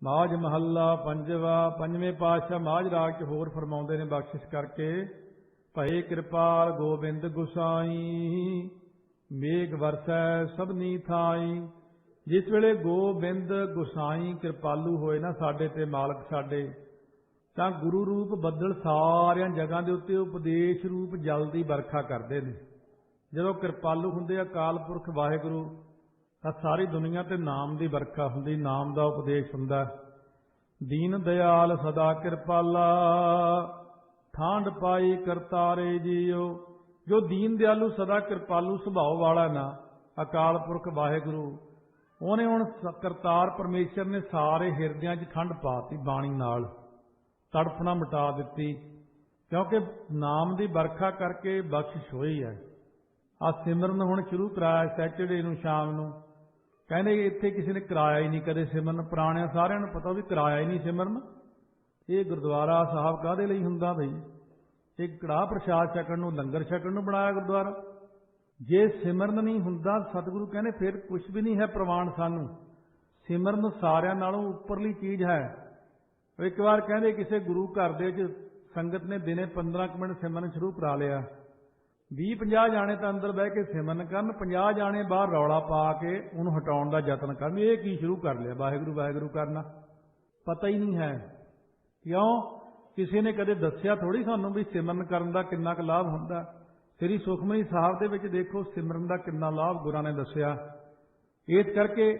ਮਾਝ ਮਹੱਲਾ ਪੰਜਵਾ। ਪੰਜਵੇਂ ਪਾਤਸ਼ਾਹ ਮਾਝ ਰਾਗ 'ਚ ਹੋਰ ਫਰਮਾਉਂਦੇ ਨੇ ਬਖਸ਼ਿਸ਼ ਕਰਕੇ, ਭਏ ਕਿਰਪਾਲ ਗੋਬਿੰਦ ਗੁਸਾਈ, ਮੇਘ ਵਰਸੈ ਸਭਨੀ ਥਾਈ। ਜਿਸ ਵੇਲੇ ਗੋਬਿੰਦ ਗੁਸਾਈ ਕਿਰਪਾਲੂ ਹੋਏ ਨਾ ਸਾਡੇ ਤੇ, ਮਾਲਕ ਸਾਡੇ, ਤਾਂ ਗੁਰੂ ਰੂਪ ਬੱਦਲ ਸਾਰਿਆਂ ਜਗ੍ਹਾ ਦੇ ਉੱਤੇ ਉਪਦੇਸ਼ ਰੂਪ ਜਲ ਦੀ ਵਰਖਾ ਕਰਦੇ ਨੇ। ਜਦੋਂ ਕਿਰਪਾਲੂ ਹੁੰਦੇ ਅਕਾਲ ਪੁਰਖ ਵਾਹਿਗੁਰੂ, ਤਾਂ ਸਾਰੀ ਦੁਨੀਆ ਤੇ ਨਾਮ ਦੀ ਵਰਖਾ ਹੁੰਦੀ, ਨਾਮ ਦਾ ਉਪਦੇਸ਼ ਹੁੰਦਾ। ਦੀਨ ਦਿਆਲ ਸਦਾ ਕਿਰਪਾਲਾ, ਠਾਂਡ ਪਾਈ ਕਰਤਾਰੇ ਜੀਓ। ਜੋ ਦੀਨ ਦਿਆਲੂ ਸਦਾ ਕਿਰਪਾਲੂ ਸੁਭਾਅ ਵਾਲਾ ਨਾ ਅਕਾਲ ਪੁਰਖ ਵਾਹਿਗੁਰੂ, ਉਹਨੇ ਹੁਣ ਕਰਤਾਰ ਪਰਮੇਸ਼ਰ ਨੇ ਸਾਰੇ ਹਿਰਦਿਆਂ 'ਚ ਠੰਡ ਪਾਤੀ, ਬਾਣੀ ਨਾਲ ਤੜਫਣਾ ਮਿਟਾ ਦਿੱਤੀ, ਕਿਉਂਕਿ ਨਾਮ ਦੀ ਵਰਖਾ ਕਰਕੇ ਬਖਸ਼ਿਸ਼ ਹੋਈ ਹੈ। ਆ ਸਿਮਰਨ ਹੁਣ ਸ਼ੁਰੂ ਕਰਾਇਆ ਸੈਚਰਡੇ ਨੂੰ ਸ਼ਾਮ ਨੂੰ। ਕਹਿੰਦੇ ਇੱਥੇ ਕਿਸੇ ਨੇ ਕਰਾਇਆ ਹੀ ਨਹੀਂ ਕਦੇ ਸਿਮਰਨ, ਪੁਰਾਣਿਆਂ ਸਾਰਿਆਂ ਨੂੰ ਪਤਾ ਵੀ ਕਰਾਇਆ ਹੀ ਨਹੀਂ ਸਿਮਰਨ। ਇਹ ਗੁਰਦੁਆਰਾ ਸਾਹਿਬ ਕਾਹਦੇ ਲਈ ਹੁੰਦਾ ਬਈ? ਇਹ ਕੜਾਹ ਪ੍ਰਸ਼ਾਦ ਛਕਣ ਨੂੰ, ਲੰਗਰ ਛਕਣ ਨੂੰ ਬਣਾਇਆ ਗੁਰਦੁਆਰਾ। ਜੇ ਸਿਮਰਨ ਨਹੀਂ ਹੁੰਦਾ, ਸਤਿਗੁਰੂ ਕਹਿੰਦੇ ਫਿਰ ਕੁਝ ਵੀ ਨਹੀਂ ਹੈ ਪ੍ਰਵਾਨ ਸਾਨੂੰ। ਸਿਮਰਨ ਸਾਰਿਆਂ ਨਾਲੋਂ ਉੱਪਰਲੀ ਚੀਜ਼ ਹੈ। ਇੱਕ ਵਾਰ ਕਹਿੰਦੇ ਕਿਸੇ ਗੁਰੂ ਘਰ ਦੇ ਵਿੱਚ ਸੰਗਤ ਨੇ ਦਿਨੇ 15 ਮਿੰਟ ਸਿਮਰਨ ਸ਼ੁਰੂ ਕਰਾ ਲਿਆ। 20-50 ਜਾਣੇ ਤਾਂ ਅੰਦਰ ਬਹਿ ਕੇ ਸਿਮਰਨ ਕਰਨ, 50 ਜਾਣੇ ਬਾਹਰ ਰੌਲਾ ਪਾ ਕੇ ਉਹਨੂੰ ਹਟਾਉਣ ਦਾ ਯਤਨ ਕਰਨ। ਇਹ ਕੀ ਸ਼ੁਰੂ ਕਰ ਲਿਆ ਵਾਹਿਗੁਰੂ ਵਾਹਿਗੁਰੂ ਕਰਨਾ? ਪਤਾ ਹੀ ਨਹੀਂ ਹੈ। ਕਿਉਂ? ਕਿਸੇ ਨੇ ਕਦੇ ਦੱਸਿਆ ਥੋੜੀ ਸਾਨੂੰ ਵੀ ਸਿਮਰਨ ਕਰਨ ਦਾ ਕਿੰਨਾ ਕੁ ਲਾਭ ਹੁੰਦਾ। ਸ੍ਰੀ ਸੁਖਮਨੀ ਸਾਹਿਬ ਦੇ ਵਿੱਚ ਦੇਖੋ ਸਿਮਰਨ ਦਾ ਕਿੰਨਾ ਲਾਭ ਗੁਰਾਂ ਨੇ ਦੱਸਿਆ। ਇਸ ਕਰਕੇ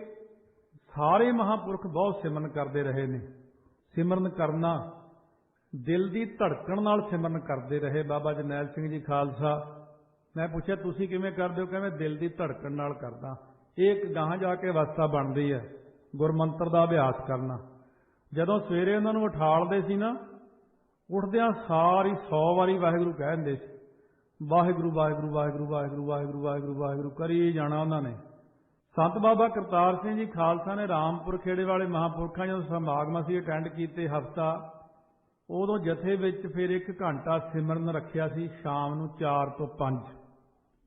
ਸਾਰੇ ਮਹਾਂਪੁਰਖ ਬਹੁਤ ਸਿਮਰਨ ਕਰਦੇ ਰਹੇ ਨੇ। ਸਿਮਰਨ ਕਰਨਾ ਦਿਲ ਦੀ ਧੜਕਣ ਨਾਲ ਸਿਮਰਨ ਕਰਦੇ ਰਹੇ। ਬਾਬਾ ਜਰਨੈਲ ਸਿੰਘ ਜੀ ਖਾਲਸਾ, ਮੈਂ ਪੁੱਛਿਆ ਤੁਸੀਂ ਕਿਵੇਂ ਕਰਦੇ ਹੋ? ਕਹਿੰਦੇ ਦਿਲ ਦੀ ਧੜਕਣ ਨਾਲ ਕਰਦਾ। ਇਹ ਇੱਕ ਗਾਹਾਂ ਜਾ ਕੇ ਅਵਸਥਾ ਬਣਦੀ ਹੈ ਗੁਰਮੰਤਰ ਦਾ ਅਭਿਆਸ ਕਰਨਾ। ਜਦੋਂ ਸਵੇਰੇ ਉਹਨਾਂ ਨੂੰ ਉਠਾਲਦੇ ਸੀ ਨਾ, ਉੱਠਦਿਆਂ ਸਾਰੀ 100 ਵਾਰੀ ਵਾਹਿਗੁਰੂ ਕਹਿ ਦਿੰਦੇ ਸੀ। ਵਾਹਿਗੁਰੂ ਵਾਹਿਗੁਰੂ ਵਾਹਿਗੁਰੂ ਵਾਹਿਗੁਰੂ ਵਾਹਿਗੁਰੂ ਵਾਹਿਗੁਰੂ ਵਾਹਿਗੁਰੂ ਕਰੀ ਜਾਣਾ ਉਹਨਾਂ ਨੇ। ਸੰਤ ਬਾਬਾ ਕਰਤਾਰ ਸਿੰਘ ਜੀ ਖਾਲਸਾ ਨੇ ਰਾਮਪੁਰ ਖੇੜੇ ਵਾਲੇ ਮਹਾਂਪੁਰਖਾਂ ਜਦੋਂ ਸਮਾਗਮ ਅਸੀਂ ਅਟੈਂਡ ਕੀਤੇ ਹਫ਼ਤਾ, ਉਦੋਂ ਜਥੇ ਵਿੱਚ ਫਿਰ 1 ਘੰਟਾ ਸਿਮਰਨ ਰੱਖਿਆ ਸੀ ਸ਼ਾਮ ਨੂੰ 4 ਤੋਂ 5।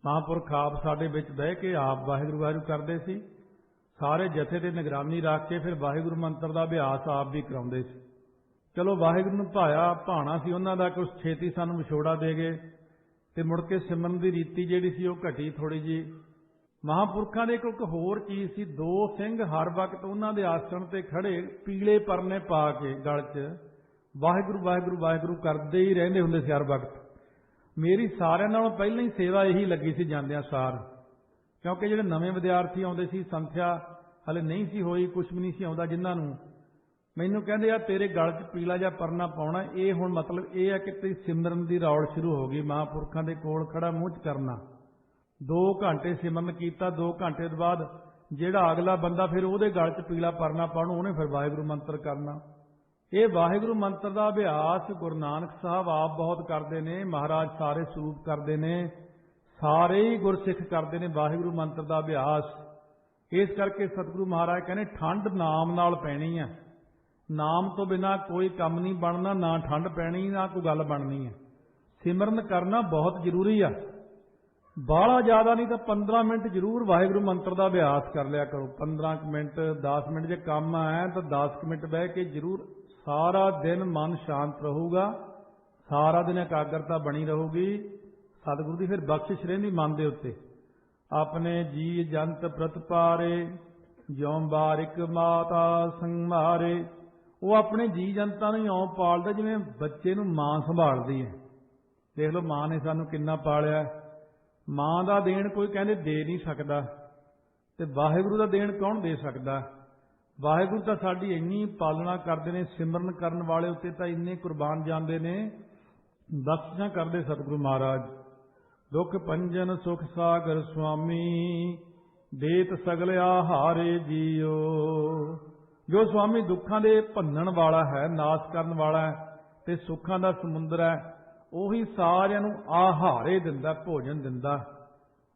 ਮਹਾਂਪੁਰਖ ਆਪ ਸਾਡੇ ਵਿੱਚ ਬਹਿ ਕੇ ਆਪ ਵਾਹਿਗੁਰੂ ਵਾਹਿਗੁਰੂ ਕਰਦੇ ਸੀ। ਸਾਰੇ ਜਥੇ ਤੇ ਨਿਗਰਾਨੀ ਰੱਖ ਕੇ ਫਿਰ ਵਾਹਿਗੁਰੂ ਮੰਤਰ ਦਾ ਅਭਿਆਸ ਆਪ ਵੀ ਕਰਾਉਂਦੇ ਸੀ। ਚਲੋ ਵਾਹਿਗੁਰੂ ਨੂੰ ਭਾਣਾ ਸੀ ਉਹਨਾਂ ਦਾ, ਕੁਛ ਛੇਤੀ ਸਾਨੂੰ ਵਿਛੋੜਾ ਦੇ ਗਏ ਤੇ ਮੁੜ ਕੇ ਸਿਮਰਨ ਦੀ ਰੀਤੀ ਜਿਹੜੀ ਸੀ ਉਹ ਘਟੀ ਥੋੜੀ ਜੀ। ਮਹਾਂਪੁਰਖਾਂ ਦੇ ਇੱਕ ਹੋਰ ਚੀਜ਼ ਸੀ, 2 ਸਿੰਘ ਹਰ ਵਕਤ ਉਹਨਾਂ ਦੇ ਆਸਣ ਤੇ ਖੜੇ ਪੀਲੇ ਪਰਨੇ ਪਾ ਕੇ ਗਲ 'ਚ ਵਾਹਿਗੁਰੂ ਵਾਹਿਗੁਰੂ ਵਾਹਿਗੁਰੂ ਕਰਦੇ ਹੀ ਰਹਿੰਦੇ ਹੁੰਦੇ ਸੀ ਹਰ ਵਕਤ। ਮੇਰੀ ਸਾਰਿਆਂ ਨਾਲੋਂ ਪਹਿਲਾਂ ਹੀ ਸੇਵਾ ਇਹੀ ਲੱਗੀ ਸੀ ਜਾਂਦਿਆਂ ਸਾਰ, ਕਿਉਂਕਿ ਜਿਹੜੇ ਨਵੇਂ ਵਿਦਿਆਰਥੀ ਆਉਂਦੇ ਸੀ, ਸੰਥਿਆ ਹਲੇ ਨਹੀਂ ਸੀ ਹੋਈ, ਕੁਛ ਵੀ ਨਹੀਂ ਸੀ ਆਉਂਦਾ ਜਿਨ੍ਹਾਂ ਨੂੰ, ਮੈਨੂੰ ਕਹਿੰਦੇ ਆ ਤੇਰੇ ਗਲ 'ਚ ਪੀਲਾ ਜਿਹਾ ਪਰਨਾ ਪਾਉਣਾ। ਇਹ ਹੁਣ ਮਤਲਬ ਇਹ ਹੈ ਕਿ ਤੇਰੀ ਸਿਮਰਨ ਦੀ ਰੌਲ ਸ਼ੁਰੂ ਹੋ ਗਈ। ਮਹਾਂਪੁਰਖਾਂ ਦੇ ਕੋਲ ਖੜਾ ਮੂੰਹ 'ਚ ਕਰਨਾ। 2 ਘੰਟੇ ਸਿਮਰਨ ਕੀਤਾ, 2 ਘੰਟੇ ਤੋਂ ਬਾਅਦ ਜਿਹੜਾ ਅਗਲਾ ਬੰਦਾ ਫਿਰ ਉਹਦੇ ਗਲ 'ਚ ਪੀਲਾ ਪਰਨਾ ਪਾਉਣਾ, ਉਹਨੇ ਫਿਰ ਵਾਹਿਗੁਰੂ ਮੰਤਰ ਕਰਨਾ। ਇਹ ਵਾਹਿਗੁਰੂ ਮੰਤਰ ਦਾ ਅਭਿਆਸ ਗੁਰੂ ਨਾਨਕ ਸਾਹਿਬ ਆਪ ਬਹੁਤ ਕਰਦੇ ਨੇ, ਮਹਾਰਾਜ ਸਾਰੇ ਸਰੂਪ ਕਰਦੇ ਨੇ, ਸਾਰੇ ਹੀ ਗੁਰਸਿੱਖ ਕਰਦੇ ਨੇ ਵਾਹਿਗੁਰੂ ਮੰਤਰ ਦਾ ਅਭਿਆਸ। ਇਸ ਕਰਕੇ ਸਤਿਗੁਰੂ ਮਹਾਰਾਜ ਕਹਿੰਦੇ ਠੰਡ ਨਾਮ ਨਾਲ ਪੈਣੀ ਹੈ। ਨਾਮ ਤੋਂ ਬਿਨਾ ਕੋਈ ਕੰਮ ਨਹੀਂ ਬਣਨਾ, ਨਾ ਠੰਡ ਪੈਣੀ, ਨਾ ਕੋਈ ਗੱਲ ਬਣਨੀ ਹੈ। ਸਿਮਰਨ ਕਰਨਾ ਬਹੁਤ ਜ਼ਰੂਰੀ ਆ। ਬਾਹਲਾ ਜ਼ਿਆਦਾ ਨਹੀਂ ਤਾਂ 15 ਮਿੰਟ ਜ਼ਰੂਰ ਵਾਹਿਗੁਰੂ ਮੰਤਰ ਦਾ ਅਭਿਆਸ ਕਰ ਲਿਆ ਕਰੋ। 15 ਮਿੰਟ 10 ਮਿੰਟ ਜੇ ਕੰਮ ਆਇਆ ਤਾਂ 10 ਮਿੰਟ ਬਹਿ ਕੇ ਜ਼ਰੂਰ। ਸਾਰਾ ਦਿਨ ਮਨ ਸ਼ਾਂਤ ਰਹੂਗਾ, ਸਾਰਾ ਦਿਨ ਇਕਾਗਰਤਾ ਬਣੀ ਰਹੂਗੀ। ਸਤਿਗੁਰੂ ਦੀ ਫਿਰ ਬਖਸ਼ਿਸ਼ ਰਹਿੰਦੀ ਮਨ ਦੇ ਉੱਤੇ। ਆਪਣੇ ਜੀ ਜੰਤ ਪ੍ਰਤਪਾਰੇ, ਜਿਉਂ ਬਾਰਿਕ ਮਾਤਾ ਸੰਭਾਰੇ। ਉਹ ਆਪਣੇ ਜੀ ਜੰਤਾਂ ਨੂੰ ਇਉਂ ਪਾਲਦਾ ਜਿਵੇਂ ਬੱਚੇ ਨੂੰ ਮਾਂ ਸੰਭਾਲਦੀ ਹੈ। ਦੇਖ ਲਓ ਮਾਂ ਨੇ ਸਾਨੂੰ ਕਿੰਨਾ ਪਾਲਿਆ। ਮਾਂ ਦਾ ਦੇਣ ਕੋਈ ਕਹਿੰਦੇ ਦੇ ਨਹੀਂ ਸਕਦਾ, ਤੇ ਵਾਹਿਗੁਰੂ ਦਾ ਦੇਣ ਕੌਣ ਦੇ ਸਕਦਾ? ਵਾਹਿਗੁਰੂ ਤਾਂ ਸਾਡੀ ਇੰਨੀ ਪਾਲਣਾ ਕਰਦੇ ਨੇ, ਸਿਮਰਨ ਕਰਨ ਵਾਲੇ ਉੱਤੇ ਤਾਂ ਇੰਨੇ ਕੁਰਬਾਨ ਜਾਂਦੇ ਨੇ, ਬਖਸ਼ਿਸ਼ਾਂ ਕਰਦੇ ਸਤਿਗੁਰੂ ਮਹਾਰਾਜ। ਦੁੱਖ ਭੰਜਨ ਸੁਖ ਸਾਗਰ ਸੁਆਮੀ, ਦੇਤ ਸਗਲ ਆਹਾਰੇ ਜੀਓ। ਜੋ ਸੁਆਮੀ ਦੁੱਖਾਂ ਦੇ ਭੰਨਣ ਵਾਲਾ ਹੈ, ਨਾਸ਼ ਕਰਨ ਵਾਲਾ ਹੈ, ਤੇ ਸੁੱਖਾਂ ਦਾ ਸਮੁੰਦਰ ਹੈ, ਉਹੀ ਸਾਰਿਆਂ ਨੂੰ ਆਹਾਰੇ ਦਿੰਦਾ, ਭੋਜਨ ਦਿੰਦਾ।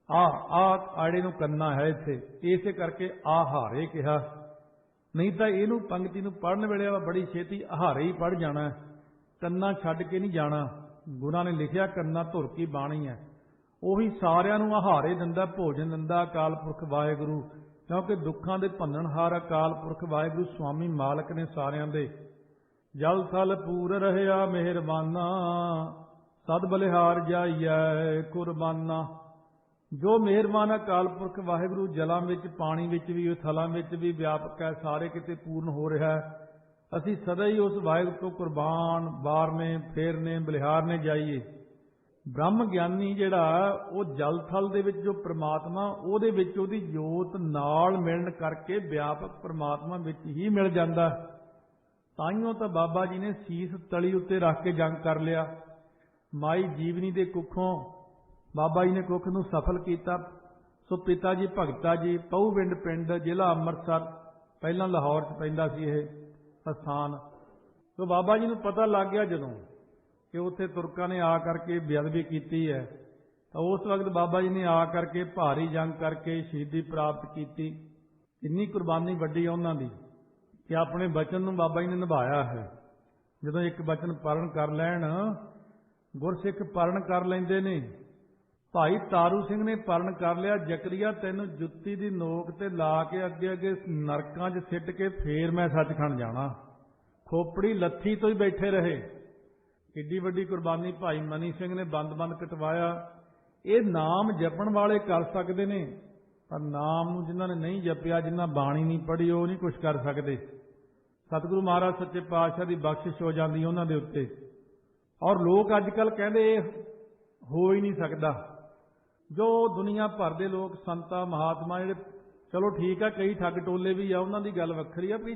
ਆੜੇ ਨੂੰ ਕੰਨਾ ਹੈ ਇੱਥੇ, ਇਸੇ ਕਰਕੇ ਆਹਾਰੇ ਕਿਹਾ। ਨਹੀਂ ਤਾਂ ਇਹਨੂੰ ਪੰਕਤੀ ਨੂੰ ਪੜ੍ਹਨ ਵੇਲੇ ਬੜੀ ਛੇਤੀ ਆਹਾਰੇ ਹੀ ਪੜ੍ਹ ਜਾਣਾ, ਕੰਨਾ ਛੱਡ ਕੇ ਨਹੀਂ ਜਾਣਾ। ਗੁਰਾਂ ਨੇ ਲਿਖਿਆ ਕੰਨਾ ਧੁਰ ਕੀ ਬਾਣੀ ਹੈ। ਉਹੀ ਸਾਰਿਆਂ ਨੂੰ ਆਹਾਰੇ ਦਿੰਦਾ, ਭੋਜਨ ਦਿੰਦਾ ਅਕਾਲ ਪੁਰਖ ਵਾਹਿਗੁਰੂ। क्योंकि दुखों के भन्नणहार अकाल पुरख वाहिगुरू स्वामी मालक ने सारिਆਂ ਦੇ। जल थल पूर रहया मेहरबाना, सद बलिहार जाइए कुर्बाना। जो मेहरबान अकाल पुरख वाहिगुरू जलों विच पानी विच भी थलों विच भी व्यापक है, सारे किते पूर्ण हो रहा है। असी सदा ही उस वाहिगुरू तो कुर्बान वारने फेरने बलिहारने जाइए। ब्रह्म ज्ञानी जिहड़ा वो जल थल दे विच जो परमात्मा ਉਹਦੇ ਵਿੱਚ ਉਹਦੀ ਜੋਤ ਨਾਲ ਮਿਲਣ ਕਰਕੇ व्यापक परमात्मा ਵਿੱਚ ही मिल जाता है। ताइयों तो बाबा जी ने सीस तली उत्ते रख के जंग कर लिया। माई जीवनी के कुखों बाबा जी ने कुख नूं सफल किया। सो पिता जी भगता जी पहुविंड पिंड जिला अमृतसर, पहला लाहौर च पैंदा सी यह स्थान। तो बाबा जी नूं पता लग गया जदों कि उत्थे तुरकां ने आ करके बेअदबी की है, तो उस वक्त बाबा जी ने आ करके भारी जंग करके शहीदी प्राप्त की। इन्नी कुर्बानी वड्डी उन्हां दी कि अपने बचन नूं बाबा जी ने निभाया है। जदों एक बचन पढ़न कर लैण, गुरसिख पढ़न कर लैंदे ने। भाई तारू सिंह ने पढ़न कर लिया, जकरिया तैनूं जुत्ती दी नोक ते ला के अगे अगे नरकां 'च सिੱਟ के फेर मैं सचखंड जाना। खोपड़ी लत्थी तो ही बैठे रहे। किड्डी वड्डी कुर्बानी भाई मनी सिंह ने बंद बंद कटवाया। ये नाम जपण वाले कर सकते ने, पर नाम नूं जिन्हां ने नहीं जपिया, जिन्हां बाणी नहीं पढ़ी, वो नहीं कुछ कर सकते। सतगुरु महाराज सच्चे पातशाह की बख्शिश हो जाती उन्हां दे उत्ते। और लोग अजकल कहते हो ही नहीं सकता। जो दुनिया भर के लोग संता महात्मा जिहड़े, चलो ठीक है कई ठग टोले भी आ, उन्हां दी गल वखरी आ, भी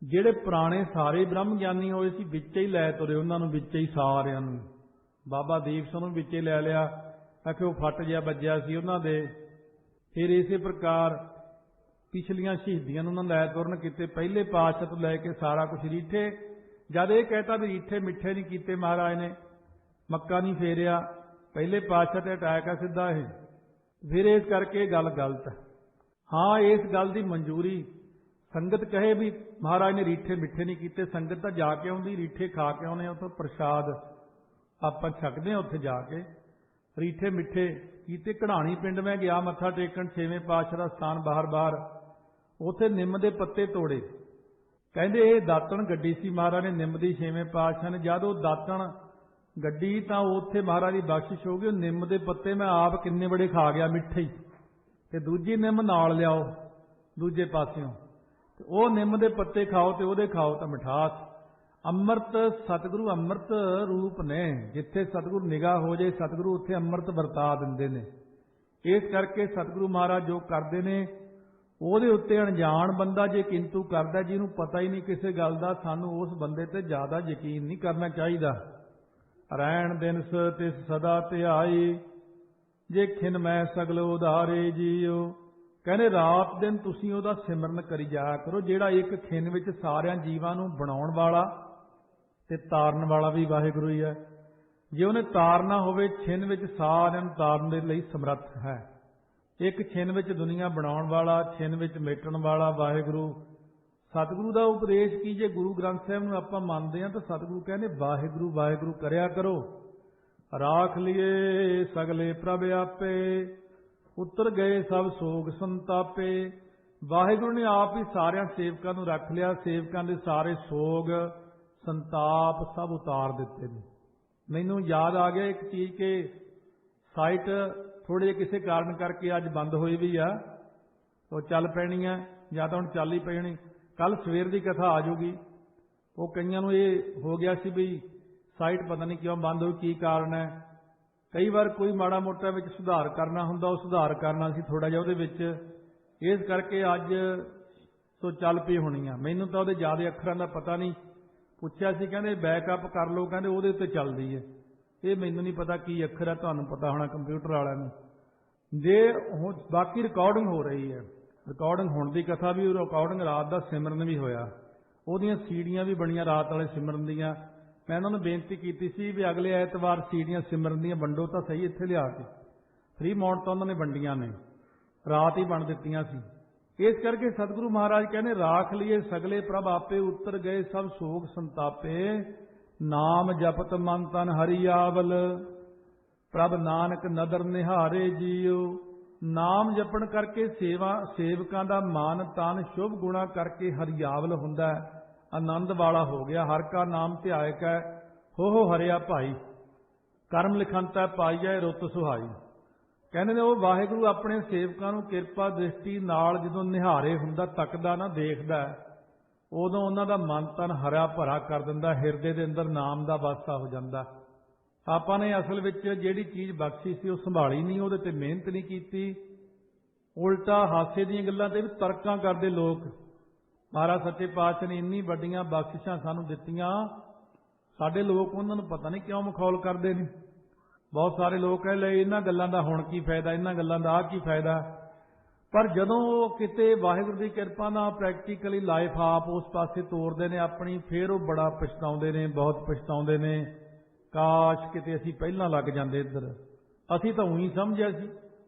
जिहड़े पुराने सारे ब्रह्म ज्ञानी होए सी विच ही लै तुरे, उन्हां नूं विच ही सारिआं नूं। बाबा दीप सिंह नूं विच ही लै लिया, आखे वो फट जिहा वज्जिया सी उन्हां दे। फिर इसे प्रकार पिछलियां शहीदियां नूं लै तुरन किते, पहले पातशाह तो लैके सारा कुछ रीठे। जद ये कहता भी रीठे मिठे नहीं कीते महाराज ने, मक्का नहीं फेरिया, पहले पातशाह ते अटैक है सीधा है, फिर इस करके गल गलत है। हाँ इस गल की मंजूरी संगत कहे भी महाराज ने रीठे मिठे नहीं कीते, संगत तो जाके आउंदी, रीठे खा के आउणे, उत्थों प्रसाद आपां छकदे हां, उत्थे जाके रीठे मिठे कीते। घड़ाणी पिंड मैं गया मत्था टेकण, 6वें पातशाह का स्थान बाहर बाहर, उत्थे निम के पत्ते तोड़े। कहंदे ये दातण गड्डी सी महाराज ने निम दी, 6वें पातशाह ने जद वो दातण गड्डी तो उत्थे महाराज की बख्शिश हो गई। निम के पत्ते मैं आप किन्ने बड़े खा गया मिठे ही, ते दूजी निम नाल लियाओ दूजे पासियों, वो निम के पत्ते खाओ तो वो खाओ तो मिठास। अमृत सतगुरु अमृत रूप ने, जिथे सतगुरु निगाह हो जाए सतगुरु उत्थे अमृत वरता दिंदे ने। इस करके सतगुरु महाराज जो करते हैं ਉਹਦੇ उत्ते अणजान बंदा जे किंतु करदा, जिन्हों पता ही नहीं किसी गल का, सानू उस बंदे ते ज़्यादा यकीन नहीं करना चाहिए। रैण दिनस तिस सदा ध्याई, जे खिन मैं सगल उधारे जीओ। कहने रात दिन तुसीं उहदा सिमरन करी जाया करो, जिहड़ा एक खिन विच सारियां जीवां नूं बनाउण वाला ते तारन वाला भी वाहिगुरू ही है। जे उहने तारना होवे, छिन विच सारियां नूं तारन दे लई समर्थ है। एक छिन विच दुनिया बनाउण वाला, छिन विच मेटण वाला वाहिगुरू। सतगुरु का उपदेश की जे गुरु ग्रंथ साहिब नूं आपां मंनदे हां, तो सतगुरु कहने वाहिगुरू वाहिगुरू करया करो। राख लिये सगले प्रभ आपे, उतर गए सब सोग संतापे। वाहिगुरू ने आप ही सारियां सेवकां नूं रख लिया, सेवकां दे सारे सोग संताप सब उतार दिते ने। मैनूं याद आ गया एक चीज़ के साइट थोड़े जे किसी कारण करके अज बंद हुई भी आ, तो चल पैनी है या तो हुण चल ही पैनी। कल सवेर की कथा आ जूगी। वो कईयां नूं ये हो गया सी भी साइट पता नहीं क्यों बंद हुई, की कारण है। कई बार कोई माड़ा मोटा विच सुधार करना हुंदा, वो सुधार करना सी थोड़ा जिहा उहदे विच, इस करके अज तो चल पई होनी आ। मैनूं तां उहदे ज़्यादा अखरां दा पता नहीं, पुछया सी कहंदे बैकअप कर लो, कहंदे उहदे उत्ते चलदी है। ये मैनूं नहीं पता की अखर है, तुहानूं पता होना कंप्यूटर वालिआं नूं। जे बाकी रिकॉर्डिंग हो रही है, रिकॉर्डिंग होण दी कथा भी, रिकॉर्डिंग रात का सिमरन भी होया, उहदियां सीड़ियां भी बणियां रात वाले सिमरन दीयां। मैं उन्हां नूं बेनती कीती सी भी अगले ऐतवार सीड़ियां सिमरन दीयां वंडो तां सही, इत्थे लिया के फ्री माउंट तो उन्होंने वंडियां ने, रात ही बन दित्तियां सी। इस करके सतगुरु महाराज कहने राख लिए सगले प्रभ आपे, उतर गए सब सोग संतापे। नाम जपत मन तन हरि आवल, प्रभ नानक नदर निहारे जीओ। ਨਾਮ ਜਪਣ ਕਰਕੇ ਸੇਵਕਾਂ ਦਾ ਮਨ ਤਨ ਸ਼ੁਭ ਗੁਣਾ ਕਰਕੇ ਹਰਿਆਵਲ ਹੁੰਦਾ, ਆਨੰਦ ਵਾਲਾ ਹੋ ਗਿਆ। ਹਰ ਕਾ ਨਾਮ ਧਿਆਇਕ ਹੈ, ਹੋ ਹਰਿਆ ਭਾਈ, ਕਰਮ ਲਿਖੰਤਾ ਪਾਈਐ ਰੁੱਤ ਸੁਹਾਈ। ਕਹਿੰਦੇ ਨੇ ਉਹ ਵਾਹਿਗੁਰੂ ਆਪਣੇ ਸੇਵਕਾਂ ਨੂੰ ਕਿਰਪਾ ਦ੍ਰਿਸ਼ਟੀ ਨਾਲ ਜਦੋਂ ਨਿਹਾਰੇ ਹੁੰਦਾ, ਤੱਕਦਾ ਨਾ, ਦੇਖਦਾ, ਉਦੋਂ ਉਹਨਾਂ ਦਾ ਮਨ ਤਨ ਹਰਾ ਭਰਾ ਕਰ ਦਿੰਦਾ, ਹਿਰਦੇ ਦੇ ਅੰਦਰ ਨਾਮ ਦਾ ਵਾਸਾ ਹੋ ਜਾਂਦਾ। ਆਪਾਂ ਨੇ ਅਸਲ ਵਿੱਚ ਜਿਹੜੀ ਚੀਜ਼ ਬਖਸ਼ੀ ਸੀ ਉਹ ਸੰਭਾਲੀ ਨਹੀਂ, ਉਹਦੇ ਤੇ ਮਿਹਨਤ ਨਹੀਂ ਕੀਤੀ, ਉਲਟਾ ਹਾਸੇ ਦੀਆਂ ਗੱਲਾਂ ਤੇ ਵੀ ਤਰਕਾਂ ਕਰਦੇ ਲੋਕ। ਮਹਾਰਾਜ ਸੱਚੇ ਪਾਤਸ਼ਾਹ ਨੇ ਇੰਨੀ ਵੱਡੀਆਂ ਬਖਸ਼ਿਸ਼ਾਂ ਸਾਨੂੰ ਦਿੱਤੀਆਂ, ਸਾਡੇ ਲੋਕ ਉਹਨਾਂ ਨੂੰ ਪਤਾ ਨਹੀਂ ਕਿਉਂ ਮਖੌਲ ਕਰਦੇ ਨੇ। ਬਹੁਤ ਸਾਰੇ ਲੋਕ ਕਹਿ ਲਏ ਇਹਨਾਂ ਗੱਲਾਂ ਦਾ ਹੁਣ ਕੀ ਫਾਇਦਾ, ਇਹਨਾਂ ਗੱਲਾਂ ਦਾ ਆਹ ਕੀ ਫਾਇਦਾ। ਪਰ ਜਦੋਂ ਉਹ ਕਿਤੇ ਵਾਹਿਗੁਰੂ ਦੀ ਕਿਰਪਾ ਨਾਲ ਪ੍ਰੈਕਟੀਕਲੀ ਲਾਈਫ ਆਪ ਉਸ ਪਾਸੇ ਤੋਰਦੇ ਨੇ ਆਪਣੀ, ਫਿਰ ਉਹ ਬੜਾ ਪਛਤਾਉਂਦੇ ਨੇ, ਬਹੁਤ ਪਛਤਾਉਂਦੇ ਨੇ। ਕਾਸ਼ ਕਿਤੇ ਅਸੀਂ ਪਹਿਲਾਂ ਲੱਗ ਜਾਂਦੇ ਇੱਧਰ, ਅਸੀਂ ਤਾਂ ਉਹੀ ਸਮਝਿਆ ਸੀ,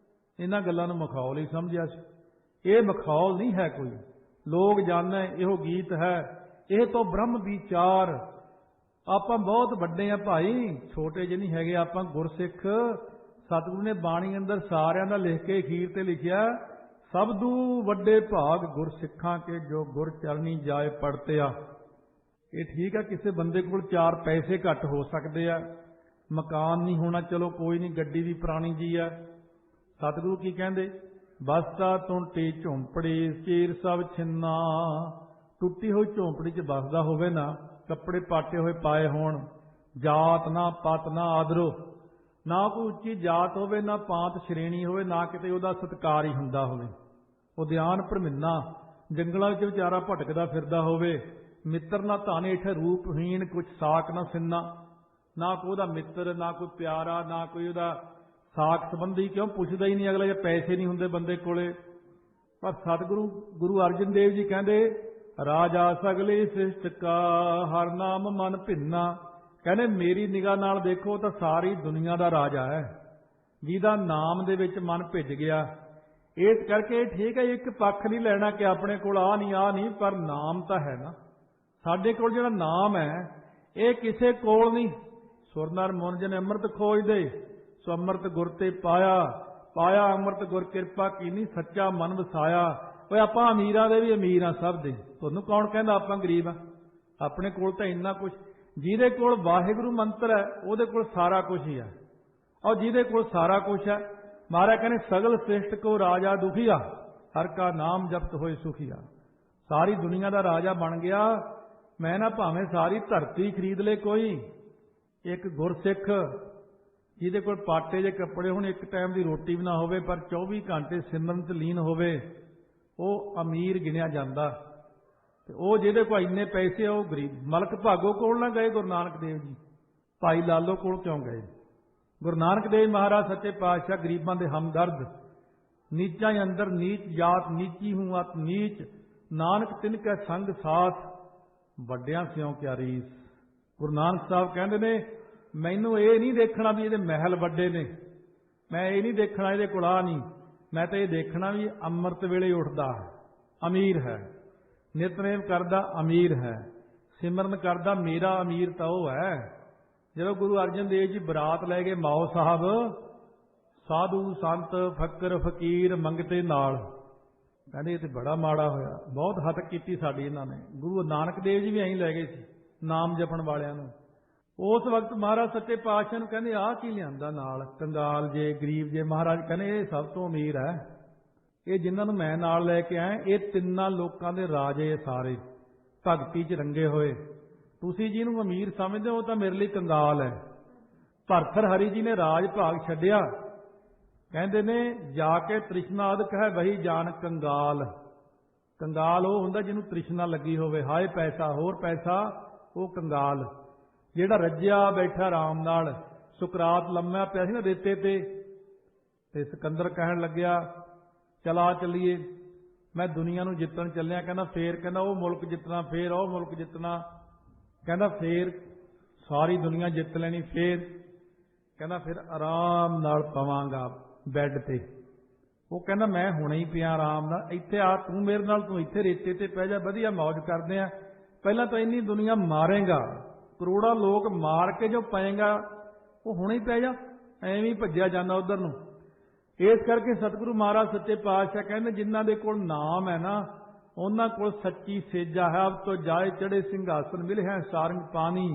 ਇਹਨਾਂ ਗੱਲਾਂ ਨੂੰ ਮਖੌਲ ਹੀ ਸਮਝਿਆ ਸੀ। ਇਹ ਮਖੌਲ ਨਹੀਂ ਹੈ ਕੋਈ, ਲੋਕ ਜਾਣੈ ਇਹੋ ਗੀਤ ਹੈ, ਇਹ ਤੋਂ ਬ੍ਰਹਮ ਵਿਚਾਰ। ਆਪਾਂ ਬਹੁਤ ਵੱਡੇ ਆ ਭਾਈ, ਛੋਟੇ ਜਿਹੇ ਨਹੀਂ ਹੈਗੇ ਆਪਾਂ, ਗੁਰਸਿੱਖ। ਸਤਿਗੁਰੂ ਨੇ ਬਾਣੀ ਅੰਦਰ ਸਾਰਿਆਂ ਦਾ ਲਿਖ ਕੇ ਅਖੀਰ ਤੇ ਲਿਖਿਆ, ਸਬਦੂ ਵੱਡੇ ਭਾਗ ਗੁਰਸਿੱਖਾਂ ਕੇ ਜੋ ਗੁਰ ਚਰਨੀ ਜਾਏ ਪੜਤਿਆ। ਇਹ ਠੀਕ ਆ, ਕਿਸੇ ਬੰਦੇ ਕੋਲ 4 ਪੈਸੇ ਘੱਟ ਹੋ ਸਕਦੇ ਆ, ਮਕਾਨ ਨਹੀਂ ਹੋਣਾ, ਚਲੋ ਕੋਈ ਨਹੀਂ, ਗੱਡੀ ਵੀ ਪੁਰਾਣੀ ਜੀ ਆ। ਸਤਿਗੁਰੂ ਕੀ ਕਹਿੰਦੇ, ਬਸਤਾ ਟੁੱਟੀ ਝੌਂਪੜੀ ਚੀਰ ਸਭ ਛਿੰਨਾ। ਟੁੱਟੀ ਹੋਈ ਝੌਂਪੜੀ 'ਚ ਬਸਦਾ ਹੋਵੇ ਨਾ, ਕੱਪੜੇ ਪਾਟੇ ਹੋਏ ਪਾਏ ਹੋਣ, ਜਾਤ ਨਾ ਪਤ ਨਾ ਆਦਰੋ, ਨਾ ਕੋਈ ਉੱਚੀ ਜਾਤ ਹੋਵੇ, ਨਾ ਪਾਂਤ ਸ਼੍ਰੇਣੀ ਹੋਵੇ, ਨਾ ਕਿਤੇ ਉਹਦਾ ਸਤਿਕਾਰ ਹੀ ਹੁੰਦਾ ਹੋਵੇ, ਉਦਿਆਨ ਭਰਮਿੰਨਾ ਜੰਗਲਾਂ ਵਿੱਚ ਵਿਚਾਰਾ ਭਟਕਦਾ ਫਿਰਦਾ ਹੋਵੇ, ਮਿੱਤਰ ਨਾ ਧਾਨੇਠ ਰੂਪਹੀਣ ਕੁਛ ਸਾਕ ਨਾ ਸਿੰਨਾ। ਨਾ ਕੋਈ ਉਹਦਾ ਮਿੱਤਰ, ਨਾ ਕੋਈ ਪਿਆਰਾ, ਨਾ ਕੋਈ ਉਹਦਾ ਸਾਕ ਸੰਬੰਧੀ, ਕਿਉਂ ਪੁੱਛਦਾ ਹੀ ਨਹੀਂ ਅਗਲਾ, ਜੇ ਪੈਸੇ ਨਹੀਂ ਹੁੰਦੇ ਬੰਦੇ ਕੋਲੇ। ਪਰ ਸਤਿਗੁਰੂ ਗੁਰੂ ਅਰਜਨ ਦੇਵ ਜੀ ਕਹਿੰਦੇ, ਰਾਜਾ ਸਗਲੇ ਸ੍ਰਿਸ਼ਟ ਕਾ ਹਰ ਨਾਮ ਮਨ ਭਿੰਨਾ। ਕਹਿੰਦੇ ਮੇਰੀ ਨਿਗਾਹ ਨਾਲ ਦੇਖੋ ਤਾਂ ਸਾਰੀ ਦੁਨੀਆ ਦਾ ਰਾਜਾ ਹੈ, ਜਿਹਦਾ ਨਾਮ ਦੇ ਵਿੱਚ ਮਨ ਭਿੱਜ ਗਿਆ। ਇਸ ਕਰਕੇ ਠੀਕ ਹੈ, ਇੱਕ ਪੱਖ ਨਹੀਂ ਲੈਣਾ ਕਿ ਆਪਣੇ ਕੋਲ ਆ ਨਹੀਂ, ਪਰ ਨਾਮ ਤਾਂ ਹੈ ਨਾ। ਸਾਡੇ ਕੋਲ ਜਿਹੜਾ ਨਾਮ ਹੈ ਇਹ ਕਿਸੇ ਕੋਲ ਨਹੀਂ। ਸੁਰ ਨਰ ਮਨ ਜਨ ਅੰਮ੍ਰਿਤ ਖੋਜਦੇ, ਸੋ ਅੰਮ੍ਰਿਤ ਗੁਰ ਤੇ ਪਾਇਆ ਅੰਮ੍ਰਿਤ ਗੁਰ ਕਿਰਪਾ ਕੀਨੀ, ਸੱਚਾ ਮਨ ਵਸਾਇਆ। ਓਏ ਆਪਾਂ ਅਮੀਰਾਂ ਦੇ ਵੀ ਅਮੀਰ ਆ ਸਭ ਦੇ, ਤੁਹਾਨੂੰ ਕੌਣ ਕਹਿੰਦਾ ਆਪਾਂ ਗਰੀਬ ਆ? ਆਪਣੇ ਕੋਲ ਤਾਂ ਇੰਨਾ ਕੁਛ, ਜਿਹਦੇ ਕੋਲ ਵਾਹਿਗੁਰੂ ਮੰਤਰ ਹੈ ਉਹਦੇ ਕੋਲ ਸਾਰਾ ਕੁਝ ਹੀ ਹੈ। ਔਰ ਜਿਹਦੇ ਕੋਲ ਸਾਰਾ ਕੁਝ ਹੈ, ਮਹਾਰਾਜ ਕਹਿੰਦੇ ਸਗਲ ਸ੍ਰਿਸ਼ਟ ਕੋ ਰਾਜਾ ਦੁਖੀਆ, ਹਰ ਕਾ ਨਾਮ ਜਪਤ ਹੋਏ ਸੁਖੀਆ। ਸਾਰੀ ਦੁਨੀਆ ਦਾ ਰਾਜਾ ਬਣ ਗਿਆ ਮੈਂ ਨਾ, ਭਾਵੇਂ ਸਾਰੀ ਧਰਤੀ ਖਰੀਦ ਲੇ ਕੋਈ, ਇੱਕ ਗੁਰਸਿੱਖ ਜਿਹਦੇ ਕੋਲ ਪਾਟੇ ਜੇ ਕੱਪੜੇ ਹੋਣ, ਇੱਕ ਟਾਈਮ ਦੀ ਰੋਟੀ ਵੀ ਨਾ ਹੋਵੇ, ਪਰ 24 ਘੰਟੇ ਸਿਮਰਨ 'ਚ ਲੀਨ ਹੋਵੇ, ਉਹ ਅਮੀਰ ਗਿਣਿਆ ਜਾਂਦਾ। ਤੇ ਉਹ ਜਿਹਦੇ ਕੋਲ ਇੰਨੇ ਪੈਸੇ ਆ ਉਹ ਗਰੀਬ। ਮਲਕ ਭਾਗੋ ਕੋਲ ਨਾ ਗਏ ਗੁਰੂ ਨਾਨਕ ਦੇਵ ਜੀ, ਭਾਈ ਲਾਲੋ ਕੋਲ ਕਿਉਂ ਗਏ? ਗੁਰੂ ਨਾਨਕ ਦੇਵ ਮਹਾਰਾਜ ਸੱਚੇ ਪਾਤਸ਼ਾਹ ਗਰੀਬਾਂ ਦੇ ਹਮਦਰਦ। ਨੀਚਾਂ ਅੰਦਰ ਨੀਚ ਜਾਤ, ਨੀਚੀ ਹੂੰ ਅਤ ਨੀਚ, ਨਾਨਕ ਤਿਨ ਕੈ ਸੰਗ ਸਾਥ, ਵੱਡਿਆਂ ਸਿਉ ਕਿਆ ਰੀਸ। ਗੁਰੂ ਨਾਨਕ ਸਾਹਿਬ ਕਹਿੰਦੇ ਨੇ, ਮੈਨੂੰ ਇਹ ਨਹੀਂ ਦੇਖਣਾ ਵੀ ਇਹਦੇ ਮਹਿਲ ਵੱਡੇ ਨੇ, ਮੈਂ ਇਹ ਨਹੀਂ ਦੇਖਣਾ ਇਹਦੇ ਕੋਲ ਆ ਨਹੀਂ, ਮੈਂ ਤਾਂ ਇਹ ਦੇਖਣਾ ਵੀ ਅੰਮ੍ਰਿਤ ਵੇਲੇ ਉੱਠਦਾ ਅਮੀਰ ਹੈ, ਨਿਤਨੇਮ ਕਰਦਾ ਅਮੀਰ ਹੈ, ਸਿਮਰਨ ਕਰਦਾ ਮੇਰਾ ਅਮੀਰ ਤਾਂ ਉਹ ਹੈ। ਜਦੋਂ ਗੁਰੂ ਅਰਜਨ ਦੇਵ ਜੀ ਬਰਾਤ ਲੈ ਗਏ ਮਾਓ ਸਾਹਿਬ, ਸਾਧੂ ਸੰਤ ਫਕਰ ਫਕੀਰ ਮੰਗਤੇ ਨਾਲ, ਕਹਿੰਦੇ ਇਹ ਤੇ ਬੜਾ ਮਾੜਾ ਹੋਇਆ, ਬਹੁਤ ਹੱਦ ਕੀਤੀ ਸਾਡੀ ਇਹਨਾਂ ਨੇ। ਗੁਰੂ ਨਾਨਕ ਦੇਵ ਜੀ ਵੀ ਐਂ ਲੈ ਗਏ ਸੀ ਨਾਮ ਜਪਣ ਵਾਲਿਆਂ ਨੂੰ। ਉਸ ਵਕਤ ਮਹਾਰਾਜ ਸੱਚੇ ਪਾਤਸ਼ਾਹ ਨੂੰ ਕਹਿੰਦੇ ਆਹ ਕੀ ਲਿਆਂਦਾ ਨਾਲ, ਕੰਗਾਲ ਜੇ ਗਰੀਬ ਜੇ। ਮਹਾਰਾਜ ਕਹਿੰਦੇ ਇਹ ਸਭ ਤੋਂ ਅਮੀਰ ਹੈ, ਇਹ ਜਿਨ੍ਹਾਂ ਨੂੰ ਮੈਂ ਨਾਲ ਲੈ ਕੇ ਆਇਆ, ਇਹ ਤਿੰਨਾਂ ਲੋਕਾਂ ਦੇ ਰਾਜੇ ਸਾਰੇ, ਭਗਤੀ 'ਚ ਰੰਗੇ ਹੋਏ। ਤੁਸੀਂ ਜਿਹਨੂੰ ਅਮੀਰ ਸਮਝਦੇ ਹੋ ਉਹ ਤਾਂ ਮੇਰੇ ਲਈ ਕੰਗਾਲ ਹੈ। ਭਰਥਰ ਹਰੀ ਜੀ ਨੇ ਰਾਜ ਭਾਗ ਛੱਡਿਆ, ਕਹਿੰਦੇ ਨੇ ਜਾ ਕੇ ਤ੍ਰਿਸ਼ਨਾ ਅਦਕ ਹੈ ਵਹੀ ਜਾਣ ਕੰਗਾਲ। ਕੰਗਾਲ ਉਹ ਹੁੰਦਾ ਜਿਹਨੂੰ ਤ੍ਰਿਸ਼ਨਾ ਲੱਗੀ ਹੋਵੇ, ਹਾਏ ਪੈਸਾ ਹੋਰ ਪੈਸਾ, ਉਹ ਕੰਗਾਲ। ਜਿਹੜਾ ਰੱਜਿਆ ਬੈਠਾ ਆਰਾਮ ਨਾਲ, ਸੁਕਰਾਤ ਲੰਮਿਆ ਪਿਆ ਸੀ ਨਾ ਰੇਤੇ ਤੇ ਸਿਕੰਦਰ ਕਹਿਣ ਲੱਗਿਆ ਚਲਾ ਚੱਲੀਏ, ਮੈਂ ਦੁਨੀਆ ਨੂੰ ਜਿੱਤਣ ਚੱਲਿਆ। ਕਹਿੰਦਾ ਫੇਰ, ਕਹਿੰਦਾ ਉਹ ਮੁਲਕ ਜਿੱਤਣਾ, ਫੇਰ ਉਹ ਮੁਲਕ ਜਿੱਤਣਾ, ਕਹਿੰਦਾ ਫੇਰ ਸਾਰੀ ਦੁਨੀਆ ਜਿੱਤ ਲੈਣੀ, ਫੇਰ ਕਹਿੰਦਾ ਫਿਰ ਆਰਾਮ ਨਾਲ ਪਵਾਂਗਾ ਬੈੱਡ ਤੇ। ਉਹ ਕਹਿੰਦਾ ਮੈਂ ਹੁਣੇ ਹੀ ਪਿਆ ਆਰਾਮ ਨਾਲ, ਇੱਥੇ ਆ ਤੂੰ ਮੇਰੇ ਨਾਲ, ਤੂੰ ਇੱਥੇ ਰੇਤੇ ਤੇ ਪੈ ਜਾ, ਵਧੀਆ ਮੌਜ ਕਰਦੇ ਆ। ਪਹਿਲਾਂ ਤਾਂ ਇੰਨੀ ਦੁਨੀਆ ਮਾਰੇਗਾ, ਕਰੋੜਾਂ ਲੋਕ ਮਾਰ ਕੇ ਜੋ ਪਏਗਾ ਉਹ ਹੁਣੇ ਹੀ ਪੈ ਜਾ, ਐਵੇਂ ਹੀ ਭੱਜਿਆ ਜਾਂਦਾ ਉਧਰ ਨੂੰ। इस करके सतगुरु महाराज सच्चे पातशाह कहते जिन्हां दे कोल नाम है ना उन्हां कोल सच्ची सेजा है। अब तो जाए चढ़े सिंघासन मिले हैं सारंग पानी,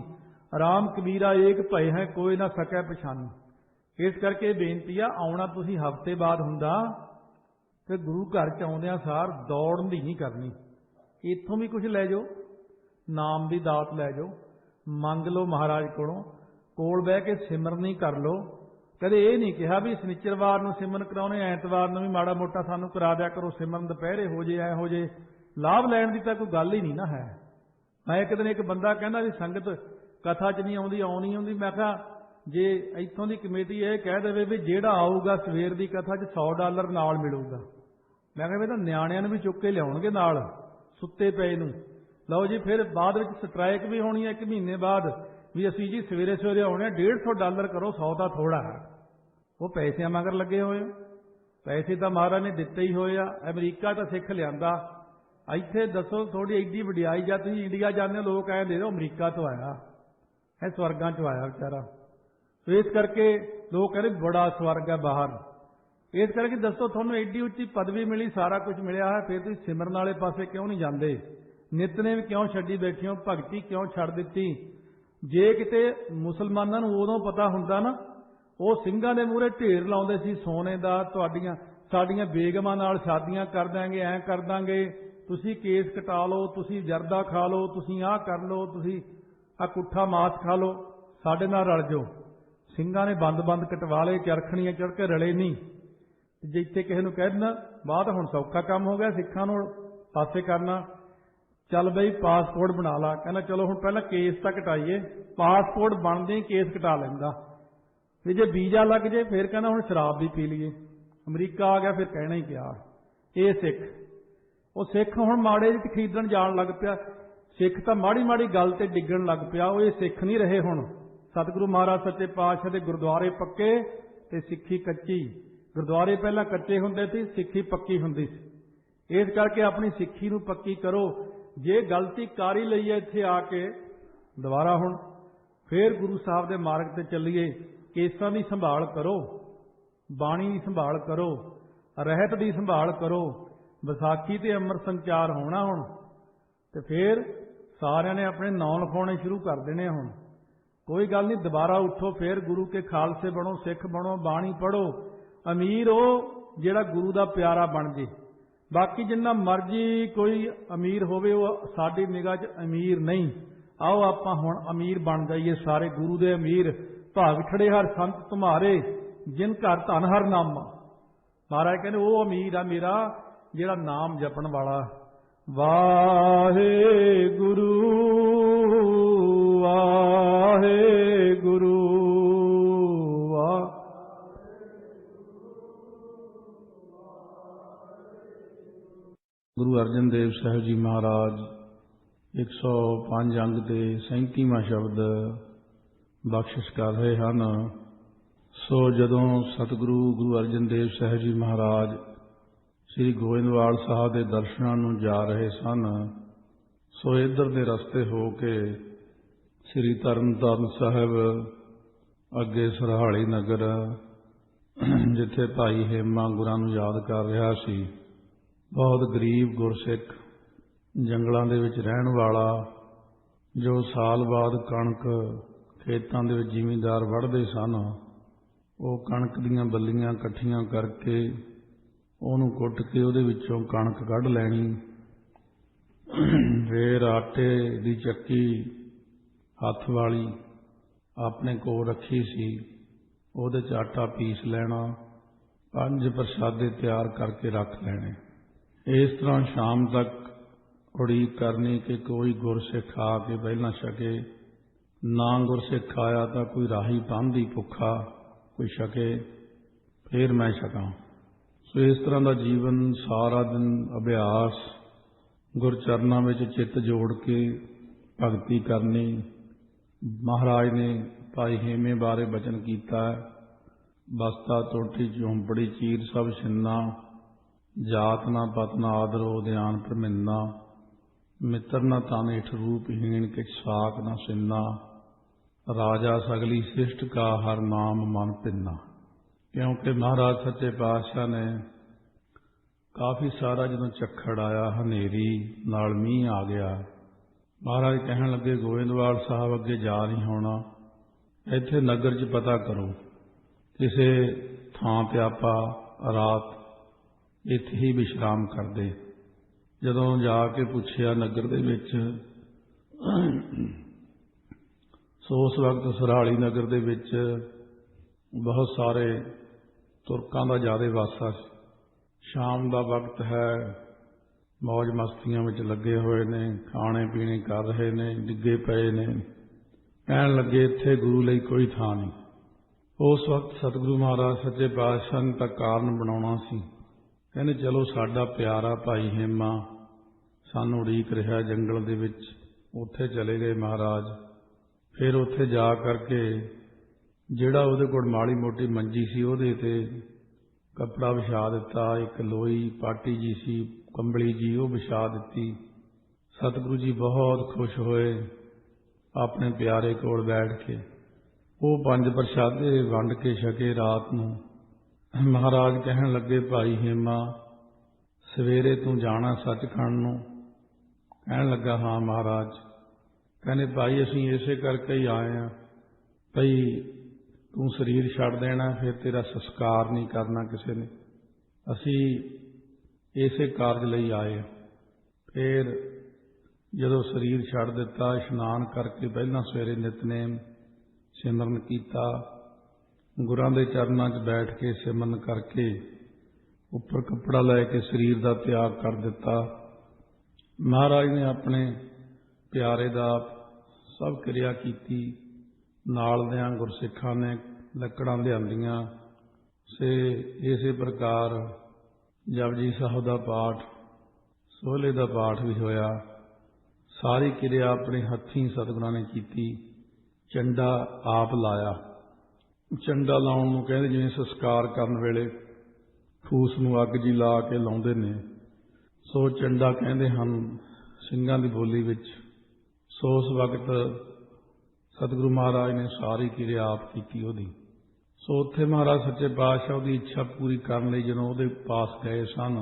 राम कबीरा एक भय है कोई ना सकै पछानी। इस करके बेनती आ आउणा तुसीं हफ्ते बाद हुंदा ते गुरु घर च आउंदिआं सार दौड़न दी नहीं करनी, इत्थों भी कुछ लै जाओ, नाम दी दात लै जाओ, मंग लो महाराज कोल बह के सिमरन ही कर लो। कदे ये नहीं कहा भी शनिचरवार नूं सिमरन कराउने, ऐतवार नूं भी माड़ा मोटा सानूं करा दिया करो सिमरन, दुपहरे हो जे ऐ हो जे। लाभ लैण दी तां कोई गल ही नहीं ना है। मैं एक दिन एक बंदा कहना भी संगत कथा च नहीं आउंदी आउणी आउंदी, मैं कहा जे इत्थों दी कमेटी ये कह देवे भी जिहड़ा आऊगा सवेर दी कथा च $100 नाल मिलूगा, मैं कहा भी तां निआणिआं नूं भी चुक के लिआउणगे नाल सुत्ते पए नूं। लो जी फिर बाद विच स्ट्राइक भी होनी है 1 महीने बाद भी असीं जी सवेरे सवेरे आउणे $150 करो, 100 तां थोड़ा है। वो पैसिਆਂ मगर लगे हुए, पैसे तो महाराज ने दिते ही होए आ। अमरीका तो सिख लियांदा, इत्थे दसो थोड़ी एडी वडियाई जा तुसीं इंडिया जाने लोग ऐ दे दो अमरीका तो आया है, स्वर्गां चों आया बेचारा। तो इस करके लोग कहते बड़ा स्वर्ग है बाहर। इस करके दसो तुहानूं एडी उच्ची पदवी मिली, सारा कुछ मिलिया है, फिर तुसीं सिमरन वाले पासे क्यों नहीं जांदे? नितनेम क्यों छड्डी बैठे हो? भगती क्यों छड्ड दित्ती? जे किते मुसलमानां नूं उदों पता हुंदा ना, वो ਸਿੰਘਾਂ ਦੇ ਮੂਹਰੇ ਢੇਰ ਲਾਉਂਦੇ ਸੀ ਸੋਨੇ ਦਾ, ਤੁਹਾਡੀਆਂ ਸਾਡੀਆਂ ਬੇਗਮਾਂ ਨਾਲ ਸ਼ਾਦੀਆਂ ਕਰ ਦਾਂਗੇ, ਐਂ ਕਰ ਦਾਂਗੇ, ਤੁਸੀਂ ਕੇਸ ਕਟਾ ਲਓ, ਤੁਸੀਂ ਜਰਦਾ ਖਾ ਲਓ, ਤੁਸੀਂ ਆਹ ਕਰ ਲਓ, ਤੁਸੀਂ ਆ ਕੁੱਠਾ ਮਾਸ ਖਾ ਲਓ, ਸਾਡੇ ਨਾਲ ਰਲ ਜਾਓ। ਸਿੰਘਾਂ ਨੇ ਬੰਦ ਕਟਵਾ ਲਏ, ਚਰਖਣੀਆਂ ਚੜ੍ਹ ਕੇ ਰਲੇ ਨਹੀਂ। ਜੇ ਇੱਥੇ ਕਿਸੇ ਨੂੰ ਕਹਿ ਦੇਣਾ ਬਾਅਦ ਹੁਣ ਸੌਖਾ ਕੰਮ ਹੋ ਗਿਆ ਸਿੱਖਾਂ ਨੂੰ ਪਾਸੇ ਕਰਨਾ, ਚੱਲ ਬਈ ਪਾਸਪੋਰਟ ਬਣਾ ਲਾ, ਕਹਿੰਦਾ ਚਲੋ ਹੁਣ ਪਹਿਲਾਂ ਕੇਸ ਤਾਂ ਕਟਾਈਏ, ਪਾਸਪੋਰਟ ਬਣਦੇ ਹੀ ਕੇਸ ਕਟਾ ਲੈਂਦਾ। ਤੇ ਜੇ ਵੀਜ਼ਾ ਲੱਗ ਜੇ ਫਿਰ ਕਹਿੰਦਾ ਹੁਣ ਸ਼ਰਾਬ ਵੀ ਪੀ ਲਈਏ। ਅਮਰੀਕਾ ਆ ਗਿਆ ਫਿਰ ਕਹਿਣਾ ਹੀ ਪਿਆ। ਇਹ ਸਿੱਖ, ਉਹ ਸਿੱਖ ਹੁਣ ਮਾੜੇ ਜਿਹੇ ਖਰੀਦਣ ਜਾਣ ਲੱਗ ਪਿਆ। ਸਿੱਖ ਤਾਂ ਮਾੜੀ ਗੱਲ ਤੇ ਡਿੱਗਣ ਲੱਗ ਪਿਆ। ਉਹ ਇਹ ਸਿੱਖ ਨਹੀਂ ਰਹੇ ਹੁਣ। ਸਤਿਗੁਰੂ ਮਹਾਰਾਜ ਸੱਚੇ ਪਾਤਸ਼ਾਹ ਦੇ ਗੁਰਦੁਆਰੇ ਪੱਕੇ ਤੇ ਸਿੱਖੀ ਕੱਚੀ। ਗੁਰਦੁਆਰੇ ਪਹਿਲਾਂ ਕੱਚੇ ਹੁੰਦੇ ਸੀ, ਸਿੱਖੀ ਪੱਕੀ ਹੁੰਦੀ ਸੀ। ਇਸ ਕਰਕੇ ਆਪਣੀ ਸਿੱਖੀ ਨੂੰ ਪੱਕੀ ਕਰੋ। ਜੇ ਗਲਤੀ ਕਰ ਹੀ ਲਈ ਹੈ ਇੱਥੇ ਆ ਕੇ, ਦੁਬਾਰਾ ਹੁਣ ਫਿਰ ਗੁਰੂ ਸਾਹਿਬ ਦੇ ਮਾਰਗ ਤੇ ਚੱਲੀਏ। ਕੇਸਾਂ ਦੀ ਸੰਭਾਲ ਕਰੋ, ਬਾਣੀ ਦੀ ਸੰਭਾਲ ਕਰੋ, ਰਹਿਤ ਦੀ ਸੰਭਾਲ ਕਰੋ। ਵਿਸਾਖੀ ਤੇ ਅੰਮ੍ਰਿਤ ਸੰਚਾਰ ਹੋਣਾ ਹੁਣ, ਤੇ ਫਿਰ ਸਾਰਿਆਂ ਨੇ ਆਪਣੇ ਨਾਂ ਲਿਖਾਉਣੇ ਸ਼ੁਰੂ ਕਰ ਦੇਣੇ। ਹੁਣ ਕੋਈ ਗੱਲ ਨਹੀਂ, ਦੁਬਾਰਾ ਉੱਠੋ, ਫਿਰ ਗੁਰੂ ਕੇ ਖਾਲਸੇ ਬਣੋ, ਸਿੱਖ ਬਣੋ, ਬਾਣੀ ਪੜ੍ਹੋ। ਅਮੀਰ ਉਹ ਜਿਹੜਾ ਗੁਰੂ ਦਾ ਪਿਆਰਾ ਬਣ ਜੇ। ਬਾਕੀ ਜਿੰਨਾ ਮਰਜ਼ੀ ਕੋਈ ਅਮੀਰ ਹੋਵੇ ਉਹ ਸਾਡੀ ਨਿਗਾਹ 'ਚ ਅਮੀਰ ਨਹੀਂ। ਆਓ ਆਪਾਂ ਹੁਣ ਅਮੀਰ ਬਣ ਜਾਈਏ ਸਾਰੇ, ਗੁਰੂ ਦੇ ਅਮੀਰ। ਭਾਗ ਖੜੇ ਹਰ ਸੰਤ ਤੁਮਾਰੇ, ਜਿਨ ਘਰ ਧਨ ਹਰ ਨਾਮਾ। ਮਹਾਰਾਜ ਕਹਿੰਦੇ ਉਹ ਅਮੀਰ ਆ ਮੇਰਾ ਜਿਹੜਾ ਨਾਮ ਜਪਣ ਵਾਲਾ। ਵਾਹਿਗੁਰੂ ਵਾਹਿਗੁਰੂ ਗੁਰੂ ਅਰਜਨ ਦੇਵ ਸਾਹਿਬ ਜੀ ਮਹਾਰਾਜ 105 ਅੰਗ ਦੇ 37ਵਾਂ ਸ਼ਬਦ ਬਖਸ਼ਿਸ਼ ਕਰ ਰਹੇ ਹਨ। ਸੋ ਜਦੋਂ ਸਤਿਗੁਰੂ ਗੁਰੂ ਅਰਜਨ ਦੇਵ ਸਾਹਿਬ ਜੀ ਮਹਾਰਾਜ ਸ੍ਰੀ ਗੋਇੰਦਵਾਲ ਸਾਹਿਬ ਦੇ ਦਰਸ਼ਨਾਂ ਨੂੰ ਜਾ ਰਹੇ ਸਨ, ਸੋ ਇੱਧਰ ਦੇ ਰਸਤੇ ਹੋ ਕੇ ਸ੍ਰੀ ਤਰਨਤਾਰਨ ਸਾਹਿਬ, ਅੱਗੇ ਸਰਹਾਲੀ ਨਗਰ, ਜਿੱਥੇ ਭਾਈ ਹੇਮਾ ਗੁਰਾਂ ਨੂੰ ਯਾਦ ਕਰ ਰਿਹਾ ਸੀ। ਬਹੁਤ ਗਰੀਬ ਗੁਰਸਿੱਖ, ਜੰਗਲਾਂ ਦੇ ਵਿੱਚ ਰਹਿਣ ਵਾਲਾ, ਜੋ ਸਾਲ ਬਾਅਦ ਕਣਕ ਖੇਤਾਂ ਦੇ ਵਿੱਚ ਜ਼ਿਮੀਂਦਾਰ ਵੱਢਦੇ ਸਨ, ਉਹ ਕਣਕ ਦੀਆਂ ਬੱਲੀਆਂ ਇਕੱਠੀਆਂ ਕਰਕੇ ਉਹਨੂੰ ਕੁੱਟ ਕੇ ਉਹਦੇ ਵਿੱਚੋਂ ਕਣਕ ਕੱਢ ਲੈਣੀ। ਫਿਰ ਆਟੇ ਦੀ ਚੱਕੀ ਹੱਥ ਵਾਲੀ ਆਪਣੇ ਕੋਲ ਰੱਖੀ ਸੀ, ਉਹਦੇ 'ਚ ਆਟਾ ਪੀਸ ਲੈਣਾ, 5 ਪ੍ਰਸ਼ਾਦੇ ਤਿਆਰ ਕਰਕੇ ਰੱਖ ਲੈਣੇ। ਇਸ ਤਰ੍ਹਾਂ ਸ਼ਾਮ ਤੱਕ ਉਡੀਕ ਕਰਨੀ ਕਿ ਕੋਈ ਗੁਰਸਿੱਖ ਆ ਕੇ ਪਹਿਲਾਂ ਛਕੇ। ਨਾ ਗੁਰਸਿੱਖ ਆਇਆ ਤਾਂ ਕੋਈ ਰਾਹੀ ਪਾਂਧੀ ਭੁੱਖਾ ਕੋਈ ਛਕੇ, ਫਿਰ ਮੈਂ ਛਕਾਂ। ਸੋ ਇਸ ਤਰ੍ਹਾਂ ਦਾ ਜੀਵਨ, ਸਾਰਾ ਦਿਨ ਅਭਿਆਸ, ਗੁਰਚਰਨਾਂ ਵਿੱਚ ਚਿੱਤ ਜੋੜ ਕੇ ਭਗਤੀ ਕਰਨੀ। ਮਹਾਰਾਜ ਨੇ ਭਾਈ ਹੇਮੇ ਬਾਰੇ ਬਚਨ ਕੀਤਾ, ਬਸਤਾ ਟੋਟੀ ਝੌਂਪੜੀ ਚੀਰ ਸਭ ਛਿੰਨਾ, ਜਾਤ ਨਾ ਪਤ ਨਾ ਆਦਰ ਉਦਿਆਨ ਭਰਮਿੰਨਾ, ਮਿੱਤਰ ਨਾ ਤਨ ਏਠ ਰੂਪਹੀਣ ਕਿਛ ਸਾਕ ਨਾ ਸਿੰਨਾ, ਰਾਜਾ ਸਗਲੀ ਸਿਸ਼ਟ ਕਾ ਹਰ ਨਾਮ ਮਨ ਭਿੰਨਾ। क्योंकि महाराज सच्चे पातशाह ने काफ़ी सारा ਜਦੋਂ ਝੱਖੜ ਆਇਆ, ਹਨੇਰੀ ਨਾਲ ਮੀਂਹ ਆ ਗਿਆ, ਮਹਾਰਾਜ ਕਹਿਣ ਲੱਗੇ ਗੋਇੰਦਵਾਲ ਸਾਹਿਬ ਅੱਗੇ ਜਾ ਨਹੀਂ ਹੋਣਾ, ਇੱਥੇ ਨਗਰ 'ਚ ਪਤਾ ਕਰੋ ਕਿਸੇ ਥਾਂ ਤੇ ਆਪਾਂ ਰਾਤ ਇੱਥੇ ਹੀ ਵਿਸ਼ਰਾਮ ਕਰਦੇ। ਜਦੋਂ ਜਾ ਕੇ ਪੁੱਛਿਆ ਨਗਰ ਦੇ ਵਿੱਚ, ਸੋ ਉਸ ਵਕਤ ਸਰਾਲੀ ਨਗਰ ਦੇ ਵਿੱਚ ਬਹੁਤ ਸਾਰੇ ਤੁਰਕਾਂ ਦਾ ਜ਼ਿਆਦਾ ਵਾਸਾ ਸੀ। ਸ਼ਾਮ ਦਾ ਵਕਤ ਹੈ, ਮੌਜ ਮਸਤੀਆਂ ਵਿੱਚ ਲੱਗੇ ਹੋਏ ਨੇ, ਖਾਣੇ ਪੀਣੇ ਕਰ ਰਹੇ ਨੇ, ਡਿੱਗੇ ਪਏ ਨੇ। ਕਹਿਣ ਲੱਗੇ ਇੱਥੇ ਗੁਰੂ ਲਈ ਕੋਈ ਥਾਂ ਨਹੀਂ। ਉਸ ਵਕਤ ਸਤਿਗੁਰੂ ਮਹਾਰਾਜ ਸੱਚੇ ਪਾਤਸ਼ਾਹ ਨੇ ਤਾਂ ਕਾਰਨ ਬਣਾਉਣਾ ਸੀ। ਕਹਿੰਦੇ ਚਲੋ ਸਾਡਾ ਪਿਆਰਾ ਭਾਈ ਹੇਮਾ ਸਾਨੂੰ ਉਡੀਕ ਰਿਹਾ ਜੰਗਲ ਦੇ ਵਿੱਚ। ਉੱਥੇ ਚਲੇ ਗਏ ਮਹਾਰਾਜ। ਫਿਰ ਉੱਥੇ ਜਾ ਕਰਕੇ ਜਿਹੜਾ ਉਹਦੇ ਕੋਲ ਮਾੜੀ ਮੋਟੀ ਮੰਜੀ ਸੀ ਉਹਦੇ ਤੇ ਕੱਪੜਾ ਵਿਛਾ ਦਿੱਤਾ, ਇੱਕ ਲੋਈ ਪਾਟੀ ਜੀ ਸੀ, ਕੰਬਲੀ ਜੀ, ਉਹ ਵਿਛਾ ਦਿੱਤੀ। ਸਤਿਗੁਰੂ ਜੀ ਬਹੁਤ ਖੁਸ਼ ਹੋਏ। ਆਪਣੇ ਪਿਆਰੇ ਕੋਲ ਬੈਠ ਕੇ ਉਹ 5 ਪ੍ਰਸ਼ਾਦੇ ਵੰਡ ਕੇ ਛਕੇ ਰਾਤ ਨੂੰ। ਮਹਾਰਾਜ ਕਹਿਣ ਲੱਗੇ ਭਾਈ ਹੇਮਾ ਸਵੇਰੇ ਤੂੰ ਜਾਣਾ ਸੱਚਖੰਡ ਨੂੰ? ਕਹਿਣ ਲੱਗਾ ਹਾਂ ਮਹਾਰਾਜ। ਕਹਿੰਦੇ ਭਾਈ ਅਸੀਂ ਇਸੇ ਕਰਕੇ ਹੀ ਆਏ ਹਾਂ ਭਈ ਤੂੰ ਸਰੀਰ ਛੱਡ ਦੇਣਾ, ਫਿਰ ਤੇਰਾ ਸੰਸਕਾਰ ਨਹੀਂ ਕਰਨਾ ਕਿਸੇ ਨੇ। ਅਸੀਂ ਇਸੇ ਕਾਰਜ ਲਈ ਆਏ। ਫਿਰ ਜਦੋਂ ਸਰੀਰ ਛੱਡ ਦਿੱਤਾ, ਇਸ਼ਨਾਨ ਕਰਕੇ ਪਹਿਲਾਂ ਸਵੇਰੇ ਨਿਤਨੇਮ ਸਿਮਰਨ ਕੀਤਾ, ਗੁਰਾਂ ਦੇ ਚਰਨਾਂ 'ਚ ਬੈਠ ਕੇ ਸਿਮਰਨ ਕਰਕੇ ਉੱਪਰ ਕੱਪੜਾ ਲੈ ਕੇ ਸਰੀਰ ਦਾ ਤਿਆਗ ਕਰ ਦਿੱਤਾ। ਮਹਾਰਾਜ ਨੇ ਆਪਣੇ ਪਿਆਰੇ ਦਾ ਸਭ ਕਿਰਿਆ ਕੀਤੀ। ਨਾਲ ਦਿਆਂ ਗੁਰਸਿੱਖਾਂ ਨੇ ਲੱਕੜਾਂ ਲਿਆਂਦੀਆਂ ਸੇ। ਇਸੇ ਪ੍ਰਕਾਰ ਜਪਜੀ ਸਾਹਿਬ ਦਾ ਪਾਠ, ਸੋਹਲੇ ਦਾ ਪਾਠ ਵੀ ਹੋਇਆ। ਸਾਰੀ ਕਿਰਿਆ ਆਪਣੇ ਹੱਥੀਂ ਸਤਿਗੁਰਾਂ ਨੇ ਕੀਤੀ। ਚੰਡਾ ਆਪ ਲਾਇਆ। ਚੰਡਾ ਲਾਉਣ ਨੂੰ ਕਹਿੰਦੇ ਜਿਵੇਂ ਸੰਸਕਾਰ ਕਰਨ ਵੇਲੇ ਫੂਸ ਨੂੰ ਅੱਗ ਜੀ ਲਾ ਕੇ ਲਾਉਂਦੇ ਨੇ, ਸੋ ਚੰਡਾ ਕਹਿੰਦੇ ਹਨ ਸਿੰਘਾਂ ਦੀ ਬੋਲੀ ਵਿੱਚ। ਸੋ ਉਸ ਵਕਤ ਸਤਿਗੁਰੂ ਮਹਾਰਾਜ ਨੇ ਸਾਰੀ ਕਿਰਿਆ ਆਪ ਕੀਤੀ ਉਹਦੀ। ਸੋ ਉੱਥੇ ਮਹਾਰਾਜ ਸੱਚੇ ਪਾਤਸ਼ਾਹ ਉਹਦੀ ਇੱਛਾ ਪੂਰੀ ਕਰਨ ਲਈ ਜਦੋਂ ਉਹਦੇ ਪਾਸ ਗਏ ਸਨ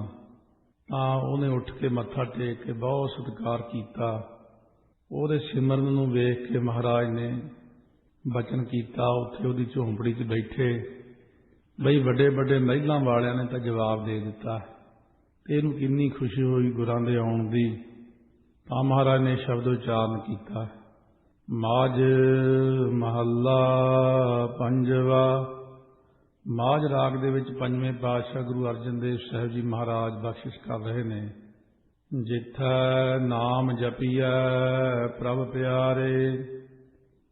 ਤਾਂ ਉਹਨੇ ਉੱਠ ਕੇ ਮੱਥਾ ਟੇਕ ਕੇ ਬਹੁਤ ਸਤਿਕਾਰ ਕੀਤਾ। ਉਹਦੇ ਸਿਮਰਨ ਨੂੰ ਵੇਖ ਕੇ ਮਹਾਰਾਜ ਨੇ ਬਚਨ ਕੀਤਾ। ਉੱਥੇ ਉਹਦੀ ਝੌਂਪੜੀ 'ਚ ਬੈਠੇ ਬਈ ਵੱਡੇ ਵੱਡੇ ਮਹਿਲਾਂ ਵਾਲਿਆਂ ਨੇ ਤਾਂ ਜਵਾਬ ਦੇ ਦਿੱਤਾ। ਤੇ ਇਹਨੂੰ ਕਿੰਨੀ ਖੁਸ਼ੀ ਹੋਈ ਗੁਰਾਂ ਦੇ ਆਉਣ ਦੀ। ਤਾਂ ਮਹਾਰਾਜ ਨੇ ਸ਼ਬਦ ਉਚਾਰਨ ਕੀਤਾ, ਮਾਝ ਮਹੱਲਾ ਪੰਜਵਾ। ਮਾਝ ਰਾਗ ਦੇ ਵਿੱਚ 5ਵੇਂ ਪਾਤਸ਼ਾਹ ਗੁਰੂ ਅਰਜਨ ਦੇਵ ਸਾਹਿਬ ਜੀ ਮਹਾਰਾਜ ਬਖਸ਼ਿਸ਼ ਕਰ ਰਹੇ ਨੇ। ਜਿੱਥੈ ਨਾਮ ਜਪੀਐ ਪ੍ਰਭ ਪਿਆਰੇ,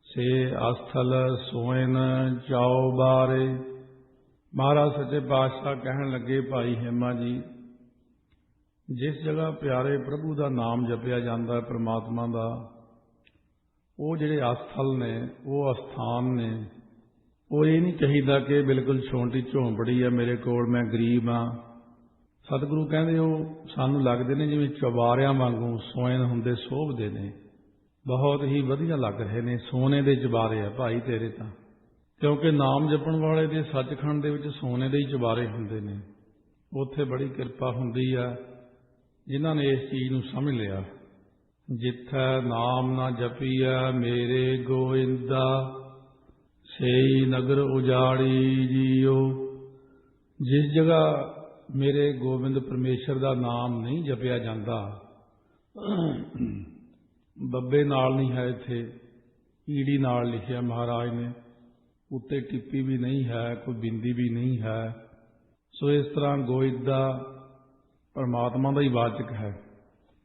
ਸੇ ਅਸਥਲ ਸੋਇਨ ਚਾਉ ਬਾਰੇ। ਮਹਾਰਾਜ ਸੱਚੇ ਪਾਤਸ਼ਾਹ ਕਹਿਣ ਲੱਗੇ ਭਾਈ ਹੇਮਾ ਜੀ, ਜਿਸ ਜਗ੍ਹਾ ਪਿਆਰੇ ਪ੍ਰਭੂ ਦਾ ਨਾਮ ਜਪਿਆ ਜਾਂਦਾ ਹੈ ਪ੍ਰਮਾਤਮਾ ਦਾ, ਉਹ ਜਿਹੜੇ ਅਸਥਲ ਨੇ, ਉਹ ਅਸਥਾਨ ਨੇ। ਉਹ ਇਹ ਨਹੀਂ ਚਾਹੀਦਾ ਕਿ ਬਿਲਕੁਲ ਛੋਟੀ ਝੌਂਪੜੀ ਹੈ ਮੇਰੇ ਕੋਲ, ਮੈਂ ਗਰੀਬ ਹਾਂ। ਸਤਿਗੁਰੂ ਕਹਿੰਦੇ ਉਹ ਸਾਨੂੰ ਲੱਗਦੇ ਨੇ ਜਿਵੇਂ ਚੁਬਾਰਿਆਂ ਵਾਂਗੂ ਸੋਇਨ ਹੁੰਦੇ, ਸੋਭਦੇ ਨੇ, ਬਹੁਤ ਹੀ ਵਧੀਆ ਲੱਗ ਰਹੇ ਨੇ। ਸੋਨੇ ਦੇ ਚੁਬਾਰੇ ਆ ਭਾਈ ਤੇਰੇ ਤਾਂ, ਕਿਉਂਕਿ ਨਾਮ ਜਪਣ ਵਾਲੇ ਦੇ ਸੱਚਖੰਡ ਦੇ ਵਿੱਚ ਸੋਨੇ ਦੇ ਹੀ ਚੁਬਾਰੇ ਹੁੰਦੇ ਨੇ। ਉੱਥੇ ਬੜੀ ਕਿਰਪਾ ਹੁੰਦੀ ਆ ਜਿਨ੍ਹਾਂ ਨੇ ਇਸ ਚੀਜ਼ ਨੂੰ ਸਮਝ ਲਿਆ। ਜਿੱਥੈ ਨਾਮ ਨਾ ਜਪੀਐ ਮੇਰੇ ਗੋਇੰਦਾ, ਸੇਈ ਨਗਰ ਉਜਾੜੀ ਜੀਓ। ਜਿਸ ਜਗ੍ਹਾ ਮੇਰੇ ਗੋਬਿੰਦ ਪਰਮੇਸ਼ਰ ਦਾ ਨਾਮ ਨਹੀਂ ਜਪਿਆ ਜਾਂਦਾ, ਬੱਬੇ ਨਾਲ ਨਹੀਂ ਹੈ ਇੱਥੇ, ਈੜੀ ਨਾਲ ਲਿਖਿਆ ਮਹਾਰਾਜ ਨੇ, ਉੱਤੇ ਟਿੱਪੀ ਵੀ ਨਹੀਂ ਹੈ, ਕੋਈ ਬਿੰਦੀ ਵੀ ਨਹੀਂ ਹੈ। ਸੋ ਇਸ ਤਰ੍ਹਾਂ ਗੋਇੰਦਾ ਪਰਮਾਤਮਾ ਦਾ ਹੀ ਵਾਚਕ ਹੈ।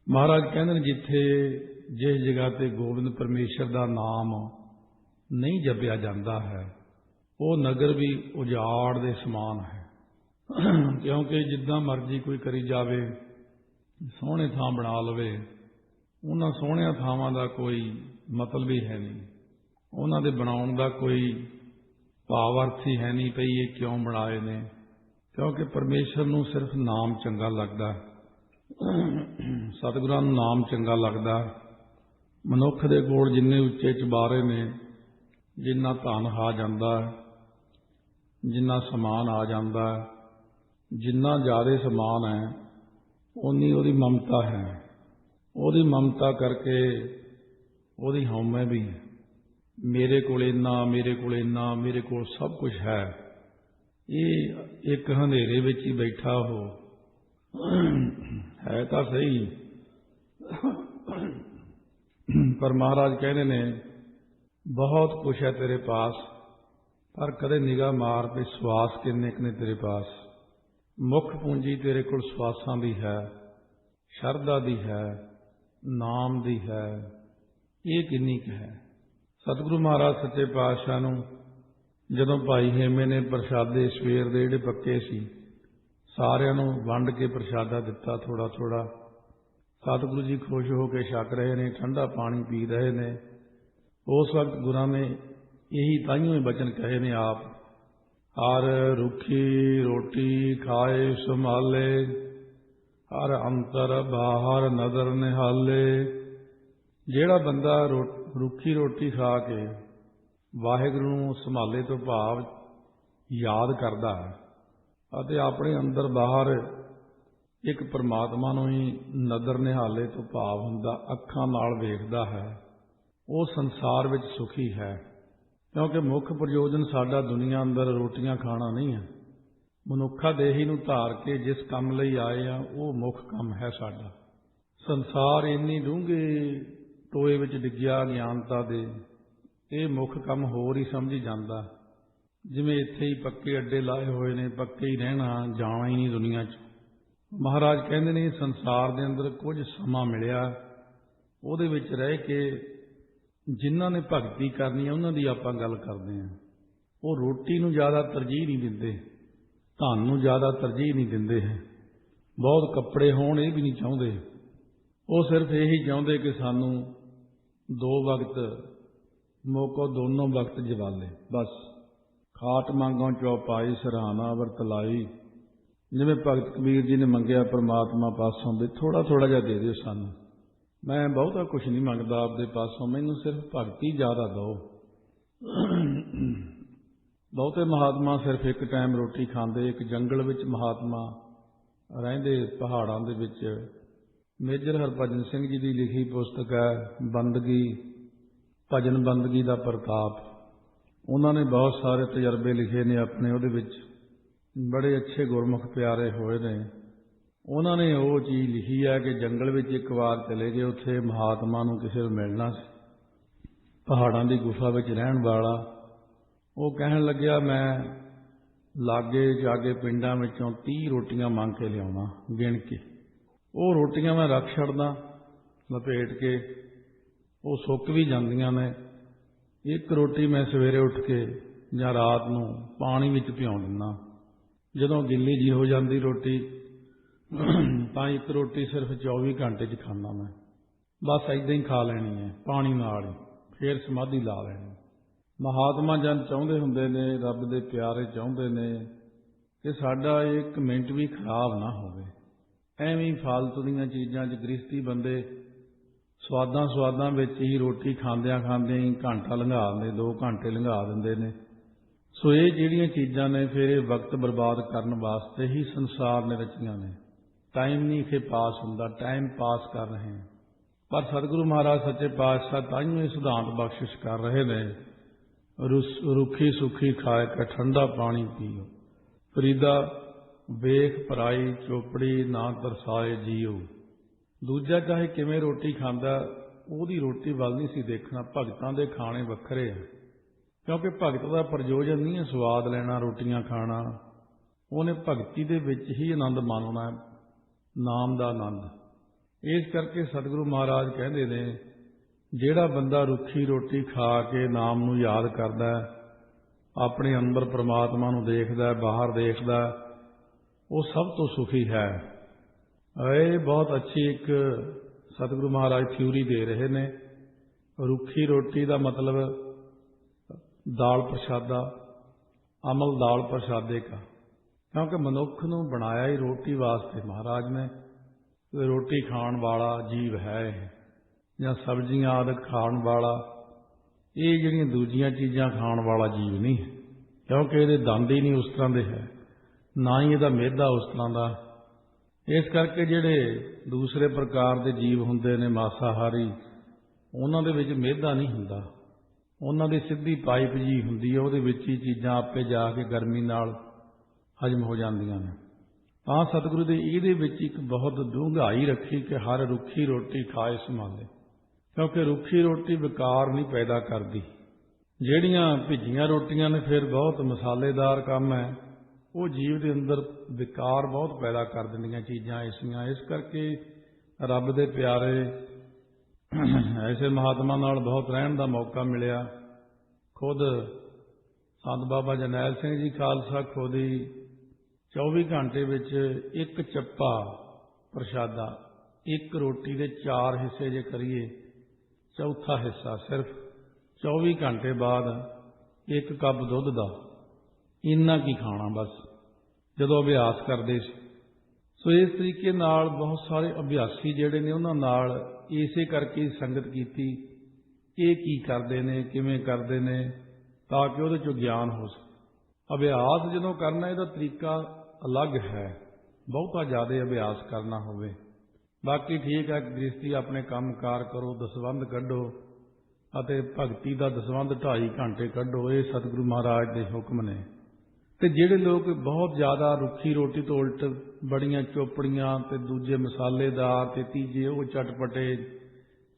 ਮਹਾਰਾਜ ਕਹਿੰਦੇ ਨੇ ਜਿੱਥੇ ਜਿਸ ਜਗ੍ਹਾ ਤੇ ਗੋਬਿੰਦ ਪਰਮੇਸ਼ਰ ਦਾ ਨਾਮ ਨਹੀਂ ਜਪਿਆ ਜਾਂਦਾ ਹੈ, ਉਹ ਨਗਰ ਵੀ ਉਜਾੜ ਦੇ ਸਮਾਨ ਹੈ। ਕਿਉਂਕਿ ਜਿੱਦਾਂ ਮਰਜ਼ੀ ਕੋਈ ਕਰੀ ਜਾਵੇ, ਸੋਹਣੇ ਥਾਂ ਬਣਾ ਲਵੇ, ਉਹਨਾਂ ਸੋਹਣਿਆਂ ਥਾਵਾਂ ਦਾ ਕੋਈ ਮਤਲਬ ਹੀ ਹੈ ਨਹੀਂ, ਉਹਨਾਂ ਦੇ ਬਣਾਉਣ ਦਾ ਕੋਈ ਭਾਵ ਅਰਥ ਹੀ ਹੈ ਨਹੀਂ ਪਈ ਇਹ ਕਿਉਂ ਬਣਾਏ ਨੇ। ਕਿਉਂਕਿ ਪਰਮੇਸ਼ਰ ਨੂੰ ਸਿਰਫ ਨਾਮ ਚੰਗਾ ਲੱਗਦਾ, ਸਤਿਗੁਰਾਂ ਨੂੰ ਨਾਮ ਚੰਗਾ ਲੱਗਦਾ। ਮਨੁੱਖ ਦੇ ਕੋਲ ਜਿੰਨੇ ਉੱਚੇ ਚੁਬਾਰੇ ਨੇ, ਜਿੰਨਾ ਧਨ ਆ ਜਾਂਦਾ, जिन्ना समान आ जाता है, जिन्ना ज़्यादा समान है उन्नी उहदी ममता है। उहदी ममता करके उहदी हौमे भी है, मेरे कोल इन्ना, मेरे कोल इन्ना, मेरे कोल सब कुछ है। ये एक अंधेरे विच ही बैठा हो है तो सही, पर महाराज कहते ने बहुत कुछ है तेरे पास, पर कदे निगाह मार पे श्वास किन्ने ने तेरे पास। मुख पूंजी तेरे कोल श्वासां दी है, शरदा दी है, नाम दी है, ये किन्नी क है। सतगुरु महाराज सच्चे पातशाह नूं जदों भाई हेमे ने प्रशादे सवेर दे जिहड़े पक्के सी सारिआं नूं वंड के प्रशादा दिता थोड़ा थोड़ा, सतगुरु जी खुश हो के छक रहे ने, ठंडा पानी पी रहे ने। उस वक्त गुरां ने यही ताइयों ही बचन कहे ने आप, हर रुखी रोटी खाए संभाले, हर अंतर बाहर नजर निहाले। जेड़ा बंदा रुखी रोटी खा के वाहिगुरू नूं संभाले तो भाव याद करदा है अते अपने अंदर बाहर एक परमात्मा नूं ही नजर निहाले तो भाव हुंदा अखां नाल वेखदा है, वो संसार विच सुखी है। क्योंकि मुख प्रयोजन साडा दुनिया अंदर रोटियां खाना नहीं है। मनुखा देही नूं धार के जिस काम लई आए आ वो मुख काम है साडा। संसार इन्नी डूंघे टोए विच डिग्गिया ज्ञानता दे, ये मुख काम होर ही समझी जांदा। जिवें इत्थे ही पक्के अड्डे लाए होए ने, पक्के ही रहना, जाना ही नहीं दुनिया च। महाराज कहंदे ने संसार दे अंदर कुछ समा मिलिया, उहदे विच रह के जिन्हां ने भगती करनी है उन्हां दी आपां गल करदे हां। वो रोटी नूं ज़्यादा तरजीह नहीं दिंदे, धन नूं ज़्यादा तरजीह नहीं दिंदे हैं, बहुत कपड़े होण ये भी नहीं चाहुंदे। वो सिर्फ यही चाहुंदे कि सानूं दो वक्त मोको दोनों वक्त जवाले, बस खाट मांगों चौपाई सराहना वरतलाई। जिवें भगत कबीर जी ने मंगिया परमात्मा पासों भी थोड़ा थोड़ा जिहा दे दिओ सानूं, मैं बहुता कुछ नहीं मंगदा आपदे पासों, मैनूं सिर्फ भगती ज़्यादा दो। बहुते महात्मा सिर्फ एक टाइम रोटी खांदे। एक जंगल विच महात्मा रहिंदे पहाड़ां दे विच, मेजर हरभजन सिंह जी की लिखी पुस्तक है बंदगी, भजन बंदगी का प्रताप। उन्होंने बहुत सारे तजर्बे लिखे ने अपने, उहदे विच बड़े अच्छे गुरमुख प्यारे होए ने। उन्होंने वो चीज़ लिखी है कि जंगल विच एक बार चले गए, उत्थे महात्मा नूं किसे नूं मिलना सी, पहाड़ां दी गुफा विच रहण वाला। वो कहण लग्या मैं लागे जागे पिंडां विचों 30 रोटियां मंग के लियाउणा गिण के, वो रोटियां मैं रख छड़दा लपेट के, वो सुक भी जांदियां ने। एक रोटी मैं सवेरे उठ के जां रात नूं पानी विच भिओं दिंदा, जदों गिल्ली जी हो जाती रोटी तो एक रोटी सिर्फ 24 घंटे च खाना मैं, बस इदां ही खा लैनी है पानी नाल ही, फिर समाधि ला लैनी। महात्मा जन चाहुंदे हुंदे ने, रब दे प्यारे चाहुंदे ने कि साडा एक मिनट भी खराब ना होवे। एवें फालतू दीयां चीज़ां च गृहस्थी बंदे स्वादां स्वादां विच ही रोटी खांदियां खांदियां ही घंटा लंघा दिंदे, 2 घंटे लंघा दिंदे ने। सो ये जिहड़ियां चीज़ां ने फिर ये वक्त बर्बाद करन वास्ते ही संसार ने रचियां ने। टाइम नहीं इत्थे पास हुंदा, टाइम पास कर रहे हैं। पर सतगुरु महाराज सच्चे पातशाह ताइयों ये सिद्धांत बख्शिश कर रहे ने, रुखी सुखी खाए के ठंडा पानी पीओ, फरीदा वेख पराई चोपड़ी ना तरसाए जीओ। दूजा चाहे किवें रोटी खांदा, ਉਹਦੀ रोटी ਵੱਲ नहीं सी देखना। भगतां दे खाने वखरे है, क्योंकि भगत का प्रयोजन नहीं है स्वाद लेना रोटियां खाना, उन्हें भगती दे विच ही आनंद मानना, नाम का आनंद। इस करके सतगुरु महाराज कहते ने जिहड़ा बंदा रुखी रोटी खा के नाम नूं याद करदा, अपने अंदर परमात्मा नूं देखदा, बाहर देखदा, वो सब तो सुखी है। ये बहुत अच्छी एक सतगुरु महाराज थ्योरी दे रहे ने। रुखी रोटी का मतलब दाल प्रसादा, अमल दाल प्रसादे का, क्योंकि मनुख नूं बनाया ही रोटी वास्ते महाराज ने। रोटी खाण वाला जीव है या सब्जियां आदि खाण वाला, ये जिहड़ियां दूजियां चीज़ां खाण वाला जीव नहीं है। क्योंकि ये दंद ही नहीं उस तरह के है, ना ही ये मेदा उस तरह का। इस करके जिहड़े दूसरे प्रकार के जीव हुंदे ने मासाहारी, उन्हां दे विच मेदा नहीं हुंदा, उन्हां दी सीधी पाइप जी हुंदी है, उहदे विच ही चीज़ां आपे जाके गर्मी नाल हजम हो जांदियां ने। तां सतगुरु दे इहदे विच एक बहुत डूंघाई रखी कि हर रुखी रोटी खाए संभाले, क्योंकि रुखी रोटी विकार नहीं पैदा करती। ਜਿਹੜੀਆਂ ਭਿੱਜੀਆਂ ਰੋਟੀਆਂ ने फिर बहुत मसालेदार काम है, वो जीव के अंदर विकार बहुत पैदा कर दिंदियां चीज़ां ऐसियां। इस करके रब दे प्यारे ऐसे महात्मा नाल बहुत रहन का मौका मिलिया। खुद संत बाबा जरनैल सिंह जी खालसा खुद ही 24 घंटे विच एक चप्पा प्रशादा, एक रोटी के 4 हिस्से जे करिए, चौथा हिस्सा सिर्फ 24 घंटे बाद एक कप दुध का इन्ना की खाना, बस जदों अभ्यास करते। सो इस तरीके नाल बहुत सारे अभ्यासी जिहड़े ने उन्हां नाल इसे करके संगत कीती, ये की करते ने, किवें करते ने, ताकि उहदे चों ज्ञान हो सके। अभ्यास जदों करना इहदा तरीका अलग है, बहुता ज़्यादा अभ्यास करना होवे। बाकी ठीक है, गृहस्थी अपने काम कार करो, दसवंध कढो ਅਤੇ भगती का दसवंध 2.5 घंटे कढो, ये सतगुरु महाराज के हुक्म ने। तो जिहड़े लोग बहुत ज़्यादा रुखी रोटी तो उल्ट बड़ियां चोपड़ियां ते दूजे मसालेदार ते तीजे वो चटपटे,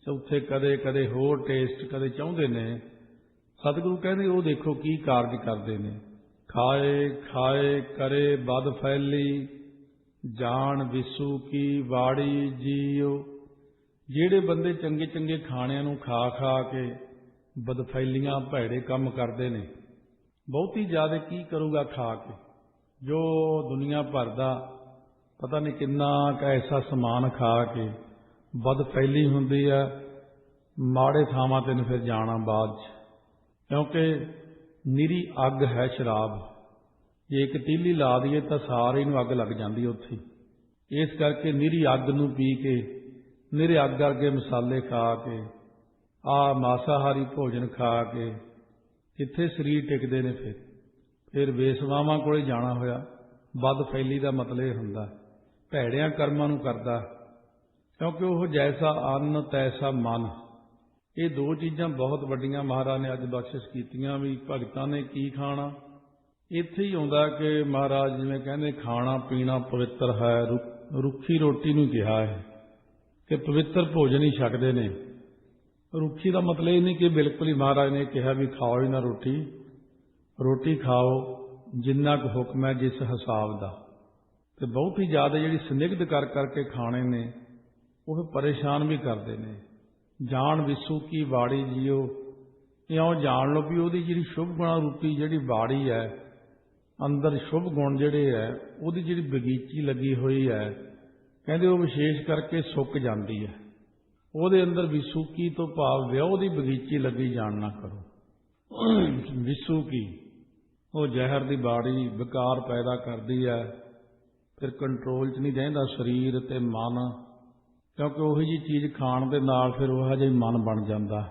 चौथे कदे कदे होर टेस्ट कदे चाहुंदे ने, सतगुरु कहते वो देखो की कारज करते हैं। खाए खाए करे बद फैली, जान विसू की वाड़ी जीओ। ਜਿਹੜੇ ਬੰਦੇ ਚੰਗੇ ਚੰਗੇ ਖਾਣਿਆਂ ਨੂੰ ਖਾ ਖਾ ਕੇ ਬਦਫੈਲੀਆਂ ਭੈੜੇ ਕੰਮ ਕਰਦੇ ਨੇ, ਬਹੁਤੀ ਜ਼ਿਆਦਾ ਕੀ ਕਰੂਗਾ ਖਾ ਕੇ, ਜੋ ਦੁਨੀਆ ਭਰ ਦਾ ਪਤਾ ਨਹੀਂ ਕਿੰਨਾ ਕੁ ਐਸਾ ਸਮਾਨ ਖਾ ਕੇ ਬਦਫੈਲੀ ਹੁੰਦੀ ਹੈ, ਮਾੜੇ ਥਾਵਾਂ ਤੇ ਨੂੰ ਫਿਰ ਜਾਣਾ ਬਾਅਦ 'ਚ, ਕਿਉਂਕਿ ਨਿਰੀ ਅੱਗ ਹੈ ਸ਼ਰਾਬ। ਜੇ ਇੱਕ ਤੀਲੀ ਲਾ ਦਈਏ ਤਾਂ ਸਾਰੇ ਨੂੰ ਅੱਗ ਲੱਗ ਜਾਂਦੀ ਉੱਥੇ। ਇਸ ਕਰਕੇ ਨਿਰੀ ਅੱਗ ਨੂੰ ਪੀ ਕੇ, निरे अग वर्गे मसाले खा के, मासाहारी भोजन खा के कित्थे शरीर टिकते ने। फिर बेसवावां कोले जाना होया। बद फैली का मतलब यह हुंदा भैड़ियां कर्मां नूं करदा, क्योंकि वह जैसा अन्न तैसा मन, ये दो चीज़ां बहुत वड्डियां महाराज ने अज बख्शिश कीतियां भी भगतां ने की खाना। इत्थे ही आउंदा कि महाराज जिवें कहंदे खाना पीना पवित्र है, रुखी रोटी नूं कहा है कि पवित्र भोजन ही छकते हैं। रुखी का मतलब ये नहीं कि बिल्कुल ही महाराज ने कहा भी खाओ ही ना रोटी, रोटी खाओ जिन्ना को हुक्म है जिस हिसाब का। तो बहुत ही ज़्यादा जी स्निग्ध कर करके खाने ने वो परेशान भी करते हैं। जान विसू की वाड़ी जियो, इं जान लो भी वो जी शुभ गुणा रूपी जी वाड़ी है, अंदर शुभ गुण जोड़े है वो जी बगीची लगी हुई है, कहते वो विशेष करके सुक जाती है। वो अंदर विसूकी तो भाव व्याह की बगीची लगी जान ना करो। विसूकी वो जहर की बाड़ी विकार पैदा करती है, फिर कंट्रोल च नहीं रहिंदा शरीर ते मन, क्योंकि वही जी चीज़ खाण दे नाल फिर वह जिहा मन बन जाता।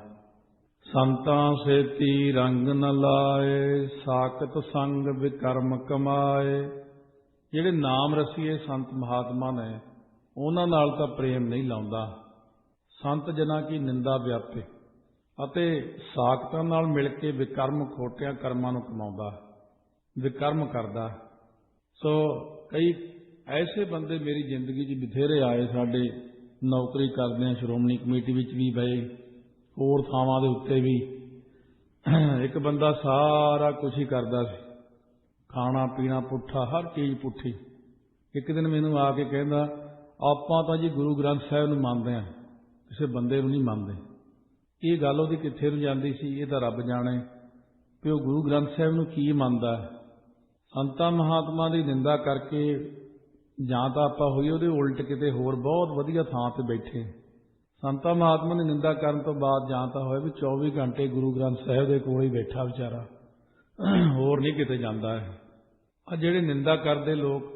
संतां सेती रंग न लाए, साकत संग विकर्म कमाए। जिहड़े नाम रसीए संत महात्मा ने उन्हां नाल तां प्रेम नहीं लाउंदा। संत जना की निंदा व्यापे अते साकतां नाल मिल के विकर्म खोटियां कर्मां नूं कमाउंदा, विकर्म करदा। सो कई ऐसे बंदे मेरी जिंदगी च बथेरे आए, साडे नौकरी करदे श्रोमणी कमेटी विच भी बए, होर थावां दे उत्ते भी। एक बंदा सारा कुछ ही करदा सी, खाना पीना पुट्ठा, हर चीज़ पुट्ठी। एक दिन मैनूं आके कहंदा आपां तां जी गुरु ग्रंथ साहिब नूं मनदे हां, किसी बंदे नूं नहीं मनदे। ये गल उहदी कित्थे नूं जांदी सी, ये तां रब जाणे कि वो गुरु ग्रंथ साहिब नूं की मनदा है। संतां महात्मा की निंदा करके जां तां आपां होईए उहदे उल्ट किते होर बहुत वधिया थां ते बैठे। संतां महात्मा की निंदा करन तो बाद जां तां होए भी 24 घंटे गुरु ग्रंथ साहिब दे कोल ही बैठा बेचारा, होर नहीं किते जांदा है। आ जिहड़े निंदा करदे लोग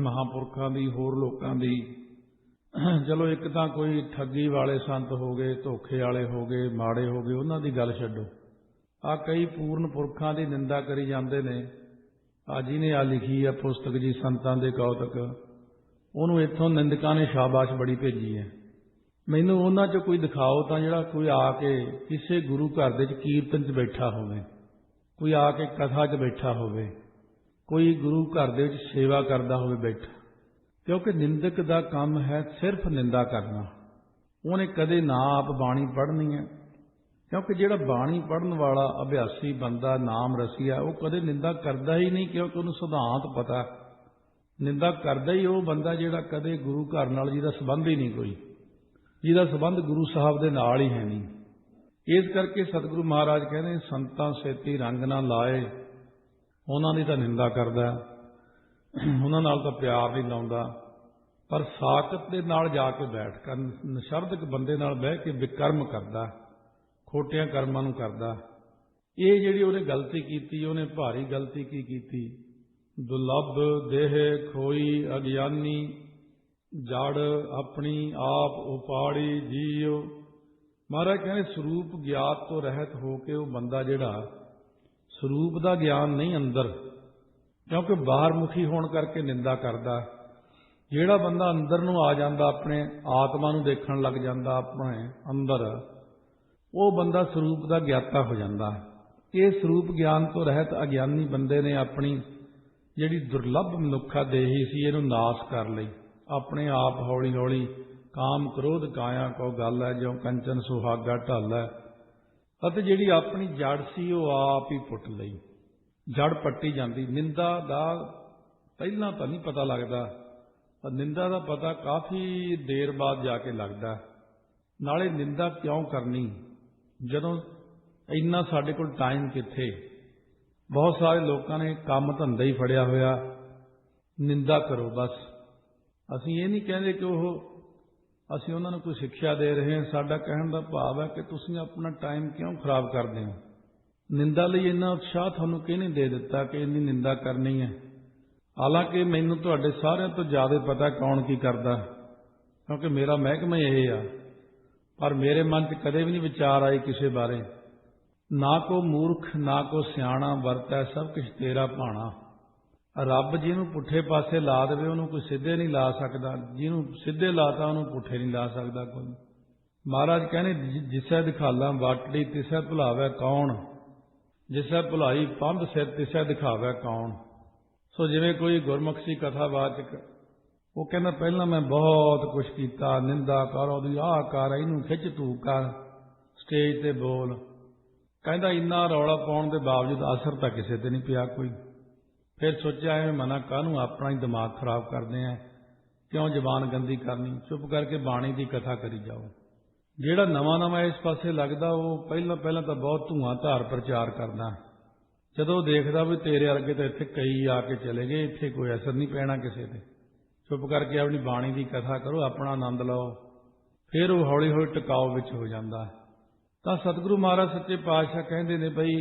महापुरखां दी, होर लोकां दी, चलो एक तो कोई ठगी वाले संत हो गए, धोखे वाले हो गए, माड़े हो गए, उन्हां दी गल छड्डो। ਆ ਕਈ ਪੂਰਨ ਪੁਰਖਾਂ ਦੀ ਨਿੰਦਾ ਕਰੀ ਜਾਂਦੇ ਨੇ। ਆ ਜਿਹਨੇ ਆ ਲਿਖੀ ਹੈ ਪੁਸਤਕ ਜੀ ਸੰਤਾਂ ਦੇ ਕੌਤਕ, ਉਹਨੂੰ ਇੱਥੋਂ ਨਿੰਦਕਾਂ ਨੇ ਸ਼ਾਬਾਸ਼ ਬੜੀ ਭੇਜੀ ਹੈ। ਮੈਨੂੰ ਉਹਨਾਂ 'ਚੋਂ ਕੋਈ ਦਿਖਾਓ ਤਾਂ ਜਿਹੜਾ ਕੋਈ ਆ ਕੇ ਕਿਸੇ ਗੁਰੂ ਘਰ ਦੇ 'ਚ ਕੀਰਤਨ 'ਚ ਬੈਠਾ ਹੋਵੇ, ਕੋਈ ਆ ਕੇ ਕਥਾ 'ਚ ਬੈਠਾ ਹੋਵੇ, ਕੋਈ ਗੁਰੂ ਘਰ ਦੇ ਵਿੱਚ ਸੇਵਾ ਕਰਦਾ ਹੋਵੇ ਬੈਠਾ। ਕਿਉਂਕਿ ਨਿੰਦਕ ਦਾ ਕੰਮ ਹੈ ਸਿਰਫ ਨਿੰਦਾ ਕਰਨਾ। ਉਹਨੇ ਕਦੇ ਨਾ ਆਪ ਬਾਣੀ ਪੜ੍ਹਨੀ ਹੈ, ਕਿਉਂਕਿ ਜਿਹੜਾ ਬਾਣੀ ਪੜ੍ਹਨ ਵਾਲਾ ਅਭਿਆਸੀ ਬੰਦਾ, ਨਾਮ ਰਸੀਆ, ਉਹ ਕਦੇ ਨਿੰਦਾ ਕਰਦਾ ਹੀ ਨਹੀਂ, ਕਿਉਂਕਿ ਉਹਨੂੰ ਸਿਧਾਂਤ ਪਤਾ। ਨਿੰਦਾ ਕਰਦਾ ਹੀ ਉਹ ਬੰਦਾ ਜਿਹੜਾ ਕਦੇ ਗੁਰੂ ਘਰ ਨਾਲ ਜਿਹਦਾ ਸੰਬੰਧ ਹੀ ਨਹੀਂ ਕੋਈ, ਜਿਹਦਾ ਸੰਬੰਧ ਗੁਰੂ ਸਾਹਿਬ ਦੇ ਨਾਲ ਹੀ ਹੈ ਨਹੀਂ। ਇਸ ਕਰਕੇ ਸਤਿਗੁਰੂ ਮਹਾਰਾਜ ਕਹਿੰਦੇ ਸੰਤਾਂ ਸੇਤੀ ਰੰਗ ਨਾ ਲਾਏ। ਉਹਨਾਂ ਦੀ ਤਾਂ ਨਿੰਦਾ ਕਰਦਾ, ਉਹਨਾਂ ਨਾਲ ਤਾਂ ਪਿਆਰ ਨਹੀਂ ਲਾਉਂਦਾ, ਪਰ ਸਾਕਤ ਦੇ ਨਾਲ ਜਾ ਕੇ ਬੈਠ ਕਰ ਨਿਸ਼ਰਦਕ ਬੰਦੇ ਨਾਲ ਬਹਿ ਕੇ ਵਿਕਰਮ ਕਰਦਾ, ਖੋਟਿਆਂ ਕਰਮਾਂ ਨੂੰ ਕਰਦਾ। ਇਹ ਜਿਹੜੀ ਉਹਨੇ ਗਲਤੀ ਕੀਤੀ, ਉਹਨੇ ਭਾਰੀ ਗਲਤੀ ਕੀ ਕੀਤੀ। ਦੁਲੱਭ ਦੇਹ ਖੋਈ ਅਗਿਆਨੀ, ਜੜ ਆਪਣੀ ਆਪ ਉਪਾੜੀ ਜੀਉ। ਮਹਾਰਾਜ ਕਹਿੰਦੇ ਸਰੂਪ ਗਿਆਤ ਤੋਂ ਰਹਿਤ ਹੋ ਕੇ ਉਹ ਬੰਦਾ ਜਿਹੜਾ ਸਰੂਪ ਦਾ ਗਿਆਨ ਨਹੀਂ ਅੰਦਰ, ਕਿਉਂਕਿ ਬਾਹਰ ਮੁਖੀ ਹੋਣ ਕਰਕੇ ਨਿੰਦਾ ਕਰਦਾ। ਜਿਹੜਾ ਬੰਦਾ ਅੰਦਰ ਨੂੰ ਆ ਜਾਂਦਾ, ਆਪਣੇ ਆਤਮਾ ਨੂੰ ਦੇਖਣ ਲੱਗ ਜਾਂਦਾ ਆਪਣੇ ਅੰਦਰ, ਉਹ ਬੰਦਾ ਸਰੂਪ ਦਾ ਗਿਆਤਾ ਹੋ ਜਾਂਦਾ। ਇਹ ਸਰੂਪ ਗਿਆਨ ਤੋਂ ਰਹਿਤ ਅਗਿਆਨੀ ਬੰਦੇ ਨੇ ਆਪਣੀ ਜਿਹੜੀ ਦੁਰਲੱਭ ਮਨੁੱਖਾ ਦੇਹੀ ਸੀ ਇਹਨੂੰ ਨਾਸ਼ ਕਰ ਲਈ। ਆਪਣੇ ਆਪ ਹੌਲੀ ਹੌਲੀ ਕਾਮ ਕ੍ਰੋਧ ਕਾਇਆ ਕੋ ਗੱਲ ਹੈ, ਜਿਉ ਕੰਚਨ ਸੁਹਾਗਾ ਢਲ ਹੈ। ਅਤੇ ਜਿਹੜੀ ਆਪਣੀ ਜੜ ਸੀ ਉਹ ਆਪ ਹੀ ਪੁੱਟ ਲਈ, ਜੜ ਪੱਟੀ ਜਾਂਦੀ। ਨਿੰਦਾ ਦਾ ਪਹਿਲਾਂ ਤਾਂ ਨਹੀਂ ਪਤਾ ਲੱਗਦਾ, ਪਰ ਨਿੰਦਾ ਦਾ ਪਤਾ ਕਾਫੀ ਦੇਰ ਬਾਅਦ ਜਾ ਕੇ ਲੱਗਦਾ। ਨਾਲੇ ਨਿੰਦਾ ਕਿਉਂ ਕਰਨੀ ਜਦੋਂ ਇੰਨਾ ਸਾਡੇ ਕੋਲ ਟਾਈਮ ਕਿੱਥੇ। ਬਹੁਤ ਸਾਰੇ ਲੋਕਾਂ ਨੇ ਕੰਮ ਧੰਦਾ ਹੀ ਫੜਿਆ ਹੋਇਆ, ਨਿੰਦਾ ਕਰੋ ਬਸ। ਅਸੀਂ ਇਹ ਨਹੀਂ ਕਹਿੰਦੇ ਕਿ ਅਸੀਂ ਉਹਨਾਂ ਨੂੰ ਕੋਈ ਸਿੱਖਿਆ ਦੇ ਰਹੇ ਹਾਂ। ਸਾਡਾ ਕਹਿਣ ਦਾ ਭਾਵ ਹੈ ਕਿ ਤੁਸੀਂ ਆਪਣਾ ਟਾਈਮ ਕਿਉਂ ਖਰਾਬ ਕਰਦੇ ਹੋ। ਨਿੰਦਾ ਲਈ ਇੰਨਾ ਉਤਸ਼ਾਹ ਤੁਹਾਨੂੰ ਕਿਹਨੇ ਦੇ ਦਿੱਤਾ ਕਿ ਇੰਨੀ ਨਿੰਦਾ ਕਰਨੀ ਹੈ। ਹਾਲਾਂਕਿ ਮੈਨੂੰ ਤੁਹਾਡੇ ਸਾਰਿਆਂ ਤੋਂ ਜ਼ਿਆਦਾ ਪਤਾ ਕੌਣ ਕੀ ਕਰਦਾ, ਕਿਉਂਕਿ ਮੇਰਾ ਮਹਿਕਮਾ ਇਹ ਆ। ਪਰ ਮੇਰੇ ਮਨ 'ਚ ਕਦੇ ਵੀ ਨਹੀਂ ਵਿਚਾਰ ਆਏ ਕਿਸੇ ਬਾਰੇ। ਨਾ ਕੋ ਮੂਰਖ ਨਾ ਕੋ ਸਿਆਣਾ, ਵਰਤੈ ਸਭ ਕੁਛ ਤੇਰਾ ਭਾਣਾ। ਰੱਬ ਜਿਹਨੂੰ ਪੁੱਠੇ ਪਾਸੇ ਲਾ ਦੇਵੇ ਉਹਨੂੰ ਕੋਈ ਸਿੱਧੇ ਨਹੀਂ ਲਾ ਸਕਦਾ, ਜਿਹਨੂੰ ਸਿੱਧੇ ਲਾਤਾ ਉਹਨੂੰ ਪੁੱਠੇ ਨਹੀਂ ਲਾ ਸਕਦਾ ਕੋਈ। ਮਹਾਰਾਜ ਕਹਿੰਦੇ ਜਿਸੈ ਦਿਖਾਲਾ ਵਾਟੜੀ ਤਿਸੈ ਭੁਲਾਵੈ ਕੌਣ, ਜਿਸੈ ਭੁਲਾਈ ਪੰਧ ਸਿਰ ਤਿਸੈ ਦਿਖਾਵੈ ਕੌਣ। ਸੋ ਜਿਵੇਂ ਕੋਈ ਗੁਰਮੁਖੀ ਕਥਾਵਾਚਕ, ਉਹ ਕਹਿੰਦਾ ਪਹਿਲਾਂ ਮੈਂ ਬਹੁਤ ਕੁਛ ਕੀਤਾ, ਨਿੰਦਾ ਕਰ, ਉਹਦੀ ਆਹ ਕਰ, ਇਹਨੂੰ ਖਿੱਚ ਧੂ ਕਰ, ਸਟੇਜ ਤੇ ਬੋਲ। ਕਹਿੰਦਾ ਇੰਨਾ ਰੌਲਾ ਪਾਉਣ ਦੇ ਬਾਵਜੂਦ ਅਸਰ ਤਾਂ ਕਿਸੇ ਤੇ ਨਹੀਂ ਪਿਆ ਕੋਈ। ਫਿਰ ਸੋਚਿਆ ਐਵੇਂ ਮਨਾ ਕਾਹਨੂੰ ਆਪਣਾ ਹੀ ਦਿਮਾਗ ਖਰਾਬ ਕਰਦੇ ਆ, ਕਿਉਂ ਜ਼ਬਾਨ ਗੰਦੀ ਕਰਨੀ, ਚੁੱਪ ਕਰਕੇ ਬਾਣੀ ਦੀ ਕਥਾ ਕਰੀ ਜਾਓ। ਜਿਹੜਾ ਨਵਾਂ ਇਸ ਪਾਸੇ ਲੱਗਦਾ ਉਹ ਪਹਿਲਾਂ ਤਾਂ ਬਹੁਤ ਧੂਆਂ ਧਾਰ ਪ੍ਰਚਾਰ ਕਰਦਾ। ਜਦੋਂ ਦੇਖਦਾ ਵੀ ਤੇਰੇ ਵਰਗੇ ਤਾਂ ਇੱਥੇ ਕਈ ਆ ਕੇ ਚਲੇ ਗਏ, ਇੱਥੇ ਕੋਈ ਅਸਰ ਨਹੀਂ ਪੈਣਾ ਕਿਸੇ ਤੇ, ਚੁੱਪ ਕਰਕੇ ਆਪਣੀ ਬਾਣੀ ਦੀ ਕਥਾ ਕਰੋ, ਆਪਣਾ ਆਨੰਦ ਲਓ। ਫਿਰ ਉਹ ਹੌਲੀ ਹੌਲੀ ਟਿਕਾਓ ਵਿੱਚ ਹੋ ਜਾਂਦਾ। ਤਾਂ ਸਤਿਗੁਰੂ ਮਹਾਰਾਜ ਸੱਚੇ ਪਾਤਸ਼ਾਹ ਕਹਿੰਦੇ ਨੇ ਬਈ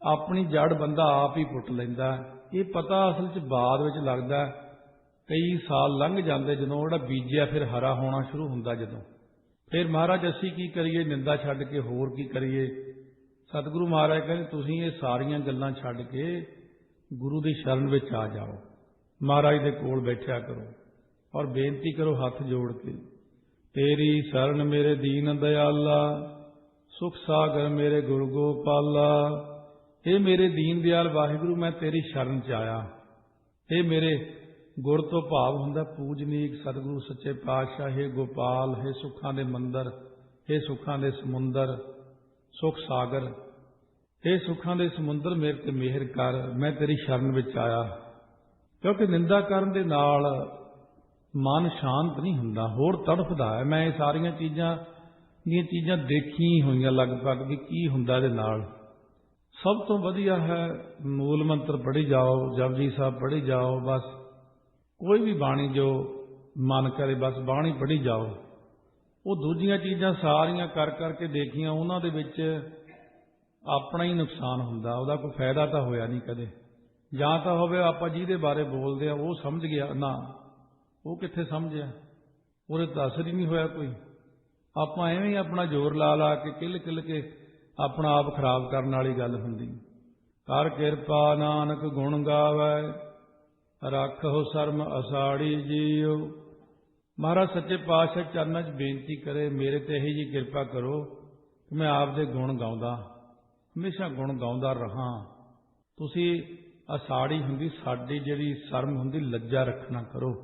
ਆਪਣੀ ਜੜ ਬੰਦਾ ਆਪ ਹੀ ਪੁੱਟ ਲੈਂਦਾ। ਇਹ ਪਤਾ ਅਸਲ 'ਚ ਬਾਅਦ ਵਿੱਚ ਲੱਗਦਾ, ਕਈ ਸਾਲ ਲੰਘ ਜਾਂਦੇ ਜਦੋਂ ਜਿਹੜਾ ਬੀਜਿਆ ਫਿਰ ਹਰਾ ਹੋਣਾ ਸ਼ੁਰੂ ਹੁੰਦਾ। ਜਦੋਂ ਫਿਰ ਮਹਾਰਾਜ ਅਸੀਂ ਕੀ ਕਰੀਏ, ਨਿੰਦਾ ਛੱਡ ਕੇ ਹੋਰ ਕੀ ਕਰੀਏ। ਸਤਿਗੁਰੂ ਮਹਾਰਾਜ ਕਹਿੰਦੇ ਤੁਸੀਂ ਇਹ ਸਾਰੀਆਂ ਗੱਲਾਂ ਛੱਡ ਕੇ ਗੁਰੂ ਦੀ ਸ਼ਰਨ ਵਿੱਚ ਆ ਜਾਓ, ਮਹਾਰਾਜ ਦੇ ਕੋਲ ਬੈਠਿਆ ਕਰੋ ਔਰ ਬੇਨਤੀ ਕਰੋ ਹੱਥ ਜੋੜ ਕੇ, ਤੇਰੀ ਸ਼ਰਨ ਮੇਰੇ ਦੀਨ ਦਇਆਲਾ, ਸੁਖ ਸਾਗਰ ਮੇਰੇ ਗੁਰੂ ਗੋਪਾਲਾ। ਇਹ ਮੇਰੇ ਦੀਨ ਦਿਆਲ ਵਾਹਿਗੁਰੂ, ਮੈਂ ਤੇਰੀ ਸ਼ਰਨ 'ਚ ਆਇਆ। ਇਹ ਮੇਰੇ ਗੁਰ ਤੋਂ ਭਾਵ ਹੁੰਦਾ ਪੂਜਨੀਕ ਸਤਿਗੁਰੂ ਸੱਚੇ ਪਾਤਸ਼ਾਹ। ਹੈ ਗੋਪਾਲ, ਹੈ ਸੁੱਖਾਂ ਦੇ ਮੰਦਰ, ਹੈ ਸੁੱਖਾਂ ਦੇ ਸਮੁੰਦਰ, ਸੁਖ ਸਾਗਰ, ਇਹ ਸੁੱਖਾਂ ਦੇ ਸਮੁੰਦਰ ਮੇਰੇ ਤੇ ਮਿਹਰ ਕਰ, ਮੈਂ ਤੇਰੀ ਸ਼ਰਨ ਵਿੱਚ ਆਇਆ। ਕਿਉਂਕਿ ਨਿੰਦਾ ਕਰਨ ਦੇ ਨਾਲ ਮਨ ਸ਼ਾਂਤ ਨਹੀਂ ਹੁੰਦਾ, ਹੋਰ ਤੜਫਦਾ ਹੈ। ਮੈਂ ਇਹ ਸਾਰੀਆਂ ਚੀਜ਼ਾਂ ਦੇਖੀਆਂ ਹੋਈਆਂ ਲਗਭਗ ਵੀ ਕੀ ਹੁੰਦਾ ਇਹਦੇ ਨਾਲ। ਸਭ ਤੋਂ ਵਧੀਆ ਹੈ ਮੂਲ ਮੰਤਰ ਪੜ੍ਹੀ ਜਾਓ, ਜਪਜੀ ਸਾਹਿਬ ਪੜ੍ਹੀ ਜਾਓ, ਬਸ ਕੋਈ ਵੀ ਬਾਣੀ ਜੋ ਮਨ ਕਰੇ ਬਸ ਬਾਣੀ ਪੜ੍ਹੀ ਜਾਓ। ਉਹ ਦੂਜੀਆਂ ਚੀਜ਼ਾਂ ਸਾਰੀਆਂ ਕਰ ਕਰਕੇ ਦੇਖੀਆਂ, ਉਹਨਾਂ ਦੇ ਵਿੱਚ ਆਪਣਾ ਹੀ ਨੁਕਸਾਨ ਹੁੰਦਾ, ਉਹਦਾ ਕੋਈ ਫਾਇਦਾ ਤਾਂ ਹੋਇਆ ਨਹੀਂ ਕਦੇ। ਜਾਂ ਤਾਂ ਹੋਵੇ ਆਪਾਂ ਜਿਹਦੇ ਬਾਰੇ ਬੋਲਦੇ ਆ ਉਹ ਸਮਝ ਗਿਆ, ਨਾ ਉਹ ਕਿੱਥੇ ਸਮਝਿਆ, ਉਹਦੇ ਤਾਂ ਅਸਰ ਹੀ ਨਹੀਂ ਹੋਇਆ ਕੋਈ। ਆਪਾਂ ਐਵੇਂ ਹੀ ਆਪਣਾ ਜ਼ੋਰ ਲਾ ਕੇ ਕਿੱਲ ਕੇ अपना आप खराब करने वाली गल हुंदी। कर किरपा नानक गुण गावै, रखो शर्म असाड़ी जीओ। महाराज सच्चे पातशाह चरनां च बेनती करे, मेरे ते यही जी किरपा करो कि मैं आप दे गुण गाउंदा, हमेशा गुण गाउंदा रहां। तुसी असाड़ी हुंदी साडी जिहड़ी शर्म हुंदी, लज्जा रखना करो।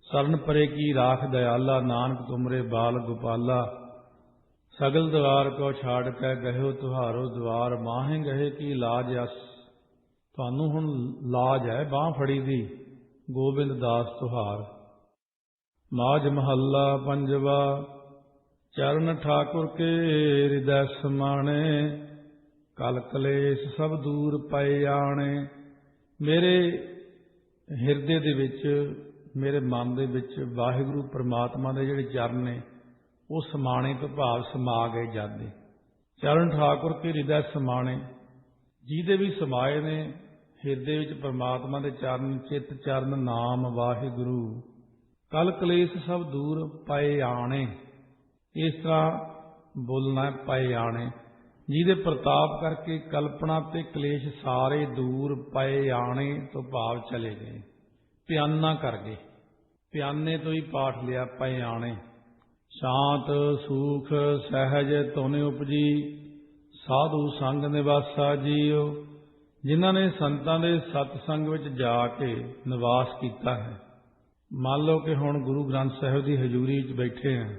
सरन परे की राख दयाला, नानक तुमरे बाल गोपाला। सगल द्वार को छाड़ कै गहिओ तुहारो द्वार, माहे गहे की लाज अस। तुहानू हुण लाज है बांह फड़ी दी, गोबिंद दास तुहार। माज महला पंजवा, चरण ठाकुर के हृदय समाणे। कल कलेश सब दूर पै आणे। मेरे हिरदे दे विच, मेरे मन दे विच वाहिगुरू परमात्मा दे जिहड़े चरण ने वो समाणे तो भाव समा गए जादे। चरण ठाकुर के हृदय समाणे, जिहदे भी समाए ने हिरदे विच परमात्मा दे चरण, चित चरण नाम वाहिगुरू। कल कलेश सब दूर पै आणे, इस तरह बोलना है, पै आणे। जिहदे प्रताप करके कल्पना ते क्लेश सारे दूर पै आणे, तो भाव चले गए, प्याना कर गए। प्याने तो ही पाठ लिया, पै आणे। शांत सुख सहज धुन उपजी, साधु संग निवासा जीओ। जिन्हां ने संतां दे सतसंग विच जाके निवास कीता है। मान लो कि हुण गुरु ग्रंथ साहिब की हजूरी च बैठे हैं,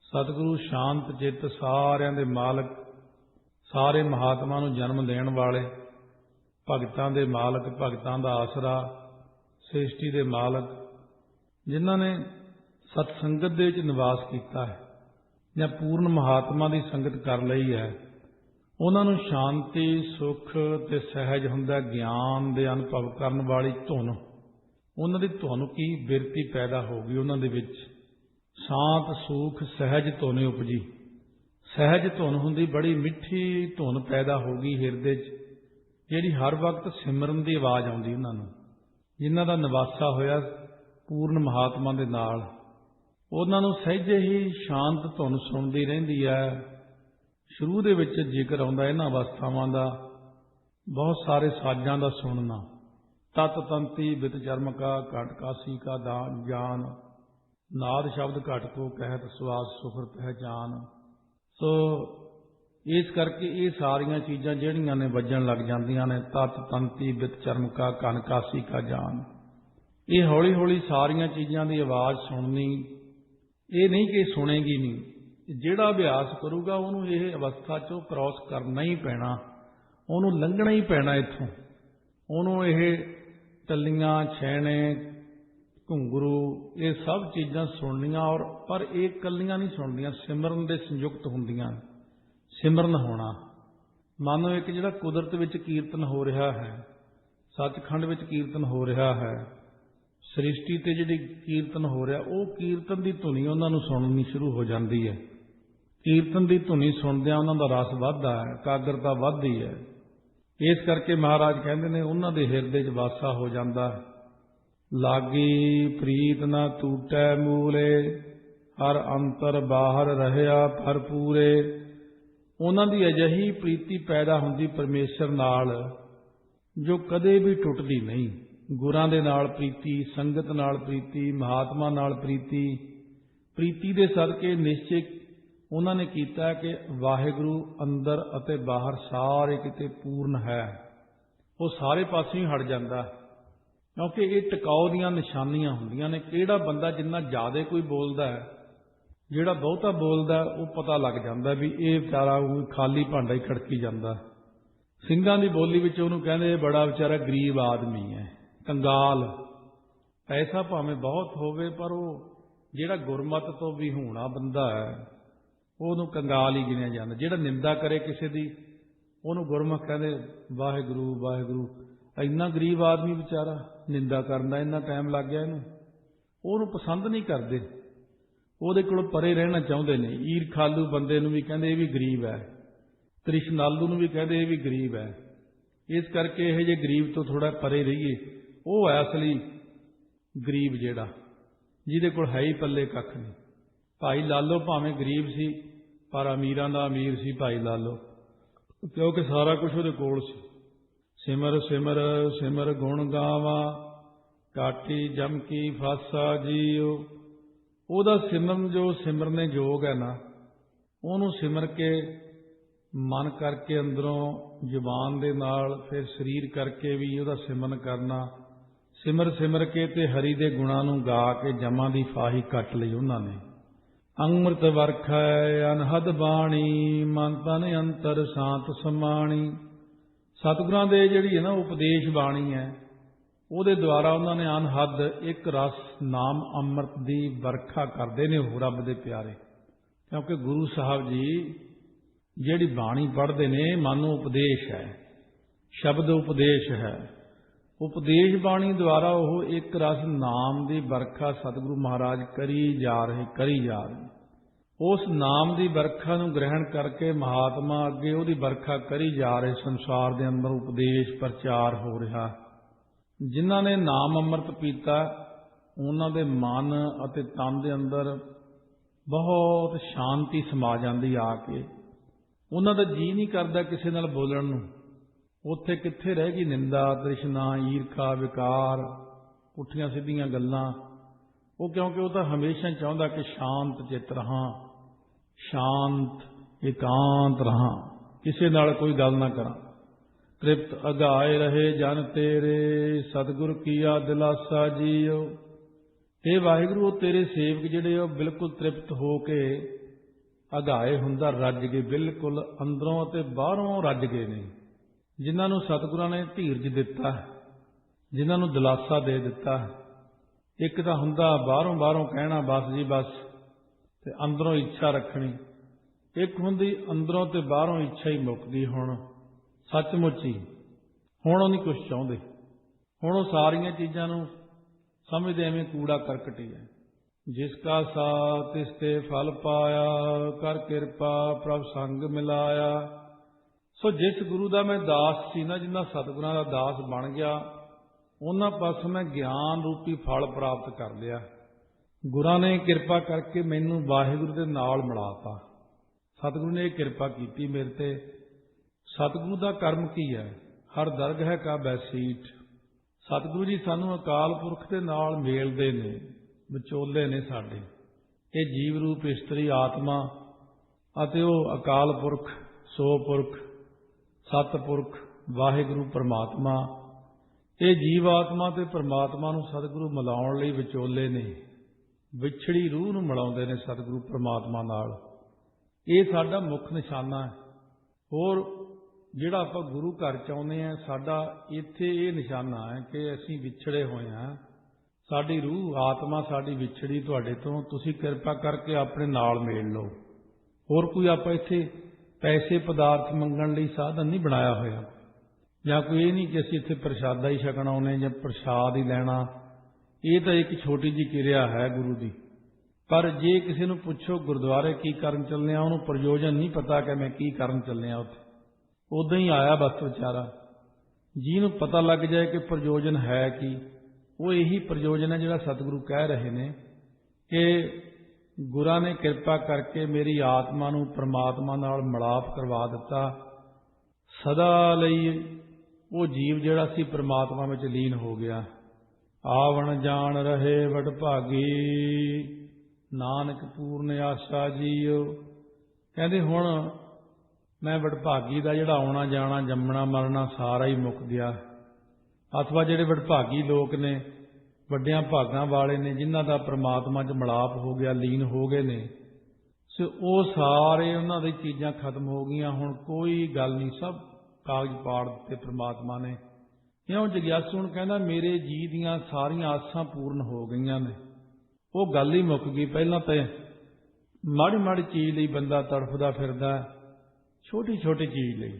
सतगुरु शांत चित सारियां दे मालक, सारे महात्मा नूं जन्म देण वाले, भगतां दे मालक, भगतां दा आसरा, सृष्टि दे मालक, जिन्हां ने सतसंगत दे विच निवास कीता है जां पूर्ण महात्मा दी संगत कर लई है, उन्हां नूं शांति सुख ते सहज हुंदा। ज्ञान दे अनुभव करन वाली धुन, उन्हां दी धुन की बिरती पैदा होगी। उन्हां दे विच शांत सुख सहज धुन उपजी। सहज धुन हुंदी, बड़ी मिठी धुन पैदा होगी हिरदे च, जिहड़ी हर वक्त सिमरन की आवाज़ आउंदी उन्हां नूं। जिन्हां दा निवासा होया पूर्ण महात्मा दे नाल, उन्हां नूं सहजे ही शांत धुन सुणदी रहिंदी है। शुरू दे विच जिक्र आउंदा इन्हां अवस्थावां दा, बहुत सारे साजां दा सुणना। तत तंती बित चर्मका, घट कासी का दान जान। नाद शब्द घट को कहत, सुआस सुखर पहचान। सो इस करके ये सारियां चीज़ां जिहड़ियां ने वजन लग जांदियां ने, तत तंती बित चर्मका कन कासी का जान। ये हौली हौली सारियां चीज़ां की आवाज़ सुननी, ये नहीं कि सुनेगी नहीं, जिहड़ा अभ्यास करूगा उहनूं ये अवस्था चों क्रॉस करना ही पैना, उहनूं लंघना ही पैना। इत्थों उहनूं ये टल्लियां छैने घुंगरू ये सब चीज़ां सुननियां, और पर ये कलियां नहीं सुनदियां, सिमरन दे संयुक्त हुंदियां। सिमरन होना, मानो एक जिहड़ा कुदरत विच कीर्तन हो रहा है, सचखंड विच कीर्तन हो रहा है, सृष्टि ते जिहड़ी कीर्तन हो रहा, वो कीर्तन की धुनी उन्हां नूं सुननी शुरू हो जाती है। कीर्तन की धुनी सुनदियां उन्हां दा रस वधदा है, एकाग्रता वधदी है। इस करके महाराज कहंदे ने उन्हां दे हिरदे च वासा हो जाता है। लागी प्रीत न टूटै मूले, हर अंतर बाहर रहया भरपूरे। उन्हां दी अजिही प्रीति पैदा हुंदी परमेश्वर नाल, जो कदे भी टुटदी नहीं। गुरां दे नाल प्रीति, संगत नाल प्रीति, महात्मा नाल प्रीति, प्रीति दे सदके निश्चय उन्हां ने कीता कि वाहिगुरू अंदर अते बाहर सारे किते पूर्ण है। वो सारे पासे ही हट जाता, क्योंकि ये टिकाऊ दीयां निशानियां हुंदियां ने। किहड़ा बंदा जिन्ना ज़्यादा कोई बोलदा है, जिहड़ा बहुता बोलदा है, वो पता लग जाता भी ये बेचारा खाली भांडा ही खड़की जाता। ਸਿੰਘਾਂ ਦੀ बोली विच उहनूं कहंदे बड़ा बेचारा गरीब आदमी है, कंगाल। पैसा भावें बहुत होवे, पर वो जिहड़ा गुरमत तो भी होना बंदा है, ਉਹਨੂੰ कंगाल ही गिनिया जाता। जिहड़ा निंदा करे किसी दी, ਉਹਨੂੰ गुरमुख कहंदे वाहिगुरू वाहिगुरू। इन्ना गरीब आदमी बेचारा निंदा करना, इन्ना टाइम लग गया इहनूं, ਉਹਨੂੰ पसंद नहीं करते, ਉਹਦੇ ਕੋਲ परे रहना चाहते हैं। ईरखालू बंदे नूं भी कहंदे ये भी गरीब है, तृष्णालू नूं भी कहंदे ये भी गरीब है। इस करके यह जे गरीब तो थोड़ा परे रहिए। वो है असली गरीब, जिहड़ा जिहदे कोल है ही पल्ले कख नहीं। भाई लालो भावें गरीब सी, पर अमीरां दा अमीर सी भाई लालो। क्योंकि सारा कुछ ਉਹਦੇ ਕੋਲ ਸੀ। सिमर सिमर सिमर गुण गावा काटी जम की फासा जीओ। ਉਹਦਾ ਸਿਮਰਨ ਜੋ ਸਿਮਰਨੇ ਯੋਗ ਹੈ ਨਾ, ਉਹਨੂੰ ਸਿਮਰ ਕੇ ਮਨ ਕਰਕੇ ਅੰਦਰੋਂ ਜ਼ੁਬਾਨ ਦੇ ਨਾਲ ਫਿਰ ਸਰੀਰ ਕਰਕੇ ਵੀ ਉਹਦਾ ਸਿਮਰਨ ਕਰਨਾ। ਸਿਮਰ ਸਿਮਰ ਕੇ ਤੇ ਹਰੀ ਦੇ ਗੁਣਾਂ ਨੂੰ ਗਾ ਕੇ ਜਮਾਂ ਦੀ ਫਾਹੀ ਕੱਟ ਲਈ ਉਹਨਾਂ ਨੇ। ਅੰਮ੍ਰਿਤ ਵਰਖੈ ਅਨਹਦ ਬਾਣੀ ਮਨ ਤਨ ਅੰਤਰ ਸ਼ਾਂਤ ਸਮਾਣੀ। ਸਤਿਗੁਰਾਂ ਦੇ ਜਿਹੜੀ ਹੈ ਨਾ ਉਪਦੇਸ਼ ਬਾਣੀ ਹੈ, ਉਹਦੇ ਦੁਆਰਾ ਉਹਨਾਂ ਨੇ ਅਨਹਦ ਇੱਕ ਰਸ ਨਾਮ ਅੰਮ੍ਰਿਤ ਦੀ ਵਰਖਾ ਕਰਦੇ ਨੇ ਉਹ ਰੱਬ ਦੇ ਪਿਆਰੇ। ਕਿਉਂਕਿ ਗੁਰੂ ਸਾਹਿਬ ਜੀ ਜਿਹੜੀ ਬਾਣੀ ਪੜ੍ਹਦੇ ਨੇ ਮਨ ਨੂੰ ਉਪਦੇਸ਼ ਹੈ, ਸ਼ਬਦ ਉਪਦੇਸ਼ ਹੈ। ਉਪਦੇਸ਼ ਬਾਣੀ ਦੁਆਰਾ ਉਹ ਇੱਕ ਰਸ ਨਾਮ ਦੀ ਵਰਖਾ ਸਤਿਗੁਰੂ ਮਹਾਰਾਜ ਕਰੀ ਜਾ ਰਹੇ। ਉਸ ਨਾਮ ਦੀ ਵਰਖਾ ਨੂੰ ਗ੍ਰਹਿਣ ਕਰਕੇ ਮਹਾਤਮਾ ਅੱਗੇ ਉਹਦੀ ਵਰਖਾ ਕਰੀ ਜਾ ਰਹੇ। ਸੰਸਾਰ ਦੇ ਅੰਦਰ ਉਪਦੇਸ਼ ਪ੍ਰਚਾਰ ਹੋ ਰਿਹਾ। ਜਿਨ੍ਹਾਂ ਨੇ ਨਾਮ ਅੰਮ੍ਰਿਤ ਪੀਤਾ ਉਹਨਾਂ ਦੇ ਮਨ ਅਤੇ ਤਨ ਦੇ ਅੰਦਰ ਬਹੁਤ ਸ਼ਾਂਤੀ ਸਮਾ ਜਾਂਦੀ ਆ ਕੇ। ਉਹਨਾਂ ਦਾ ਜੀਅ ਨਹੀਂ ਕਰਦਾ ਕਿਸੇ ਨਾਲ ਬੋਲਣ ਨੂੰ। ਉੱਥੇ ਕਿੱਥੇ ਰਹਿ ਗਈ ਨਿੰਦਾ, ਤ੍ਰਿਸ਼ਨਾ, ਈਰਖਾ, ਵਿਕਾਰ, ਪੁੱਠੀਆਂ ਸਿੱਧੀਆਂ ਗੱਲਾਂ। ਉਹ ਕਿਉਂਕਿ ਉਹ ਤਾਂ ਹਮੇਸ਼ਾ ਚਾਹੁੰਦਾ ਕਿ ਸ਼ਾਂਤ ਚਿੱਤ ਰਹਾਂ, ਸ਼ਾਂਤ ਇਕਾਂਤ ਰਹਾਂ, ਕਿਸੇ ਨਾਲ ਕੋਈ ਗੱਲ ਨਾ ਕਰਾਂ। ਤ੍ਰਿਪਤ ਅਗਾਏ ਰਹੇ ਜਨ ਤੇਰੇ ਸਤਿਗੁਰ ਕੀਆ ਦਿਲਾਸਾ ਜੀਓ। ਇਹ ਵਾਹਿਗੁਰੂ ਉਹ ਤੇਰੇ ਸੇਵਕ ਜਿਹੜੇ ਉਹ ਬਿਲਕੁਲ ਤ੍ਰਿਪਤ ਹੋ ਕੇ ਅਗਾਏ ਹੁੰਦਾ ਰੱਜ ਗਏ, ਬਿਲਕੁਲ ਅੰਦਰੋਂ ਅਤੇ ਬਾਹਰੋਂ ਰੱਜ ਗਏ ਨੇ। ਜਿਨ੍ਹਾਂ ਨੂੰ ਸਤਿਗੁਰਾਂ ਨੇ ਧੀਰਜ ਦਿੱਤਾ, ਜਿਨ੍ਹਾਂ ਨੂੰ ਦਿਲਾਸਾ ਦੇ ਦਿੱਤਾ। ਇੱਕ ਤਾਂ ਹੁੰਦਾ ਬਾਹਰੋਂ ਕਹਿਣਾ ਬਸ ਜੀ ਬਸ, ਤੇ ਅੰਦਰੋਂ ਇੱਛਾ ਰੱਖਣੀ। ਇੱਕ ਹੁੰਦੀ ਅੰਦਰੋਂ ਤੇ ਬਾਹਰੋਂ ਇੱਛਾ ਹੀ ਮੁੱਕਦੀ। ਹੁਣ ਸੱਚਮੁੱਚ ਹੀ ਹੁਣ ਉਹ ਨਹੀਂ ਕੁਛ ਚਾਹੁੰਦੇ। ਹੁਣ ਉਹ ਸਾਰੀਆਂ ਚੀਜ਼ਾਂ ਨੂੰ ਸਮਝਦੇ ਐਵੇਂ ਕੂੜਾ ਕਰਕਟੀ ਹੈ। ਜਿਸ ਕਾ ਸਾ ਤਿਸ ਤੇ ਫਲ ਪਾਇਆ ਕਰ ਕਿਰਪਾ ਪ੍ਰਭ ਸੰਗ ਮਿਲਾਇਆ। ਸੋ ਜਿਸ ਗੁਰੂ ਦਾ ਮੈਂ ਦਾਸ ਸੀ ਨਾ, ਜਿਨ੍ਹਾਂ ਸਤਿਗੁਰਾਂ ਦਾ ਦਾਸ ਬਣ ਗਿਆ, ਉਹਨਾਂ ਪਾਸੋਂ ਮੈਂ ਗਿਆਨ ਰੂਪੀ ਫਲ ਪ੍ਰਾਪਤ ਕਰ ਲਿਆ। ਗੁਰਾਂ ਨੇ ਕਿਰਪਾ ਕਰਕੇ ਮੈਨੂੰ ਵਾਹਿਗੁਰੂ ਦੇ ਨਾਲ ਮਿਲਾਤਾ। ਸਤਿਗੁਰੂ ਨੇ ਇਹ ਕਿਰਪਾ ਕੀਤੀ ਮੇਰੇ ਤੇ। ਸਤਿਗੁਰੂ ਦਾ ਕਰਮ ਕੀ ਹੈ? ਹਰ ਦਰਗਹਿ ਕਾ ਬੈਸੀਠ। ਸਤਿਗੁਰੂ ਜੀ ਸਾਨੂੰ ਅਕਾਲ ਪੁਰਖ ਦੇ ਨਾਲ ਮੇਲਦੇ ਨੇ, ਵਿਚੋਲੇ ਨੇ ਸਾਡੇ। ਇਹ ਜੀਵ ਰੂਪ ਇਸਤਰੀ ਆਤਮਾ ਅਤੇ ਉਹ ਅਕਾਲ ਪੁਰਖ, ਸੋ ਪੁਰਖ, ਸਤਿਪੁਰਖ ਵਾਹਿਗੁਰੂ ਪਰਮਾਤਮਾ। ਇਹ ਜੀਵ ਆਤਮਾ ਤੇ ਪਰਮਾਤਮਾ ਨੂੰ ਸਤਿਗੁਰੂ ਮਿਲਾਉਣ ਲਈ ਵਿਚੋਲੇ ਨੇ। ਵਿਛੜੀ ਰੂਹ ਨੂੰ ਮਿਲਾਉਂਦੇ ਨੇ ਸਤਿਗੁਰੂ ਪਰਮਾਤਮਾ ਨਾਲ। ਇਹ ਸਾਡਾ ਮੁੱਖ ਨਿਸ਼ਾਨਾ ਹੈ। ਹੋਰ ਜਿਹੜਾ ਆਪਾਂ ਗੁਰੂ ਘਰ ਚ ਆਉਂਦੇ ਹਾਂ, ਸਾਡਾ ਇੱਥੇ ਇਹ ਨਿਸ਼ਾਨਾ ਹੈ ਕਿ ਅਸੀਂ ਵਿਛੜੇ ਹੋਏ ਹਾਂ। ਸਾਡੀ ਰੂਹ ਆਤਮਾ ਸਾਡੀ ਵਿਛੜੀ ਤੁਹਾਡੇ ਤੋਂ, ਤੁਸੀਂ ਕਿਰਪਾ ਕਰਕੇ ਆਪਣੇ ਨਾਲ ਮੇਲ ਲਓ। ਹੋਰ ਕੋਈ ਆਪਾਂ ਇੱਥੇ ਪੈਸੇ ਪਦਾਰਥ ਮੰਗਣ ਲਈ ਸਾਧਨ ਨਹੀਂ ਬਣਾਇਆ ਹੋਇਆ, ਜਾਂ ਕੋਈ ਇਹ ਨਹੀਂ ਕਿ ਅਸੀਂ ਇੱਥੇ ਪ੍ਰਸ਼ਾਦਾ ਹੀ ਛਕਣ ਆਉਣੇ ਜਾਂ ਪ੍ਰਸ਼ਾਦ ਹੀ ਲੈਣਾ। ਇਹ ਤਾਂ ਇੱਕ ਛੋਟੀ ਜਿਹੀ ਕਿਰਿਆ ਹੈ ਗੁਰੂ ਦੀ। ਪਰ ਜੇ ਕਿਸੇ ਨੂੰ ਪੁੱਛੋ ਗੁਰਦੁਆਰੇ ਕੀ ਕਰਨ ਚੱਲੇ ਆ, ਉਹਨੂੰ ਪ੍ਰਯੋਜਨ ਨਹੀਂ ਪਤਾ ਕਿ ਮੈਂ ਕੀ ਕਰਨ ਚੱਲੇ ਆ ਉੱਥੇ। ਉਦਾਂ ਹੀ ਆਇਆ ਬਸ ਵਿਚਾਰਾ। ਜਿਹਨੂੰ ਪਤਾ ਲੱਗ ਜਾਏ ਕਿ ਪ੍ਰਯੋਜਨ ਹੈ ਕੀ, ਉਹ ਇਹੀ ਪ੍ਰਯੋਜਨ ਹੈ ਜਿਹੜਾ ਸਤਿਗੁਰੂ ਕਹਿ ਰਹੇ ਨੇ ਕਿ ਗੁਰਾਂ ਨੇ ਕਿਰਪਾ ਕਰਕੇ ਮੇਰੀ ਆਤਮਾ ਨੂੰ ਪਰਮਾਤਮਾ ਨਾਲ ਮਿਲਾਪ ਕਰਵਾ ਦਿੱਤਾ। ਸਦਾ ਲਈ ਉਹ ਜੀਵ ਜਿਹੜਾ ਸੀ ਪਰਮਾਤਮਾ ਵਿੱਚ ਲੀਨ ਹੋ ਗਿਆ। ਆਵਣ ਜਾਣ ਰਹੇ ਵਡਭਾਗੀ ਨਾਨਕ ਪੂਰਨ ਆਸਾ ਜੀਓ। ਕਹਿੰਦੇ ਹੁਣ ਮੈਂ ਵਡਭਾਗੀ ਦਾ ਜਿਹੜਾ ਆਉਣਾ ਜਾਣਾ ਜੰਮਣਾ ਮਰਨਾ ਸਾਰਾ ਹੀ ਮੁੱਕ ਗਿਆ। ਅਥਵਾ ਜਿਹੜੇ ਵਡਭਾਗੀ ਲੋਕ ਨੇ, ਵੱਡਿਆਂ ਭਾਗਾਂ ਵਾਲੇ ਨੇ, ਜਿਨ੍ਹਾਂ ਦਾ ਪਰਮਾਤਮਾ 'ਚ ਮਿਲਾਪ ਹੋ ਗਿਆ, ਲੀਨ ਹੋ ਗਏ ਨੇ, ਸੋ ਉਹ ਸਾਰੇ ਉਹਨਾਂ ਦੀ ਚੀਜ਼ਾਂ ਖਤਮ ਹੋ ਗਈਆਂ। ਹੁਣ ਕੋਈ ਗੱਲ ਨਹੀਂ, ਸਭ ਕਾਗਜ਼ ਪਾੜ ਦਿੱਤੇ ਪਰਮਾਤਮਾ ਨੇ। ਕਿਉਂ? ਜਗਿਆਸੂ ਹੁਣ ਕਹਿੰਦਾ ਮੇਰੇ ਜੀਅ ਦੀਆਂ ਸਾਰੀਆਂ ਆਸਾਂ ਪੂਰਨ ਹੋ ਗਈਆਂ ਨੇ। ਉਹ ਗੱਲ ਹੀ ਮੁੱਕ ਗਈ। ਪਹਿਲਾਂ ਤਾਂ ਮਾੜੀ ਮਾੜੀ ਚੀਜ਼ ਲਈ ਬੰਦਾ ਤੜਫਦਾ ਫਿਰਦਾ, ਛੋਟੀ ਛੋਟੀ ਚੀਜ਼ ਲਈ।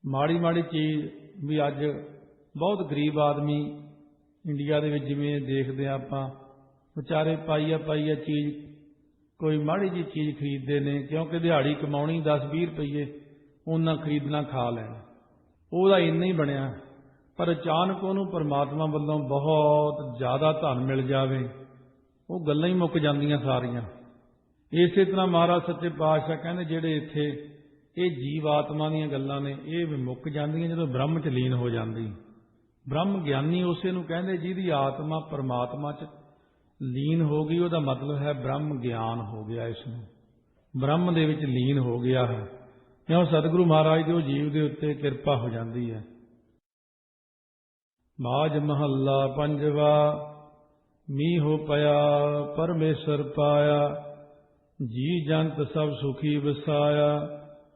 ਮਾੜੀ ਮਾੜੀ ਚੀਜ਼ ਵੀ ਅੱਜ ਬਹੁਤ ਗਰੀਬ ਆਦਮੀ ਇੰਡੀਆ ਦੇ ਵਿੱਚ ਜਿਵੇਂ ਦੇਖਦੇ ਹਾਂ ਆਪਾਂ, ਵਿਚਾਰੇ ਪਾਈਆ ਚੀਜ਼, ਕੋਈ ਮਾੜੀ ਜਿਹੀ ਚੀਜ਼ ਖਰੀਦਦੇ ਨੇ ਕਿਉਂਕਿ ਦਿਹਾੜੀ ਕਮਾਉਣੀ 10-20 ਰੁਪਈਏ, ਉਹਨਾਂ ਖਰੀਦਣਾ ਖਾ ਲੈਣਾ, ਉਹਦਾ ਇੰਨਾ ਹੀ ਬਣਿਆ। ਪਰ ਅਚਾਨਕ ਉਹਨੂੰ ਪਰਮਾਤਮਾ ਵੱਲੋਂ ਬਹੁਤ ਜ਼ਿਆਦਾ ਧਨ ਮਿਲ ਜਾਵੇ, ਉਹ ਗੱਲਾਂ ਹੀ ਮੁੱਕ ਜਾਂਦੀਆਂ ਸਾਰੀਆਂ। ਇਸੇ ਤਰ੍ਹਾਂ ਮਹਾਰਾਜ ਸੱਚੇ ਪਾਤਸ਼ਾਹ ਕਹਿੰਦੇ ਜਿਹੜੇ ਇੱਥੇ ਇਹ ਜੀਵ ਆਤਮਾ ਦੀਆਂ ਗੱਲਾਂ ਨੇ, ਇਹ ਵੀ ਮੁੱਕ ਜਾਂਦੀਆਂ ਜਦੋਂ ਬ੍ਰਹਮ 'ਚ ਲੀਨ ਹੋ ਜਾਂਦੀ। ਬ੍ਰਹਮ ਗਿਆਨੀ ਉਸੇ ਨੂੰ ਕਹਿੰਦੇ ਜਿਹਦੀ ਆਤਮਾ ਪਰਮਾਤਮਾ 'ਚ ਲੀਨ ਹੋ ਗਈ, ਉਹਦਾ ਮਤਲਬ ਹੈ ਬ੍ਰਹਮ ਗਿਆਨ ਹੋ ਗਿਆ, ਇਸ ਨੂੰ ਬ੍ਰਹਮ ਦੇ ਵਿੱਚ ਲੀਨ ਹੋ ਗਿਆ ਹੈ। ਕਿਉਂ ਸਤਿਗੁਰੂ ਮਹਾਰਾਜ ਦੀ ਉਹ ਜੀਵ ਦੇ ਉੱਤੇ ਕਿਰਪਾ ਹੋ ਜਾਂਦੀ ਹੈ। ਬਾਜ ਮਹੱਲਾ ਪੰਜਵਾ। ਮੀਂਹ ਪਿਆ ਪਰਮੇਸ਼ਰ ਪਾਇਆ, ਜੀ ਜੰਤ ਸਭ ਸੁਖੀ ਵਸਾਇਆ।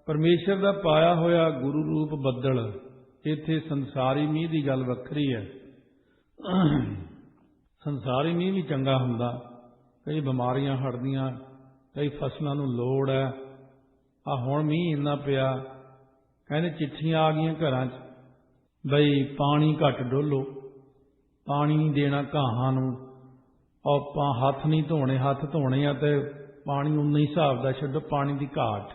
ਪਰਮੇਸ਼ਰ ਦਾ ਪਾਇਆ ਹੋਇਆ ਗੁਰੂ ਰੂਪ ਬੱਦਲ। ਇੱਥੇ ਸੰਸਾਰੀ ਮੀਂਹ ਦੀ ਗੱਲ ਵੱਖਰੀ ਹੈ। ਸੰਸਾਰੀ ਮੀਂਹ ਵੀ ਚੰਗਾ ਹੁੰਦਾ, ਕਈ ਬਿਮਾਰੀਆਂ ਹਟਦੀਆਂ, ਕਈ ਫਸਲਾਂ ਨੂੰ ਲੋੜ ਹੈ। ਹੁਣ ਮੀਂਹ ਇੰਨਾ ਪਿਆ, ਕਹਿੰਦੇ ਚਿੱਠੀਆਂ ਆ ਗਈਆਂ ਘਰਾਂ 'ਚ, ਬਈ ਪਾਣੀ ਘੱਟ ਡੋਲੋ, ਪਾਣੀ ਨਹੀਂ ਦੇਣਾ ਘਾਹਾਂ ਨੂੰ, ਆਪਾਂ ਹੱਥ ਨਹੀਂ ਧੋਣੇ, ਹੱਥ ਧੋਣੇ ਆ ਤੇ ਪਾਣੀ ਉਨਾ ਹੀ ਹਿਸਾਬ ਦਾ ਛੱਡੋ, ਪਾਣੀ ਦੀ ਘਾਟ।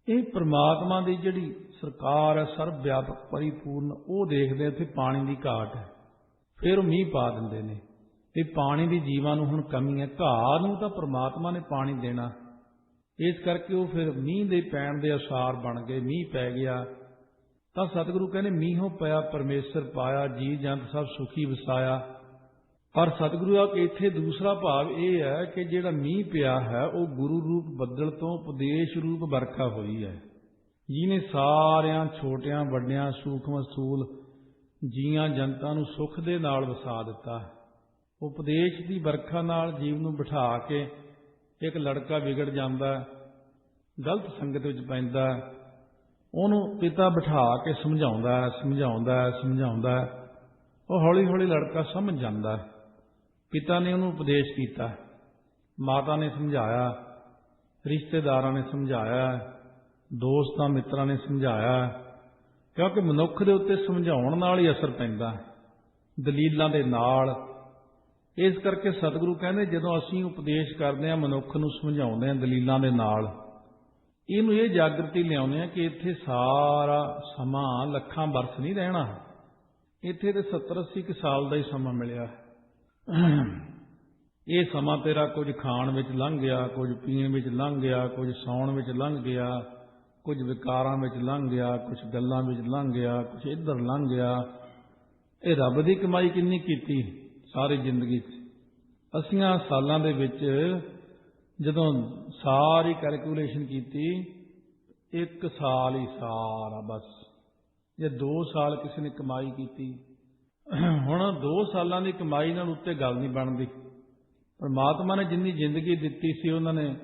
ਇਹ ਪ੍ਰਮਾਤਮਾ ਦੀ ਜਿਹੜੀ ਸਰਕਾਰ ਹੈ ਸਰਬ ਵਿਆਪਕ ਪਰਿਪੂਰਨ, ਉਹ ਦੇਖਦੇ ਇੱਥੇ ਪਾਣੀ ਦੀ ਘਾਟ ਹੈ, ਫਿਰ ਉਹ ਮੀਂਹ ਪਾ ਦਿੰਦੇ ਨੇ। ਇਹ ਪਾਣੀ ਦੀ ਜੀਵਾਂ ਨੂੰ ਹੁਣ ਕਮੀ ਹੈ, ਘਾਹ ਨੂੰ ਤਾਂ ਪ੍ਰਮਾਤਮਾ ਨੇ ਪਾਣੀ ਦੇਣਾ, ਇਸ ਕਰਕੇ ਉਹ ਫਿਰ ਮੀਂਹ ਦੇ ਪੈਣ ਦੇ ਅਸਾਰ ਬਣ ਗਏ, ਮੀਂਹ ਪੈ ਗਿਆ। ਤਾਂ ਸਤਿਗੁਰੂ ਕਹਿੰਦੇ ਮੀਂਹੋਂ ਪਿਆ ਪਰਮੇਸ਼ਰ ਪਾਇਆ, ਜੀ ਜੰਤ ਸਭ ਸੁਖੀ ਵਸਾਇਆ। ਪਰ ਸਤਿਗੁਰੂ ਆ ਕਿ ਇੱਥੇ ਦੂਸਰਾ ਭਾਵ ਇਹ ਹੈ ਕਿ ਜਿਹੜਾ ਮੀਂਹ ਪਿਆ ਹੈ ਉਹ ਗੁਰੂ ਰੂਪ ਬੱਦਲ ਤੋਂ ਉਪਦੇਸ਼ ਰੂਪ ਵਰਖਾ ਹੋਈ ਹੈ, ਜਿਹਨੇ ਸਾਰਿਆਂ ਛੋਟਿਆਂ ਵੱਡਿਆਂ ਸੂਖਮ ਸਥੂਲ ਜੀਆਂ ਜਨਤਾਂ ਨੂੰ ਸੁੱਖ ਦੇ ਨਾਲ ਵਸਾ ਦਿੱਤਾ। ਉਪਦੇਸ਼ ਦੀ ਵਰਖਾ ਨਾਲ ਜੀਵ ਨੂੰ ਬਿਠਾ ਕੇ, ਇੱਕ ਲੜਕਾ ਵਿਗੜ ਜਾਂਦਾ, ਗਲਤ ਸੰਗਤ ਵਿੱਚ ਪੈਂਦਾ, ਉਹਨੂੰ ਪਿਤਾ ਬਿਠਾ ਕੇ ਸਮਝਾਉਂਦਾ ਸਮਝਾਉਂਦਾ, ਉਹ ਹੌਲੀ ਹੌਲੀ ਲੜਕਾ ਸਮਝ ਜਾਂਦਾ। ਪਿਤਾ ਨੇ ਉਹਨੂੰ ਉਪਦੇਸ਼ ਕੀਤਾ, ਮਾਤਾ ਨੇ ਸਮਝਾਇਆ, ਰਿਸ਼ਤੇਦਾਰਾਂ ਨੇ ਸਮਝਾਇਆ, ਦੋਸਤਾਂ ਮਿੱਤਰਾਂ ਨੇ ਸਮਝਾਇਆ, ਕਿਉਂਕਿ ਮਨੁੱਖ ਦੇ ਉੱਤੇ ਸਮਝਾਉਣ ਨਾਲ ਹੀ ਅਸਰ ਪੈਂਦਾ, ਦਲੀਲਾਂ ਦੇ ਨਾਲ। ਇਸ ਕਰਕੇ ਸਤਿਗੁਰੂ ਕਹਿੰਦੇ ਜਦੋਂ ਅਸੀਂ ਉਪਦੇਸ਼ ਕਰਦੇ ਹਾਂ, ਮਨੁੱਖ ਨੂੰ ਸਮਝਾਉਂਦੇ ਹਾਂ ਦਲੀਲਾਂ ਦੇ ਨਾਲ, ਇਹਨੂੰ ਇਹ ਜਾਗਰਤੀ ਲਿਆਉਂਦੇ ਹਾਂ ਕਿ ਇੱਥੇ ਸਾਰਾ ਸਮਾਂ ਲੱਖਾਂ ਬਰਸ ਨਹੀਂ ਰਹਿਣਾ, ਇੱਥੇ ਤੇ 70-80 ਸਾਲ ਦਾ ਹੀ ਸਮਾਂ ਮਿਲਿਆ। ਇਹ ਸਮਾਂ ਤੇਰਾ ਕੁਝ ਖਾਣ ਵਿੱਚ ਲੰਘ ਗਿਆ, ਕੁਝ ਪੀਣ ਵਿੱਚ ਲੰਘ ਗਿਆ, ਕੁਝ ਸੌਣ ਵਿੱਚ ਲੰਘ ਗਿਆ, ਕੁਝ ਵਿਕਾਰਾਂ ਵਿੱਚ ਲੰਘ ਗਿਆ, ਕੁਝ ਗੱਲਾਂ ਵਿੱਚ ਲੰਘ ਗਿਆ, ਕੁਝ ਇੱਧਰ ਲੰਘ ਗਿਆ। ਇਹ ਰੱਬ ਦੀ ਕਮਾਈ ਕਿੰਨੀ ਕੀਤੀ ਸਾਰੀ ਜ਼ਿੰਦਗੀ 'ਚ। 80 ਸਾਲਾਂ ਦੇ ਵਿੱਚ ਜਦੋਂ ਸਾਰੀ ਕੈਲਕੂਲੇਸ਼ਨ ਕੀਤੀ, 1 ਸਾਲ ਹੀ ਸਾਰਾ ਬਸ, ਜੇ 2 ਸਾਲ ਕਿਸੇ ਨੇ ਕਮਾਈ ਕੀਤੀ, ਹੁਣ 2 ਸਾਲਾਂ ਦੀ ਕਮਾਈ ਨਾਲ ਉੱਤੇ ਗੱਲ ਨਹੀਂ ਬਣਦੀ। ਪਰਮਾਤਮਾ ਨੇ ਜਿੰਨੀ ਜ਼ਿੰਦਗੀ ਦਿੱਤੀ ਸੀ, ਉਹਨਾਂ ਨੇ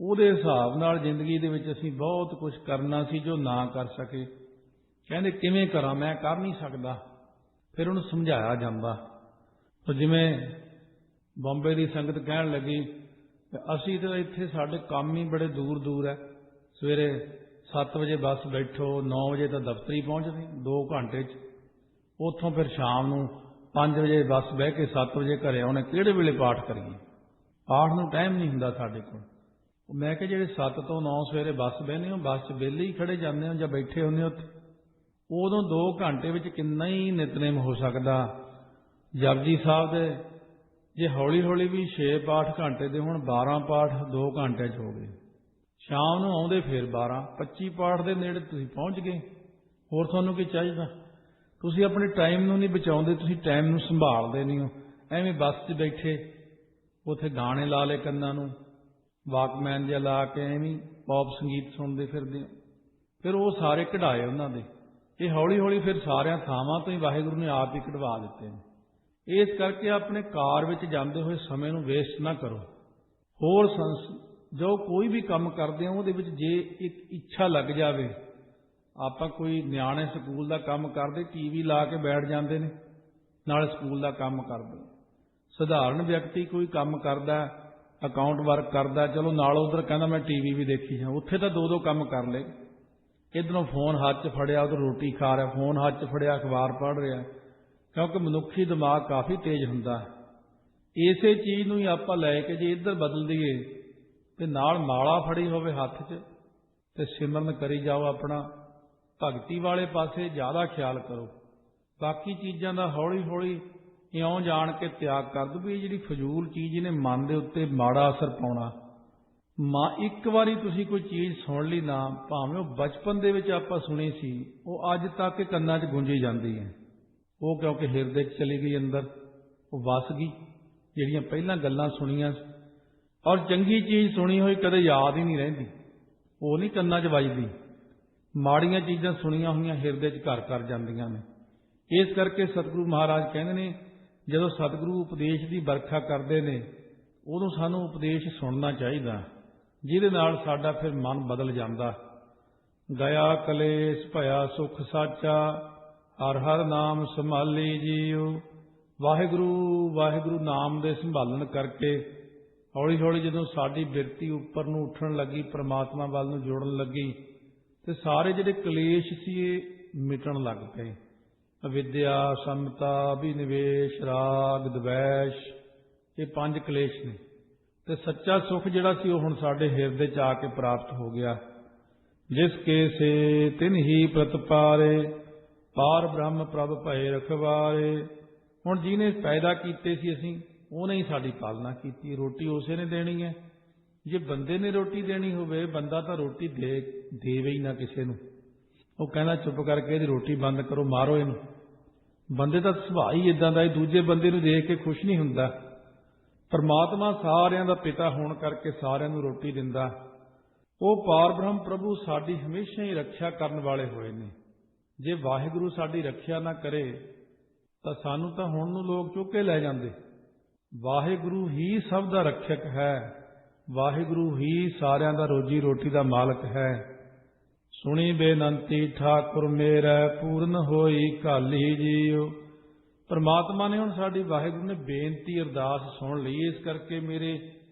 ਉਹਦੇ ਹਿਸਾਬ ਨਾਲ ਜ਼ਿੰਦਗੀ ਦੇ ਵਿੱਚ ਅਸੀਂ ਬਹੁਤ ਕੁਝ ਕਰਨਾ ਸੀ ਜੋ ਨਾ ਕਰ ਸਕੇ। ਕਹਿੰਦੇ ਕਿਵੇਂ ਕਰਾਂ, ਮੈਂ ਕਰ ਨਹੀਂ ਸਕਦਾ। ਫਿਰ ਉਹਨੂੰ ਸਮਝਾਇਆ ਜਾਂਦਾ। ਜਿਵੇਂ ਬੰਬੇ ਦੀ ਸੰਗਤ ਕਹਿਣ ਲੱਗੀ, ਅਸੀਂ ਤਾਂ ਇੱਥੇ ਸਾਡੇ ਕੰਮ ਹੀ ਬੜੇ ਦੂਰ ਦੂਰ ਹੈ, ਸਵੇਰੇ 7 ਵਜੇ ਬੱਸ ਬੈਠੋ, 9 ਵਜੇ ਤਾਂ ਦਫ਼ਤਰੀ ਪਹੁੰਚਦੇ 2 ਘੰਟੇ 'ਚ, ਉੱਥੋਂ ਫਿਰ ਸ਼ਾਮ ਨੂੰ 5 ਵਜੇ ਬੱਸ ਬਹਿ ਕੇ 7 ਵਜੇ ਘਰੇ ਆਉਣੇ, ਕਿਹੜੇ ਵੇਲੇ ਪਾਠ ਕਰੀਏ, ਪਾਠ ਨੂੰ ਟਾਈਮ ਨਹੀਂ ਹੁੰਦਾ ਸਾਡੇ ਕੋਲ। ਮੈਂ ਕਿਹਾ ਜਿਹੜੇ 7 ਤੋਂ 9 ਸਵੇਰੇ ਬੱਸ ਬਹਿੰਦੇ ਹੋ, ਬੱਸ 'ਚ ਵਿਹਲੇ ਹੀ ਖੜੇ ਜਾਂਦੇ ਹੋ ਜਾਂ ਬੈਠੇ ਹੁੰਦੇ ਹੋ ਉੱਥੇ, ਉਦੋਂ 2 ਘੰਟੇ ਵਿੱਚ ਕਿੰਨਾ ਹੀ ਨਿਤਨੇਮ ਹੋ ਸਕਦਾ। ਜਪਜੀ ਸਾਹਿਬ ਦੇ ਜੇ ਹੌਲੀ ਹੌਲੀ ਵੀ 6 ਪਾਠ ਘੰਟੇ ਦੇ ਹੁਣ 12 ਪਾਠ 2 ਘੰਟੇ 'ਚ ਹੋ ਗਏ, ਸ਼ਾਮ ਨੂੰ ਆਉਂਦੇ ਫਿਰ 12, 25 ਪਾਠ ਦੇ ਨੇੜੇ ਤੁਸੀਂ ਪਹੁੰਚ ਗਏ। ਹੋਰ ਤੁਹਾਨੂੰ ਕੀ ਚਾਹੀਦਾ? ਤੁਸੀਂ ਆਪਣੇ ਟਾਈਮ ਨੂੰ ਨਹੀਂ ਬਚਾਉਂਦੇ, ਤੁਸੀਂ ਟਾਈਮ ਨੂੰ ਸੰਭਾਲਦੇ ਨਹੀਂ ਹੋ। ਐਵੇਂ ਬੱਸ 'ਚ ਬੈਠੇ ਉੱਥੇ ਗਾਣੇ ਲਾ ਲਏ ਕੰਨਾਂ ਨੂੰ, ਵਾਕਮੈਨ ਜਿਹਾ ਲਾ ਕੇ ਐਵੇਂ ਪੌਪ ਸੰਗੀਤ ਸੁਣਦੇ ਫਿਰਦੇ। ਫਿਰ ਉਹ ਸਾਰੇ ਕਢਾਏ ਉਹਨਾਂ ਦੇ। ਇਹ ਹੌਲੀ ਹੌਲੀ ਫਿਰ ਸਾਰਿਆਂ ਥਾਵਾਂ ਤੋਂ ਹੀ ਵਾਹਿਗੁਰੂ ਨੇ ਆਪ ਹੀ ਕਢਵਾ ਦਿੱਤੇ ਨੇ। ਇਸ ਕਰਕੇ ਆਪਣੇ ਕਾਰ ਵਿੱਚ ਜਾਂਦੇ ਹੋਏ ਸਮੇਂ ਨੂੰ ਵੇਸਟ ਨਾ ਕਰੋ। ਹੋਰ ਜੋ ਕੋਈ ਵੀ ਕੰਮ ਕਰਦੇ ਹੋ ਉਹਦੇ ਵਿੱਚ ਜੇ ਇੱਕ ਇੱਛਾ ਲੱਗ ਜਾਵੇ, ਆਪਾਂ ਕੋਈ ਨਿਆਣੇ ਸਕੂਲ ਦਾ ਕੰਮ ਕਰਦੇ, TV ਲਾ ਕੇ ਬੈਠ ਜਾਂਦੇ ਨੇ, ਨਾਲ ਸਕੂਲ ਦਾ ਕੰਮ ਕਰਦੇ। ਸਧਾਰਨ ਵਿਅਕਤੀ ਕੋਈ ਕੰਮ ਕਰਦਾ, ਅਕਾਊਂਟ ਵਰਕ ਕਰਦਾ, ਚਲੋ ਨਾਲ ਉਧਰ ਕਹਿੰਦਾ ਮੈਂ TV ਵੀ ਦੇਖੀ ਜਾਂ, ਉੱਥੇ ਤਾਂ 2-2 ਕੰਮ ਕਰ ਲਏ। ਇੱਧਰੋਂ ਫੋਨ ਹੱਥ 'ਚ ਫੜਿਆ, ਉਧਰ ਰੋਟੀ ਖਾ ਰਿਹਾ, ਫੋਨ ਹੱਥ 'ਚ ਫੜਿਆ, ਅਖਬਾਰ ਪੜ੍ਹ ਰਿਹਾ, ਕਿਉਂਕਿ ਮਨੁੱਖੀ ਦਿਮਾਗ ਕਾਫੀ ਤੇਜ਼ ਹੁੰਦਾ। ਇਸੇ ਚੀਜ਼ ਨੂੰ ਹੀ ਆਪਾਂ ਲੈ ਕੇ ਜੇ ਇੱਧਰ ਬਦਲ ਦਈਏ ਤੇ ਨਾਲ ਮਾਲਾ ਫੜੀ ਹੋਵੇ ਹੱਥ 'ਚ ਤੇ ਸਿਮਰਨ ਕਰੀ ਜਾਓ, ਆਪਣਾ ਭਗਤੀ ਵਾਲੇ ਪਾਸੇ ਜ਼ਿਆਦਾ ਖਿਆਲ ਕਰੋ। ਬਾਕੀ ਚੀਜ਼ਾਂ ਦਾ ਹੌਲੀ ਹੌਲੀ ਇਉਂ ਜਾਣ ਕੇ ਤਿਆਗ ਕਰ ਦਿਓ ਵੀ ਇਹ ਜਿਹੜੀ ਫਜ਼ੂਲ ਚੀਜ਼ ਇਹਨੇ ਮਨ ਦੇ ਉੱਤੇ ਮਾੜਾ ਅਸਰ ਪਾਉਣਾ। ਮਾਂ ਇੱਕ ਵਾਰੀ ਤੁਸੀਂ ਕੋਈ ਚੀਜ਼ ਸੁਣ ਲਈ ਨਾ, ਭਾਵੇਂ ਉਹ ਬਚਪਨ ਦੇ ਵਿੱਚ ਆਪਾਂ ਸੁਣੀ ਸੀ, ਉਹ ਅੱਜ ਤੱਕ ਕੰਨਾਂ 'ਚ ਗੂੰਜੀ ਜਾਂਦੀ ਹੈ। ਉਹ ਕਿਉਂਕਿ ਹਿਰਦੇ 'ਚ ਚਲੀ ਗਈ, ਅੰਦਰ ਉਹ ਵਸ ਗਈ। ਜਿਹੜੀਆਂ ਪਹਿਲਾਂ ਗੱਲਾਂ ਸੁਣੀਆਂ ਔਰ ਚੰਗੀ ਚੀਜ਼ ਸੁਣੀ ਹੋਈ ਕਦੇ ਯਾਦ ਹੀ ਨਹੀਂ ਰਹਿੰਦੀ, ਉਹ ਨਹੀਂ ਕੰਨਾਂ 'ਚ ਵੱਜਦੀ। ਮਾੜੀਆਂ ਚੀਜ਼ਾਂ ਸੁਣੀਆਂ ਹੋਈਆਂ ਹਿਰਦੇ 'ਚ ਘਰ ਕਰ ਜਾਂਦੀਆਂ ਨੇ। ਇਸ ਕਰਕੇ ਸਤਿਗੁਰੂ ਮਹਾਰਾਜ ਕਹਿੰਦੇ ਨੇ, ਜਦੋਂ ਸਤਿਗੁਰੂ ਉਪਦੇਸ਼ ਦੀ ਵਰਖਾ ਕਰਦੇ ਨੇ, ਉਦੋਂ ਸਾਨੂੰ ਉਪਦੇਸ਼ ਸੁਣਨਾ ਚਾਹੀਦਾ, ਜਿਹਦੇ ਨਾਲ ਸਾਡਾ ਫਿਰ ਮਨ ਬਦਲ ਜਾਂਦਾ। ਗਿਆ ਕਲੇਸ਼ ਭਇਆ ਸੁਖ ਸਾਚਾ, ਹਰ ਹਰ ਨਾਮ ਸੰਭਾਲੀ ਜੀਉ। ਵਾਹਿਗੁਰੂ ਵਾਹਿਗੁਰੂ ਨਾਮ ਦੇ ਸੰਭਾਲਣ ਕਰਕੇ ਹੌਲੀ ਹੌਲੀ ਜਦੋਂ ਸਾਡੀ ਬਿਰਤੀ ਉੱਪਰ ਨੂੰ ਉੱਠਣ ਲੱਗੀ, ਪ੍ਰਮਾਤਮਾ ਵੱਲ ਨੂੰ ਜੋੜਨ ਲੱਗੀ, ਤੇ ਸਾਰੇ ਜਿਹੜੇ ਕਲੇਸ਼ ਸੀ ਇਹ ਮਿਟਣ ਲੱਗ ਪਏ। ਅਵਿਦਿਆ, ਸਮਤਾ, ਅਭਿਨਿਵੇਸ਼, ਰਾਗ, ਦਵੈਸ਼, ਇਹ 5 ਕਲੇਸ਼ ਨੇ। ਤੇ ਸੱਚਾ ਸੁਖ ਜਿਹੜਾ ਸੀ ਉਹ ਹੁਣ ਸਾਡੇ ਹਿਰਦੇ 'ਚ ਆ ਕੇ ਪ੍ਰਾਪਤ ਹੋ ਗਿਆ। ਜਿਸ ਕੇ ਸੇ ਤਿਨ ਹੀ ਪ੍ਰਤਪਾਰੇ, ਪਾਰ ਬ੍ਰਹਮ ਪ੍ਰਭ ਭਏ ਰਖਵਾਰੇ। ਹੁਣ ਜਿਹਨੇ ਪੈਦਾ ਕੀਤੇ ਸੀ ਅਸੀਂ, ਉਹਨੇ ਹੀ ਸਾਡੀ ਪਾਲਣਾ ਕੀਤੀ। ਰੋਟੀ ਉਸੇ ਨੇ ਦੇਣੀ ਹੈ। ਜੇ ਬੰਦੇ ਨੇ ਰੋਟੀ ਦੇਣੀ ਹੋਵੇ, ਬੰਦਾ ਤਾਂ ਰੋਟੀ ਦੇਵੇ ਹੀ ਨਾ ਕਿਸੇ ਨੂੰ। ਉਹ ਕਹਿੰਦਾ ਚੁੱਪ ਕਰਕੇ ਇਹਦੀ ਰੋਟੀ ਬੰਦ ਕਰੋ, ਮਾਰੋ ਇਹਨੂੰ। ਬੰਦੇ ਦਾ ਸੁਭਾਅ ਹੀ ਇਦਾਂ ਦਾ, ਦੂਜੇ ਬੰਦੇ ਨੂੰ ਦੇਖ ਕੇ ਖੁਸ਼ ਨਹੀਂ ਹੁੰਦਾ। ਪਰਮਾਤਮਾ ਸਾਰਿਆਂ ਦਾ ਪਿਤਾ ਹੋਣ ਕਰਕੇ ਸਾਰਿਆਂ ਨੂੰ ਰੋਟੀ ਦਿੰਦਾ। ਉਹ ਪਾਰ ਬ੍ਰਹਮ ਪ੍ਰਭੂ ਸਾਡੀ ਹਮੇਸ਼ਾ ਹੀ ਰੱਖਿਆ ਕਰਨ ਵਾਲੇ ਹੋਏ ਨੇ। ਜੇ ਵਾਹਿਗੁਰੂ ਸਾਡੀ ਰੱਖਿਆ ਨਾ ਕਰੇ ਤਾਂ ਸਾਨੂੰ ਤਾਂ ਹੁਣ ਨੂੰ ਲੋਕ ਚੁੱਕ ਕੇ ਲੈ ਜਾਂਦੇ। ਵਾਹਿਗੁਰੂ ਹੀ ਸਭ ਦਾ ਰੱਖਿਅਕ ਹੈ, ਵਾਹਿਗੁਰੂ ਹੀ ਸਾਰਿਆਂ ਦਾ ਰੋਜੀ ਰੋਟੀ ਦਾ ਮਾਲਕ ਹੈ। ਸੁਣੀ ਬੇਨੰਤੀ ਠਾਕੁਰ ਮੇਰਾ, ਪੂਰਨ ਹੋਈ ਕਾਲੀ ਜੀਉ। ਪਰਮਾਤਮਾ ਨੇ ਹੁਣ ਸਾਡੀ, ਵਾਹਿਗੁਰੂ ਨੇ ਬੇਨਤੀ ਅਰਦਾਸ ਸੁਣ ਲਈ। ਇਸ ਕਰਕੇ ਮੇਰੇ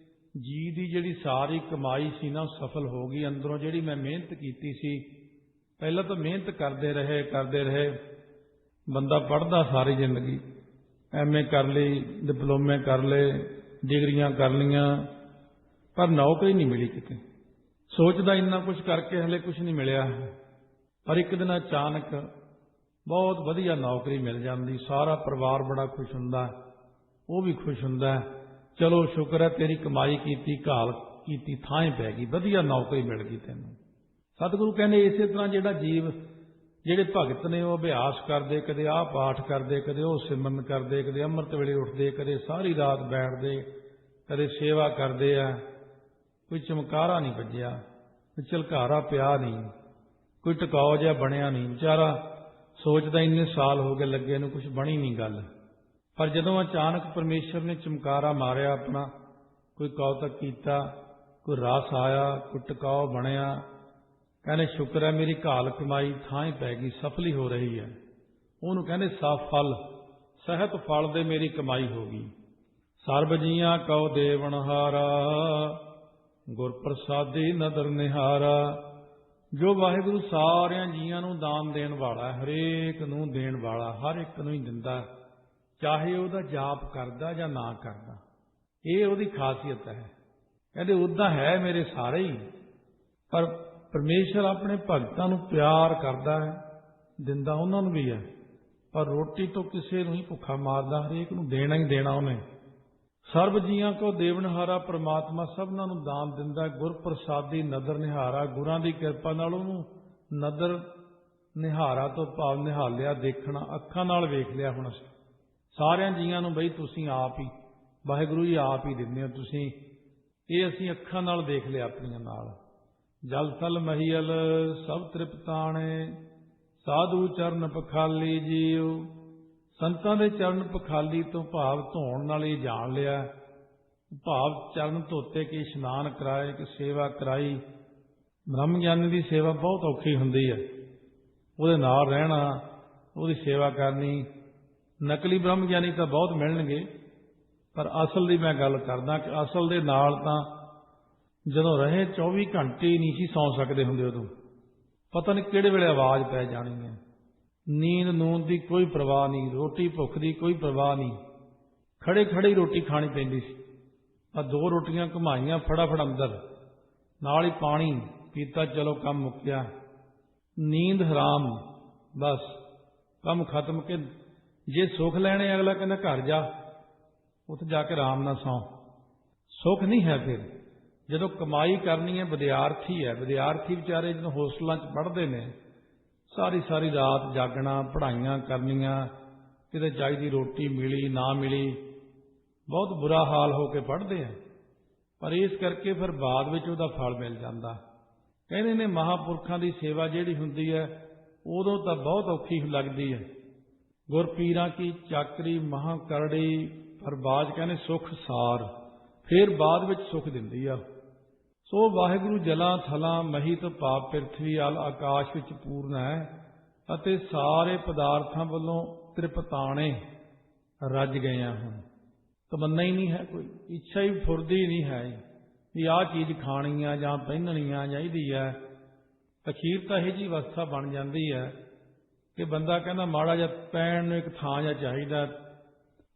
ਜੀ ਦੀ ਜਿਹੜੀ ਸਾਰੀ ਕਮਾਈ ਸੀ ਨਾ, ਉਹ ਸਫਲ ਹੋ ਗਈ। ਅੰਦਰੋਂ ਜਿਹੜੀ ਮੈਂ ਮਿਹਨਤ ਕੀਤੀ ਸੀ, ਪਹਿਲਾਂ ਤਾਂ ਮਿਹਨਤ ਕਰਦੇ ਰਹੇ। ਬੰਦਾ ਪੜ੍ਹਦਾ ਸਾਰੀ ਜ਼ਿੰਦਗੀ, ਐਮਏ ਕਰ ਲਈ, ਡਿਪਲੋਮੇ ਕਰ ਲਏ, ਡਿਗਰੀਆਂ ਕਰ ਲਈਆਂ, ਪਰ ਨੌਕਰੀ ਨਹੀਂ ਮਿਲੀ ਕਿਤੇ। ਸੋਚਦਾ ਇੰਨਾ ਕੁਝ ਕਰਕੇ ਹਲੇ ਕੁਝ ਨਹੀਂ ਮਿਲਿਆ। ਪਰ ਇੱਕ ਦਿਨ ਅਚਾਨਕ ਬਹੁਤ ਵਧੀਆ ਨੌਕਰੀ ਮਿਲ ਜਾਂਦੀ। ਸਾਰਾ ਪਰਿਵਾਰ ਬੜਾ ਖੁਸ਼ ਹੁੰਦਾ, ਉਹ ਵੀ ਖੁਸ਼ ਹੁੰਦਾ। ਚਲੋ ਸ਼ੁਕਰ ਹੈ ਤੇਰੀ ਕਮਾਈ ਕੀਤੀ, ਘਾਲ ਕੀਤੀ, ਥਾਂ ਹੀ ਪੈ ਗਈ, ਵਧੀਆ ਨੌਕਰੀ ਮਿਲ ਗਈ ਤੈਨੂੰ। ਸਤਿਗੁਰੂ ਕਹਿੰਦੇ ਇਸੇ ਤਰ੍ਹਾਂ ਜਿਹੜਾ ਜੀਵ, ਜਿਹੜੇ ਭਗਤ ਨੇ, ਉਹ ਅਭਿਆਸ ਕਰਦੇ, ਕਦੇ ਆਹ ਪਾਠ ਕਰਦੇ, ਕਦੇ ਉਹ ਸਿਮਰਨ ਕਰਦੇ, ਕਦੇ ਅੰਮ੍ਰਿਤ ਵੇਲੇ ਉੱਠਦੇ, ਕਦੇ ਸਾਰੀ ਰਾਤ ਬੈਠਦੇ, ਕਦੇ ਸੇਵਾ ਕਰਦੇ ਆ। ਕੋਈ ਚਮਕਾਰਾ ਨਹੀਂ ਵੱਜਿਆ, ਕੋਈ ਝਲਕਾਰਾ ਪਿਆ ਨਹੀਂ, ਕੋਈ ਟਿਕਾਓ ਜਿਹਾ ਬਣਿਆ ਨਹੀਂ। ਵਿਚਾਰਾ ਸੋਚਦਾ ਇੰਨੇ ਸਾਲ ਹੋ ਗਏ ਲੱਗੇ ਨੂੰ, ਕੁਝ ਬਣੀ ਨਹੀਂ ਗੱਲ। ਪਰ ਜਦੋਂ ਅਚਾਨਕ ਪਰਮੇਸ਼ਰ ਨੇ ਚਮਕਾਰਾ ਮਾਰਿਆ ਆਪਣਾ, ਕੋਈ ਕੌਤਕ ਕੀਤਾ, ਕੋਈ ਰਸ ਆਇਆ, ਕੋਈ ਟਿਕਾਓ ਬਣਿਆ, ਕਹਿੰਦੇ ਸ਼ੁਕਰ ਹੈ ਮੇਰੀ ਘਾਲ ਕਮਾਈ ਥਾਂ ਹੀ ਪੈ ਗਈ, ਸਫਲੀ ਹੋ ਰਹੀ ਹੈ। ਉਹਨੂੰ ਕਹਿੰਦੇ ਸਫਲ, ਸਹਿਤ ਫਲ ਦੇ ਮੇਰੀ ਕਮਾਈ ਹੋ ਗਈ। ਸਰਬ ਜੀਆਂ ਕਉ ਦੇਵਨਹਾਰਾ, ਗੁਰ ਪ੍ਰਸਾਦੀ ਨਦਰ ਨਿਹਾਰਾ। ਜੋ ਵਾਹਿਗੁਰੂ ਸਾਰਿਆਂ ਜੀਆਂ ਨੂੰ ਦਾਨ ਦੇਣ ਵਾਲਾ, ਹਰੇਕ ਨੂੰ ਦੇਣ ਵਾਲਾ, ਹਰ ਇੱਕ ਨੂੰ ਹੀ ਦਿੰਦਾ, ਚਾਹੇ ਉਹਦਾ ਜਾਪ ਕਰਦਾ ਜਾਂ ਨਾ ਕਰਦਾ। ਇਹ ਉਹਦੀ ਖਾਸੀਅਤ ਹੈ। ਕਹਿੰਦੇ ਉੱਦਾਂ ਹੈ ਮੇਰੇ ਸਾਰੇ ਹੀ, ਪਰ ਪਰਮੇਸ਼ਰ ਆਪਣੇ ਭਗਤਾਂ ਨੂੰ ਪਿਆਰ ਕਰਦਾ ਹੈ, ਦਿੰਦਾ ਉਹਨਾਂ ਨੂੰ ਵੀ ਹੈ। ਪਰ ਰੋਟੀ ਤੋਂ ਕਿਸੇ ਨੂੰ ਹੀ ਭੁੱਖਾ ਮਾਰਦਾ, ਹਰੇਕ ਨੂੰ ਦੇਣਾ ਹੀ ਦੇਣਾ ਉਹਨੇ। ਸਰਬ ਜੀਆਂ ਕੋ ਦੇਵਨਹਾਰਾ, ਪ੍ਰਮਾਤਮਾ ਸਭਨਾਂ ਨੂੰ ਦਾਨ ਦਿੰਦਾ। ਗੁਰ ਪ੍ਰਸਾਦੀ ਨਦਰ ਨਿਹਾਰਾ, ਗੁਰਾਂ ਦੀ ਕਿਰਪਾ ਨਾਲ ਉਹਨੂੰ ਨਦਰ ਨਿਹਾਰਾ ਤੋਂ ਭਾਵ ਨਿਹਾਲਿਆ, ਦੇਖਣਾ, ਅੱਖਾਂ ਨਾਲ ਵੇਖ ਲਿਆ। ਹੁਣ ਅਸੀਂ ਸਾਰਿਆਂ ਜੀਆਂ ਨੂੰ ਬਈ ਤੁਸੀਂ ਆਪ ਹੀ, ਵਾਹਿਗੁਰੂ ਜੀ ਆਪ ਹੀ ਦਿੰਦੇ ਹੋ ਤੁਸੀਂ, ਇਹ ਅਸੀਂ ਅੱਖਾਂ ਨਾਲ ਦੇਖ ਲਿਆ ਆਪਣੀਆਂ ਨਾਲ। ਜਲ ਥਲ ਮਹੀਲ ਸਭ ਤ੍ਰਿਪਤਾਣੇ, ਸਾਧੂ ਚਰਨ ਪਖਾਲੀ ਜੀਉ। ਸੰਤਾਂ ਦੇ ਚਰਨ ਪਖਾਲੀ ਤੋਂ ਭਾਵ ਧੋਣ ਨਾਲ ਇਹ ਜਾਣ ਲਿਆ, ਭਾਵ ਚਰਨ ਧੋਤੇ ਕਿ ਇਸ਼ਨਾਨ ਕਰਾਏ, ਕਿ ਸੇਵਾ ਕਰਾਈ। ਬ੍ਰਹਮ ਗਿਆਨੀ ਦੀ ਸੇਵਾ ਬਹੁਤ ਔਖੀ ਹੁੰਦੀ ਹੈ, ਉਹਦੇ ਨਾਲ ਰਹਿਣਾ, ਉਹਦੀ ਸੇਵਾ ਕਰਨੀ। ਨਕਲੀ ਬ੍ਰਹਮ ਗਿਆਨੀ ਤਾਂ ਬਹੁਤ ਮਿਲਣਗੇ, ਪਰ ਅਸਲ ਦੀ ਮੈਂ ਗੱਲ ਕਰਦਾ ਕਿ ਅਸਲ ਦੇ ਨਾਲ ਤਾਂ ਜਦੋਂ ਰਹੇ 24 ਘੰਟੇ ਹੀ ਨਹੀਂ ਸੀ ਸੌਂ ਸਕਦੇ ਹੁੰਦੇ। ਉਦੋਂ ਪਤਾ ਨਹੀਂ ਕਿਹੜੇ ਵੇਲੇ ਆਵਾਜ਼ ਪੈ ਜਾਣੀ ਹੈ। ਨੀਂਦ ਨੂੰਦ ਦੀ ਕੋਈ ਪਰਵਾਹ ਨਹੀਂ, ਰੋਟੀ ਭੁੱਖ ਦੀ ਕੋਈ ਪਰਵਾਹ ਨਹੀਂ, ਖੜੇ ਖੜੇ ਹੀ ਰੋਟੀ ਖਾਣੀ ਪੈਂਦੀ ਸੀ। ਆ 2 ਰੋਟੀਆਂ ਘੁਮਾਈਆਂ ਫਟਾਫਟ ਅੰਦਰ, ਨਾਲ ਹੀ ਪਾਣੀ ਪੀਤਾ, ਚਲੋ ਕੰਮ ਮੁੱਕਿਆ। ਨੀਂਦ ਹਰਾਮ, ਬਸ ਕੰਮ ਖਤਮ। ਕਿ ਜੇ ਸੁੱਖ ਲੈਣੇ ਅਗਲਾ ਕਹਿੰਦਾ ਘਰ ਜਾ, ਉੱਥੇ ਜਾ ਕੇ ਆਰਾਮ ਨਾਲ ਸੌਂ। ਸੁੱਖ ਨਹੀਂ ਹੈ ਫਿਰ, ਜਦੋਂ ਕਮਾਈ ਕਰਨੀ ਹੈ, ਵਿਦਿਆਰਥੀ ਹੈ, ਵਿਦਿਆਰਥੀ ਵਿਚਾਰੇ ਜਦੋਂ ਹੋਸਟਲਾਂ 'ਚ ਪੜ੍ਹਦੇ ਨੇ, ਸਾਰੀ ਸਾਰੀ ਰਾਤ ਜਾਗਣਾ, ਪੜ੍ਹਾਈਆਂ ਕਰਨੀਆਂ, ਕਿਤੇ ਚਾਹੀਦੀ ਰੋਟੀ ਮਿਲੀ ਨਾ ਮਿਲੀ, ਬਹੁਤ ਬੁਰਾ ਹਾਲ ਹੋ ਕੇ ਪੜ੍ਹਦੇ ਆ। ਪਰ ਇਸ ਕਰਕੇ ਫਿਰ ਬਾਅਦ ਵਿੱਚ ਉਹਦਾ ਫਲ ਮਿਲ ਜਾਂਦਾ। ਕਹਿੰਦੇ ਨੇ ਮਹਾਂਪੁਰਖਾਂ ਦੀ ਸੇਵਾ ਜਿਹੜੀ ਹੁੰਦੀ ਹੈ ਉਦੋਂ ਤਾਂ ਬਹੁਤ ਔਖੀ ਲੱਗਦੀ ਹੈ। ਗੁਰਪੀਰਾਂ ਕੀ ਚਾਕਰੀ ਮਹਾਂ ਕਰੜੀ, ਪਰ ਬਾਅਦ ਕਹਿੰਦੇ ਸੁਖ ਸਾਰ, ਫਿਰ ਬਾਅਦ ਵਿੱਚ ਸੁਖ ਦਿੰਦੀ ਆ। ਸੋ ਵਾਹਿਗੁਰੂ ਜਲਾਂ ਥਲਾਂ ਮਹਿਤ ਪਾਪ ਪ੍ਰਿਥਵੀ ਅਲ ਆਕਾਸ਼ ਵਿੱਚ ਪੂਰਨ ਹੈ ਅਤੇ ਸਾਰੇ ਪਦਾਰਥਾਂ ਵੱਲੋਂ ਤ੍ਰਿਪਤਾਣੇ ਰੱਜ ਗਏ ਆ। ਹੁਣ ਤਮੰਨਾ ਹੀ ਨਹੀਂ ਹੈ, ਕੋਈ ਇੱਛਾ ਹੀ ਫੁਰਦੀ ਨਹੀਂ ਹੈ ਵੀ ਆਹ ਚੀਜ਼ ਖਾਣੀ ਆ ਜਾਂ ਪਹਿਨਣੀ ਆ ਚਾਹੀਦੀ ਹੈ। ਅਖੀਰ ਤਾਂ ਇਹ ਜਿਹੀ ਅਵਸਥਾ ਬਣ ਜਾਂਦੀ ਹੈ ਕਿ ਬੰਦਾ ਕਹਿੰਦਾ ਮਾੜਾ ਜਿਹਾ ਪੈਣ ਨੂੰ ਇੱਕ ਥਾਂ ਜਿਹਾ ਚਾਹੀਦਾ,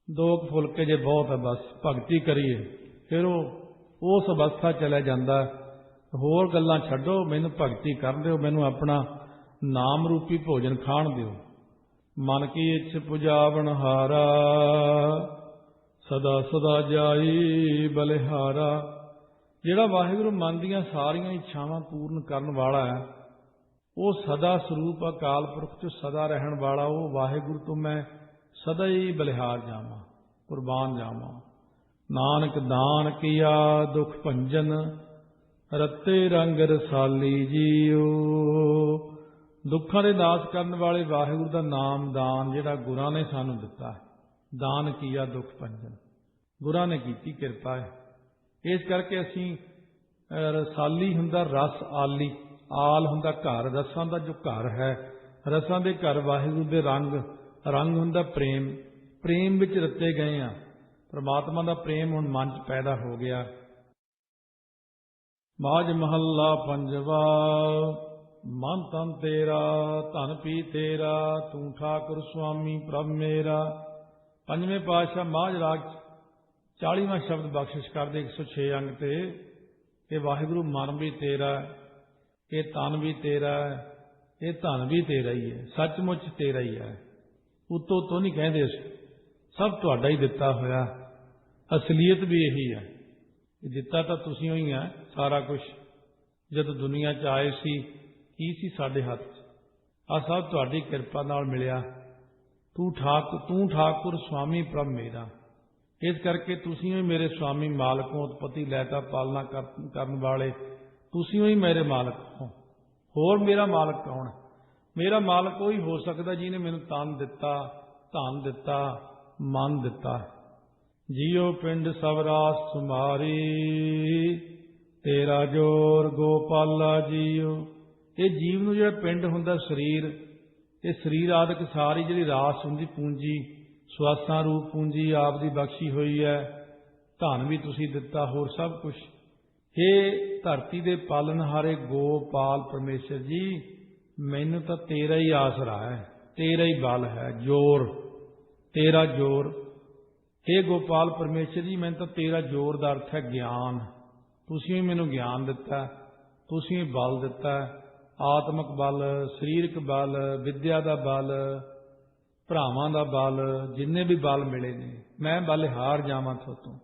2 ਫੁਲਕੇ ਜੇ ਬਹੁਤ ਹੈ, ਬਸ ਭਗਤੀ ਕਰੀਏ। ਫਿਰ ਉਹ ਉਸ ਅਵਸਥਾ ਚਲਿਆ ਜਾਂਦਾ, ਹੋਰ ਗੱਲਾਂ ਛੱਡੋ, ਮੈਨੂੰ ਭਗਤੀ ਕਰਨ ਦਿਓ, ਮੈਨੂੰ ਆਪਣਾ ਨਾਮ ਰੂਪੀ ਭੋਜਨ ਖਾਣ ਦਿਓ। ਮਨ ਕੀ ਇੱਛ ਪੁਜਾਵਣ ਹਾਰਾ, ਸਦਾ ਸਦਾ ਜਾਈ ਬਲਿਹਾਰਾ। ਜਿਹੜਾ ਵਾਹਿਗੁਰੂ ਮਨ ਦੀਆਂ ਸਾਰੀਆਂ ਇੱਛਾਵਾਂ ਪੂਰਨ ਕਰਨ ਵਾਲਾ ਹੈ, ਉਹ ਸਦਾ ਸਰੂਪ ਅਕਾਲ ਪੁਰਖ 'ਚ ਸਦਾ ਰਹਿਣ ਵਾਲਾ, ਉਹ ਵਾਹਿਗੁਰੂ ਤੋਂ ਮੈਂ ਸਦਾ ਹੀ ਬਲਿਹਾਰ ਜਾਵਾਂ, ਕੁਰਬਾਨ ਜਾਵਾਂ। ਨਾਨਕ ਦਾਨ ਕੀਆ ਦੁਖ ਭੰਜਨ, ਰੱਤੇ ਰੰਗ ਰਸਾਲੀ ਜੀਓ। ਦੁੱਖਾਂ ਦੇ ਨਾਸ਼ ਕਰਨ ਵਾਲੇ ਵਾਹਿਗੁਰੂ ਦਾ ਨਾਮ ਦਾਨ ਜਿਹੜਾ ਗੁਰਾਂ ਨੇ ਸਾਨੂੰ ਦਿੱਤਾ ਹੈ, ਦਾਨ ਕੀਆ ਦੁਖ ਭੰਜਨ, ਗੁਰਾਂ ਨੇ ਕੀਤੀ ਕਿਰਪਾ ਹੈ। ਇਸ ਕਰਕੇ ਅਸੀਂ ਰਸਾਲੀ ਹੁੰਦਾ ਰਸ ਆਲੀ, ਆਲ ਹੁੰਦਾ ਘਰ, ਰਸਾਂ ਦਾ ਜੋ ਘਰ ਹੈ, ਰਸਾਂ ਦੇ ਘਰ ਵਾਹਿਗੁਰੂ ਦੇ ਰੰਗ, ਰੰਗ ਹੁੰਦਾ ਪ੍ਰੇਮ, ਪ੍ਰੇਮ ਵਿੱਚ ਰਤੇ ਗਏ ਆ। ਪ੍ਰਮਾਤਮਾ ਦਾ ਪ੍ਰੇਮ ਹੁਣ ਮਨ 'ਚ ਪੈਦਾ ਹੋ ਗਿਆ। ਮਾਝ ਮਹੱਲਾ ਪੰਜਵਾ। ਮਨ ਤਨ ਤੇਰਾ ਧਨ ਪੀ ਤੇਰਾ, ਤੂੰ ਠਾਕੁਰ ਸੁਆਮੀ ਪ੍ਰਭ ਮੇਰਾ। ਪੰਜਵੇਂ ਪਾਤਸ਼ਾਹ ਮਾਝ ਰਾਗ 40ਵਾਂ ਸ਼ਬਦ ਬਖਸ਼ਿਸ਼ ਕਰਦੇ 106 ਅੰਗ ਤੇ, ਇਹ ਵਾਹਿਗੁਰੂ ਮਨ ਵੀ ਤੇਰਾ, ਇਹ ਤਨ ਵੀ ਤੇਰਾ, ਇਹ ਧਨ ਵੀ ਤੇਰਾ ਹੀ ਹੈ, ਸੱਚਮੁੱਚ ਤੇਰਾ ਹੀ ਹੈ। ਉੱਤੋਂ ਤੋਂ ਨਹੀਂ ਕਹਿੰਦੇ, ਸਭ ਤੁਹਾਡਾ ਹੀ ਦਿੱਤਾ ਹੋਇਆ। ਅਸਲੀਅਤ ਵੀ ਇਹੀ ਹੈ, ਦਿੱਤਾ ਤਾਂ ਤੁਸੀਂ ਹੋਈ ਹੈ ਸਾਰਾ ਕੁਝ। ਜਦੋਂ ਦੁਨੀਆ 'ਚ ਆਏ ਸੀ ਕੀ ਸੀ ਸਾਡੇ ਹੱਥ 'ਚ? ਆਹ ਸਭ ਤੁਹਾਡੀ ਕਿਰਪਾ ਨਾਲ ਮਿਲਿਆ। ਤੂੰ ਠਾਕੁਰ ਸੁਆਮੀ ਪ੍ਰਭ ਮੇਰਾ। ਇਸ ਕਰਕੇ ਤੁਸੀਂ ਹੀ ਮੇਰੇ ਸੁਆਮੀ ਮਾਲਕ ਹੋ, ਉਤਪਤੀ ਲੈਤਾ ਪਾਲਣਾ ਕਰਨ ਵਾਲੇ ਤੁਸੀਂ ਹੀ ਮੇਰੇ ਮਾਲਕ ਹੋ। ਹੋਰ ਮੇਰਾ ਮਾਲਕ ਕੌਣ ਹੈ? ਮੇਰਾ ਮਾਲਕ ਉਹੀ ਹੋ ਸਕਦਾ ਜਿਹਨੇ ਮੈਨੂੰ ਤਨ ਦਿੱਤਾ, ਧਨ ਦਿੱਤਾ, ਮਨ ਦਿੱਤਾ। ਜੀਓ ਪਿੰਡ ਸਭ ਰਾਸ ਸੁਮਾਰੀ, ਤੇਰਾ ਜੋਰ ਗੋਪਾਲਾ ਜੀਓ। ਇਹ ਜੀਵ ਨੂੰ ਜਿਹੜਾ ਪਿੰਡ ਹੁੰਦਾ ਸਰੀਰ, ਇਹ ਸਰੀਰ ਆਦਿਕ ਸਾਰੀ ਜਿਹੜੀ ਰਾਸ ਹੁੰਦੀ ਪੂੰਜੀ, ਸਵਾਸਾਂ ਰੂਪ ਪੂੰਜੀ ਆਪ ਦੀ ਬਖਸ਼ੀ ਹੋਈ ਹੈ। ਧਨ ਵੀ ਤੁਸੀਂ ਦਿੱਤਾ, ਹੋਰ ਸਭ ਕੁਝ। ਇਹ ਧਰਤੀ ਦੇ ਪਾਲਣਹਾਰੇ ਗੋਪਾਲ ਪਰਮੇਸ਼ਰ ਜੀ, ਮੈਨੂੰ ਤਾਂ ਤੇਰਾ ਹੀ ਆਸਰਾ ਹੈ, ਤੇਰਾ ਹੀ ਬਲ ਹੈ, ਜੋਰ, ਤੇਰਾ ਜੋਰ। हे ਗੋਪਾਲ ਪਰਮੇਸ਼ਰ ਜੀ, ਮੈਨੂੰ ਤਾਂ ਤੇਰਾ ਜੋਰ ਦਾ ਅਰਥ ਹੈ ਗਿਆਨ। ਤੁਸੀਂ ਹੀ ਮੈਨੂੰ ਗਿਆਨ ਦਿੱਤਾ, ਤੁਸੀਂ ਹੀ ਬਲ ਦਿੱਤਾ, ਆਤਮਿਕ ਬਲ, ਸਰੀਰਕ ਬਲ, ਵਿਦਿਆ ਦਾ ਬਲ, ਭਰਾਵਾਂ ਦਾ ਬਲ, ਜਿੰਨੇ ਵੀ ਬਲ ਮਿਲੇ ਨੇ, ਮੈਂ ਬਲ ਹਾਰ ਜਾਵਾਂ ਥੋਤੋਂ,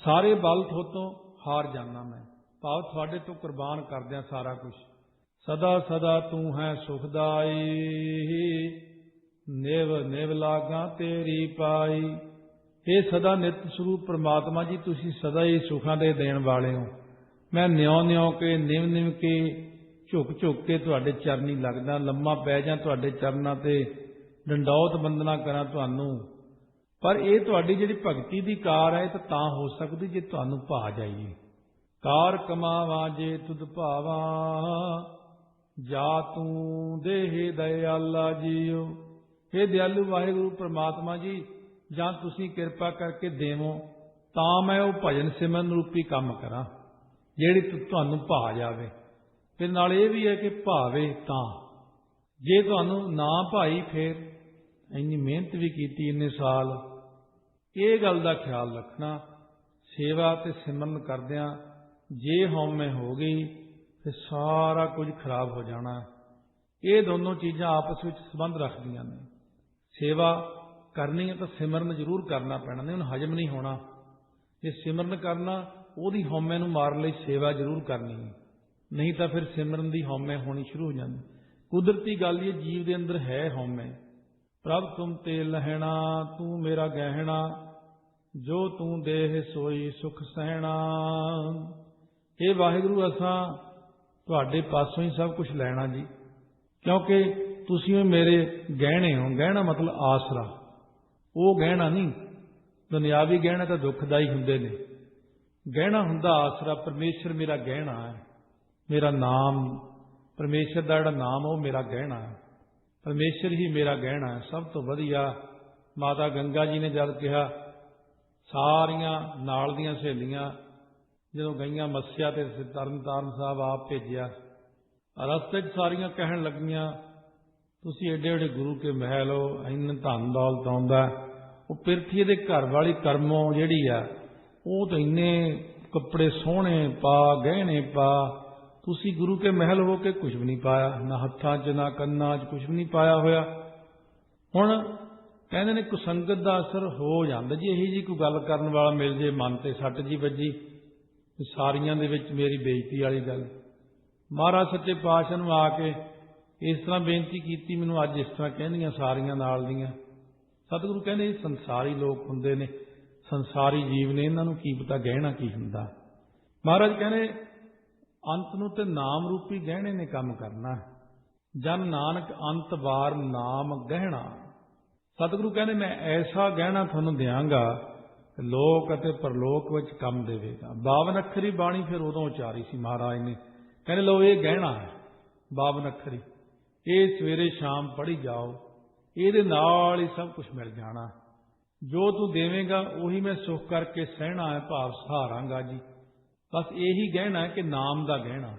ਸਾਰੇ ਬਲ ਥੋਤੋਂ ਹਾਰ ਜਾਣਾ ਮੈਂ, ਭਾਵ ਤੁਹਾਡੇ ਤੋਂ ਕੁਰਬਾਨ ਕਰਦਿਆਂ ਸਾਰਾ ਕੁਝ। ਸਦਾ ਸਦਾ ਤੂੰ ਹੈ ਸੁਖਦਾਈ, ਨਿਵ ਨਿਵ ਲਾਗਾ ਤੇਰੀ ਪਾਈ। ਇਹ ਸਦਾ ਨਿਤ ਸਰੂਪ ਪ੍ਰਮਾਤਮਾ ਜੀ, ਤੁਸੀਂ ਸਦਾ ਹੀ ਸੁਖਾਂ ਦੇ ਦੇਣ ਵਾਲੇ ਹੋ। ਮੈਂ ਨਿਉ ਨਿਉ ਕੇ, ਨਿਵ ਨਿਵ ਕੇ, ਝੁਕ ਝੁਕ ਕੇ ਤੁਹਾਡੇ ਚਰਨੀ ਲੱਗਦਾ, ਲੰਮਾ ਪੈ ਜਾ ਤੁਹਾਡੇ ਚਰਨਾਂ ਤੇ, ਡੰਡੌਤ ਬੰਦਨਾ ਕਰਾਂ ਤੁਹਾਨੂੰ। ਪਰ ਇਹ ਤੁਹਾਡੀ ਜਿਹੜੀ ਭਗਤੀ ਦੀ ਕਾਰ ਹੈ, ਇਹ ਤਾਂ ਹੋ ਸਕਦੀ ਜੇ ਤੁਹਾਨੂੰ ਭਾ ਜਾਈਏ। ਕਾਰ ਕਮਾਵਾਂ ਜੇ ਤੁਧ ਭਾਵਾਂ, ਜਾ ਤੂੰ ਦੇਹ ਦਇਆਲਾ ਜੀਓ। ਇਹ ਦਿਆਲੂ ਵਾਹਿਗੁਰੂ ਪ੍ਰਮਾਤਮਾ ਜੀ, ਜਾਂ ਤੁਸੀਂ ਕਿਰਪਾ ਕਰਕੇ ਦੇਵੋ ਤਾਂ ਮੈਂ ਉਹ ਭਜਨ ਸਿਮਰਨ ਰੂਪੀ ਕੰਮ ਕਰਾਂ ਜਿਹੜੀ ਤੁਹਾਨੂੰ ਭਾ ਜਾਵੇ। ਤੇ ਨਾਲ ਇਹ ਵੀ ਹੈ ਕਿ ਭਾਵੇ ਤਾਂ, ਜੇ ਤੁਹਾਨੂੰ ਨਾ ਭਾਈ ਫੇਰ ਇੰਨੀ ਮਿਹਨਤ ਵੀ ਕੀਤੀ ਇੰਨੇ ਸਾਲ। ਇਹ ਗੱਲ ਦਾ ਖਿਆਲ ਰੱਖਣਾ, ਸੇਵਾ ਤੇ ਸਿਮਰਨ ਕਰਦਿਆਂ ਜੇ ਹਉਮੈ ਹੋ ਗਈ ਤੇ ਸਾਰਾ ਕੁਝ ਖਰਾਬ ਹੋ ਜਾਣਾ। ਇਹ ਦੋਨੋਂ ਚੀਜ਼ਾਂ ਆਪਸ ਵਿੱਚ ਸੰਬੰਧ ਰੱਖਦੀਆਂ ਨੇ। ਸੇਵਾ ਕਰਨੀ ਹੈ ਤਾਂ ਸਿਮਰਨ ਜ਼ਰੂਰ ਕਰਨਾ ਪੈਣਾ, ਨਹੀਂ ਹੁਣ ਹਜਮ ਨਹੀਂ ਹੋਣਾ। ਜੇ ਸਿਮਰਨ ਕਰਨਾ ਉਹਦੀ ਹਉਮੈ ਨੂੰ ਮਾਰਨ ਲਈ ਸੇਵਾ ਜ਼ਰੂਰ ਕਰਨੀ ਹੈ, ਨਹੀਂ ਤਾਂ ਫਿਰ ਸਿਮਰਨ ਦੀ ਹਉਮੈ ਹੋਣੀ ਸ਼ੁਰੂ ਹੋ ਜਾਂਦੀ। ਕੁਦਰਤੀ ਗੱਲ ਇਹ ਜੀਵ ਦੇ ਅੰਦਰ ਹੈ ਹਉਮੈ। ਪ੍ਰਭ ਤੁਮ ਤੇ ਲਹਿਣਾ ਤੂੰ ਮੇਰਾ ਗਹਿਣਾ, ਜੋ ਤੂੰ ਦੇਹ ਸੋਈ ਸੁਖ ਸਹਿਣਾ। ਇਹ ਵਾਹਿਗੁਰੂ ਅਸਾਂ ਤੁਹਾਡੇ ਪਾਸੋਂ ਹੀ ਸਭ ਕੁਝ ਲੈਣਾ ਜੀ, ਕਿਉਂਕਿ ਤੁਸੀਂ ਮੇਰੇ ਗਹਿਣੇ ਹੋ। ਗਹਿਣਾ ਮਤਲਬ ਆਸਰਾ, ਉਹ ਗਹਿਣਾ ਨਹੀਂ। ਦੁਨਿਆਵੀ ਗਹਿਣੇ ਤਾਂ ਦੁੱਖਦਾਈ ਹੁੰਦੇ ਨੇ, ਗਹਿਣਾ ਹੁੰਦਾ ਆਸਰਾ। ਪਰਮੇਸ਼ਰ ਮੇਰਾ ਗਹਿਣਾ ਹੈ, ਮੇਰਾ ਨਾਮ, ਪਰਮੇਸ਼ਰ ਦਾ ਜਿਹੜਾ ਨਾਮ ਉਹ ਮੇਰਾ ਗਹਿਣਾ ਹੈ। ਪਰਮੇਸ਼ਰ ਹੀ ਮੇਰਾ ਗਹਿਣਾ ਹੈ। ਸਭ ਤੋਂ ਵਧੀਆ ਮਾਤਾ ਗੰਗਾ ਜੀ ਨੇ ਜਦ ਕਿਹਾ, ਸਾਰੀਆਂ ਨਾਲ ਦੀਆਂ ਸਹੇਲੀਆਂ ਜਦੋਂ ਗਈਆਂ ਮੱਸਿਆ ਤੇ ਤਰਨਤਾਰਨ ਸਾਹਿਬ ਆਪ ਭੇਜਿਆ, ਰਸਤੇ 'ਚ ਸਾਰੀਆਂ ਕਹਿਣ ਲੱਗੀਆਂ ਤੁਸੀਂ ਏਡੇ ਏਡੇ ਗੁਰੂ ਕੇ ਮਹਿਲ ਹੋ, ਇੰਨ ਧਨ ਦੌਲਤ ਆਉਂਦਾ। ਉਹ ਪਿਰਥੀ ਦੇ ਘਰ ਵਾਲੀ ਕਰਮੋਂ ਜਿਹੜੀ ਆ, ਉਹ ਤਾਂ ਇੰਨੇ ਕੱਪੜੇ ਸੋਹਣੇ ਪਾ, ਗਹਿਣੇ ਪਾ, ਤੁਸੀਂ ਗੁਰੂ ਕੇ ਮਹਿਲ ਹੋ ਕੇ ਕੁਝ ਵੀ ਨਹੀਂ ਪਾਇਆ, ਨਾ ਹੱਥਾਂ 'ਚ ਨਾ ਕੰਨਾਂ 'ਚ ਕੁਝ ਵੀ ਨਹੀਂ ਪਾਇਆ ਹੋਇਆ। ਹੁਣ ਕਹਿੰਦੇ ਨੇ ਕੁਸੰਗਤ ਦਾ ਅਸਰ ਹੋ ਜਾਂਦਾ ਜੀ। ਇਹੀ ਜੀ ਕੋਈ ਗੱਲ ਕਰਨ ਵਾਲਾ ਮਿਲ ਜੇ, ਮਨ ਤੇ ਸੱਟ ਜੀ ਵੱਜੀ, ਸਾਰੀਆਂ ਦੇ ਵਿੱਚ ਮੇਰੀ ਬੇਇੱਜ਼ਤੀ ਵਾਲੀ ਗੱਲ। ਮਹਾਰਾਜ ਸੱਚੇ ਪਾਤਸ਼ਾਹ ਨੂੰ ਆ ਕੇ ਇਸ ਤਰ੍ਹਾਂ ਬੇਨਤੀ ਕੀਤੀ, ਮੈਨੂੰ ਅੱਜ ਇਸ ਤਰ੍ਹਾਂ ਕਹਿੰਦੀਆਂ ਸਾਰੀਆਂ ਨਾਲ ਦੀਆਂ। ਸਤਿਗੁਰੂ ਕਹਿੰਦੇ ਇਹ ਸੰਸਾਰੀ ਲੋਕ ਹੁੰਦੇ ਨੇ, ਸੰਸਾਰੀ ਜੀਵ ਨੇ, ਇਹਨਾਂ ਨੂੰ ਕੀ ਪਤਾ ਗਹਿਣਾ ਕੀ ਹੁੰਦਾ। ਮਹਾਰਾਜ ਕਹਿੰਦੇ ਅੰਤ ਨੂੰ ਤੇ ਨਾਮ ਰੂਪੀ ਗਹਿਣੇ ਨੇ ਕੰਮ ਕਰਨਾ। ਜਨ ਨਾਨਕ ਅੰਤ ਵਾਰ ਨਾਮ ਗਹਿਣਾ। ਸਤਿਗੁਰੂ ਕਹਿੰਦੇ ਮੈਂ ਐਸਾ ਗਹਿਣਾ ਤੁਹਾਨੂੰ ਦਿਆਂਗਾ ਲੋਕ ਅਤੇ ਪਰਲੋਕ ਵਿੱਚ ਕੰਮ ਦੇਵੇਗਾ। 52 ਅੱਖਰੀ ਬਾਣੀ ਫਿਰ ਉਦੋਂ ਉਚਾਰੀ ਸੀ ਮਹਾਰਾਜ ਨੇ। ਕਹਿੰਦੇ ਲਓ ਇਹ ਗਹਿਣਾ ਹੈ 52 ਅੱਖਰੀ, ਇਹ ਸਵੇਰੇ ਸ਼ਾਮ ਪੜ੍ਹੀ ਜਾਓ, ਇਹਦੇ ਨਾਲ ਹੀ ਸਭ ਕੁਝ ਮਿਲ ਜਾਣਾ। ਜੋ ਤੂੰ ਦੇਵੇਂਗਾ ਉਹੀ ਮੈਂ ਸੁੱਖ ਕਰਕੇ ਸਹਿਣਾ ਹੈ, ਭਾਵ ਸਹਾਰਾਂਗਾ ਜੀ। ਬਸ ਇਹੀ ਗਹਿਣਾ ਹੈ ਕਿ ਨਾਮ ਦਾ ਗਹਿਣਾ।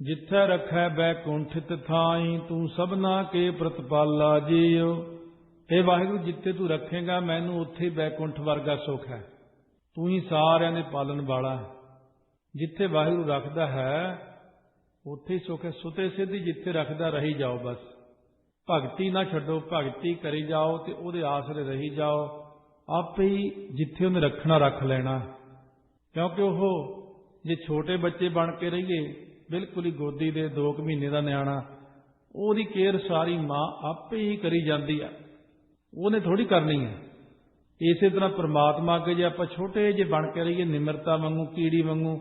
ਜਿੱਥੇ ਰੱਖੈ ਬੈਕੁੰਠਿਤ ਥਾਈ, ਤੂੰ ਸਭਨਾ ਕੇ ਪ੍ਰਤਪਾਲਾ ਜੀਓ। ਇਹ ਵਾਹਿਗੁਰੂ ਜਿੱਥੇ ਤੂੰ ਰੱਖੇਗਾ ਮੈਨੂੰ ਉੱਥੇ ਬੈਕੁੰਠ ਵਰਗਾ ਸੁੱਖ ਹੈ, ਤੂੰ ਹੀ ਸਾਰਿਆਂ ਦੇ ਪਾਲਣ ਵਾਲਾ ਹੈ। ਜਿੱਥੇ ਵਾਹਿਗੁਰੂ ਰੱਖਦਾ ਹੈ ਉੱਥੇ ਹੀ ਸੁੱਖ ਹੈ। ਸੁਤੇ ਸਿੱਧੀ ਜਿੱਥੇ ਰੱਖਦਾ ਰਹੀ ਜਾਓ, ਬਸ ਭਗਤੀ ਨਾ ਛੱਡੋ, ਭਗਤੀ ਕਰੀ ਜਾਓ ਤੇ ਉਹਦੇ ਆਸਰੇ ਰਹੀ ਜਾਓ। ਆਪੇ ਹੀ ਜਿੱਥੇ ਉਹਨੇ ਰੱਖਣਾ ਰੱਖ ਲੈਣਾ। ਕਿਉਂਕਿ ਉਹ ਜੇ ਛੋਟੇ ਬੱਚੇ ਬਣ ਕੇ ਰਹੀਏ, ਬਿਲਕੁਲ ਹੀ ਗੋਦੀ ਦੇ 2 ਮਹੀਨੇ ਦਾ ਨਿਆਣਾ, ਉਹਦੀ ਕੇਅਰ ਸਾਰੀ ਮਾਂ ਆਪੇ ਹੀ ਕਰੀ ਜਾਂਦੀ ਆ, ਉਹਨੇ ਥੋੜੀ ਕਰਨੀ ਹੈ। ਇਸੇ ਤਰ੍ਹਾਂ ਪ੍ਰਮਾਤਮਾ ਅੱਗੇ ਜੇ ਆਪਾਂ ਛੋਟੇ ਜਿਹੇ ਬਣ ਕੇ ਰਹੀਏ, ਨਿਮਰਤਾ ਵਾਂਗੂ, ਕੀੜੀ ਵਾਂਗੂ,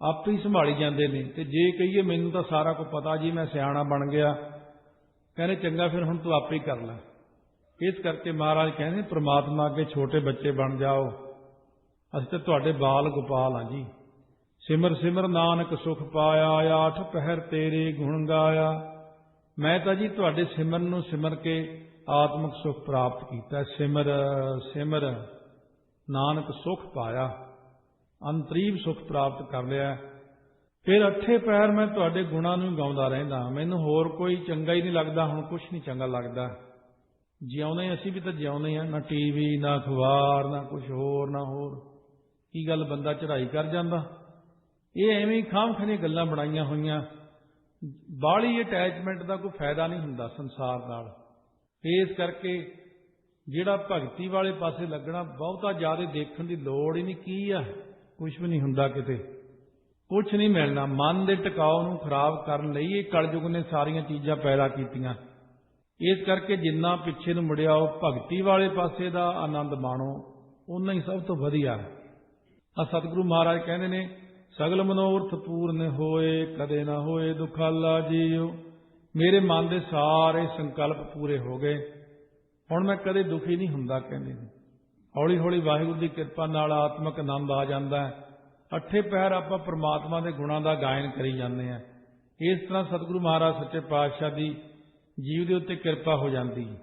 ਆਪੇ ਹੀ ਸੰਭਾਲੀ ਜਾਂਦੇ ਨੇ। ਤੇ ਜੇ ਕਹੀਏ ਮੈਨੂੰ ਤਾਂ ਸਾਰਾ ਕੁਝ ਪਤਾ ਜੀ, ਮੈਂ ਸਿਆਣਾ ਬਣ ਗਿਆ, ਕਹਿੰਦੇ ਚੰਗਾ ਫਿਰ ਹੁਣ ਤੂੰ ਆਪੇ ਹੀ ਕਰ ਲੈ। ਇਸ ਕਰਕੇ ਮਹਾਰਾਜ ਕਹਿੰਦੇ ਪ੍ਰਮਾਤਮਾ ਅੱਗੇ ਛੋਟੇ ਬੱਚੇ ਬਣ ਜਾਓ। ਅਸੀਂ ਤਾਂ ਤੁਹਾਡੇ ਬਾਲ ਗੋਪਾਲ ਹਾਂ ਜੀ। ਸਿਮਰ ਸਿਮਰ ਨਾਨਕ ਸੁਖ ਪਾਇਆ, 8 ਪਹਿਰ ਤੇਰੇ ਗੁਣ ਗਾਇਆ। ਮੈਂ ਤਾਂ ਜੀ ਤੁਹਾਡੇ ਸਿਮਰਨ ਨੂੰ ਸਿਮਰ ਕੇ ਆਤਮਿਕ ਸੁਖ ਪ੍ਰਾਪਤ ਕੀਤਾ। ਸਿਮਰ ਸਿਮਰ ਨਾਨਕ ਸੁਖ ਪਾਇਆ, ਅੰਤਰੀਵ ਸੁਖ ਪ੍ਰਾਪਤ ਕਰ ਲਿਆ। ਫਿਰ 8 ਪਹਿਰ ਮੈਂ ਤੁਹਾਡੇ ਗੁਣਾਂ ਨੂੰ ਗਾਉਂਦਾ ਰਹਿੰਦਾ। ਮੈਨੂੰ ਹੋਰ ਕੋਈ ਚੰਗਾ ਹੀ ਨਹੀਂ ਲੱਗਦਾ, ਹੁਣ ਕੁਛ ਨਹੀਂ ਚੰਗਾ ਲੱਗਦਾ। ਜਿਉਂਦੇ ਅਸੀਂ ਵੀ ਤਾਂ ਜਿਉਂਦੇ ਹਾਂ, ਨਾ ਟੀਵੀ, ਨਾ ਅਖਬਾਰ, ਨਾ ਕੁਛ ਹੋਰ, ਨਾ ਹੋਰ। ਕੀ ਗੱਲ ਬੰਦਾ ਚੜ੍ਹਾਈ ਕਰ ਜਾਂਦਾ? ਇਹ ਐਵੇਂ ਹੀ ਖਾਮਖਾਨੇ ਗੱਲਾਂ ਬਣਾਈਆਂ ਹੋਈਆਂ। ਬਾਹਲੀ ਅਟੈਚਮੈਂਟ ਦਾ ਕੋਈ ਫਾਇਦਾ ਨਹੀਂ ਹੁੰਦਾ ਸੰਸਾਰ ਨਾਲ। ਇਸ ਕਰਕੇ ਜਿਹੜਾ ਭਗਤੀ ਵਾਲੇ ਪਾਸੇ ਲੱਗਣਾ, ਬਹੁਤਾ ਜ਼ਿਆਦਾ ਦੇਖਣ ਦੀ ਲੋੜ ਹੀ ਨਹੀਂ। ਕੀ ਆ, ਕੁਛ ਵੀ ਨਹੀਂ ਹੁੰਦਾ, ਕਿਤੇ ਕੁਛ ਨਹੀਂ ਮਿਲਣਾ। ਮਨ ਦੇ ਟਿਕਾਓ ਨੂੰ ਖਰਾਬ ਕਰਨ ਲਈ ਇਹ ਕਲਯੁਗ ਨੇ ਸਾਰੀਆਂ ਚੀਜ਼ਾਂ ਪੈਦਾ ਕੀਤੀਆਂ। ਇਸ ਕਰਕੇ ਜਿੰਨਾ ਪਿੱਛੇ ਨੂੰ ਮੁੜਿਆਓ, ਭਗਤੀ ਵਾਲੇ ਪਾਸੇ ਦਾ ਆਨੰਦ ਮਾਣੋ, ਓਨਾ ਹੀ ਸਭ ਤੋਂ ਵਧੀਆ ਹੈ। ਆ ਸਤਿਗੁਰੂ ਮਹਾਰਾਜ ਕਹਿੰਦੇ ਨੇ ਸਗਲ ਮਨੋਰਥ ਪੂਰਨ ਹੋਏ, ਕਦੇ ਨਾ ਹੋਏ ਦੁਖਾਲਾ ਜੀਓ। ਮੇਰੇ ਮਨ ਦੇ ਸਾਰੇ ਸੰਕਲਪ ਪੂਰੇ ਹੋ ਗਏ, ਹੁਣ ਮੈਂ ਕਦੇ ਦੁਖੀ ਨਹੀਂ ਹੁੰਦਾ। ਕਹਿੰਦੇ ਨੇ ਹੌਲੀ ਹੌਲੀ ਵਾਹਿਗੁਰੂ ਦੀ ਕਿਰਪਾ ਨਾਲ ਆਤਮਿਕ ਆਨੰਦ ਆ ਜਾਂਦਾ ਹੈ। 8 ਪਹਿਰ ਆਪਾਂ ਪ੍ਰਮਾਤਮਾ ਦੇ ਗੁਣਾਂ ਦਾ ਗਾਇਨ ਕਰੀ ਜਾਂਦੇ ਹਾਂ। ਇਸ ਤਰ੍ਹਾਂ ਸਤਿਗੁਰੂ ਮਹਾਰਾਜ ਸੱਚੇ ਪਾਤਸ਼ਾਹ ਦੀ ਜੀਵ ਦੇ ਉੱਤੇ ਕਿਰਪਾ ਹੋ ਜਾਂਦੀ ਹੈ।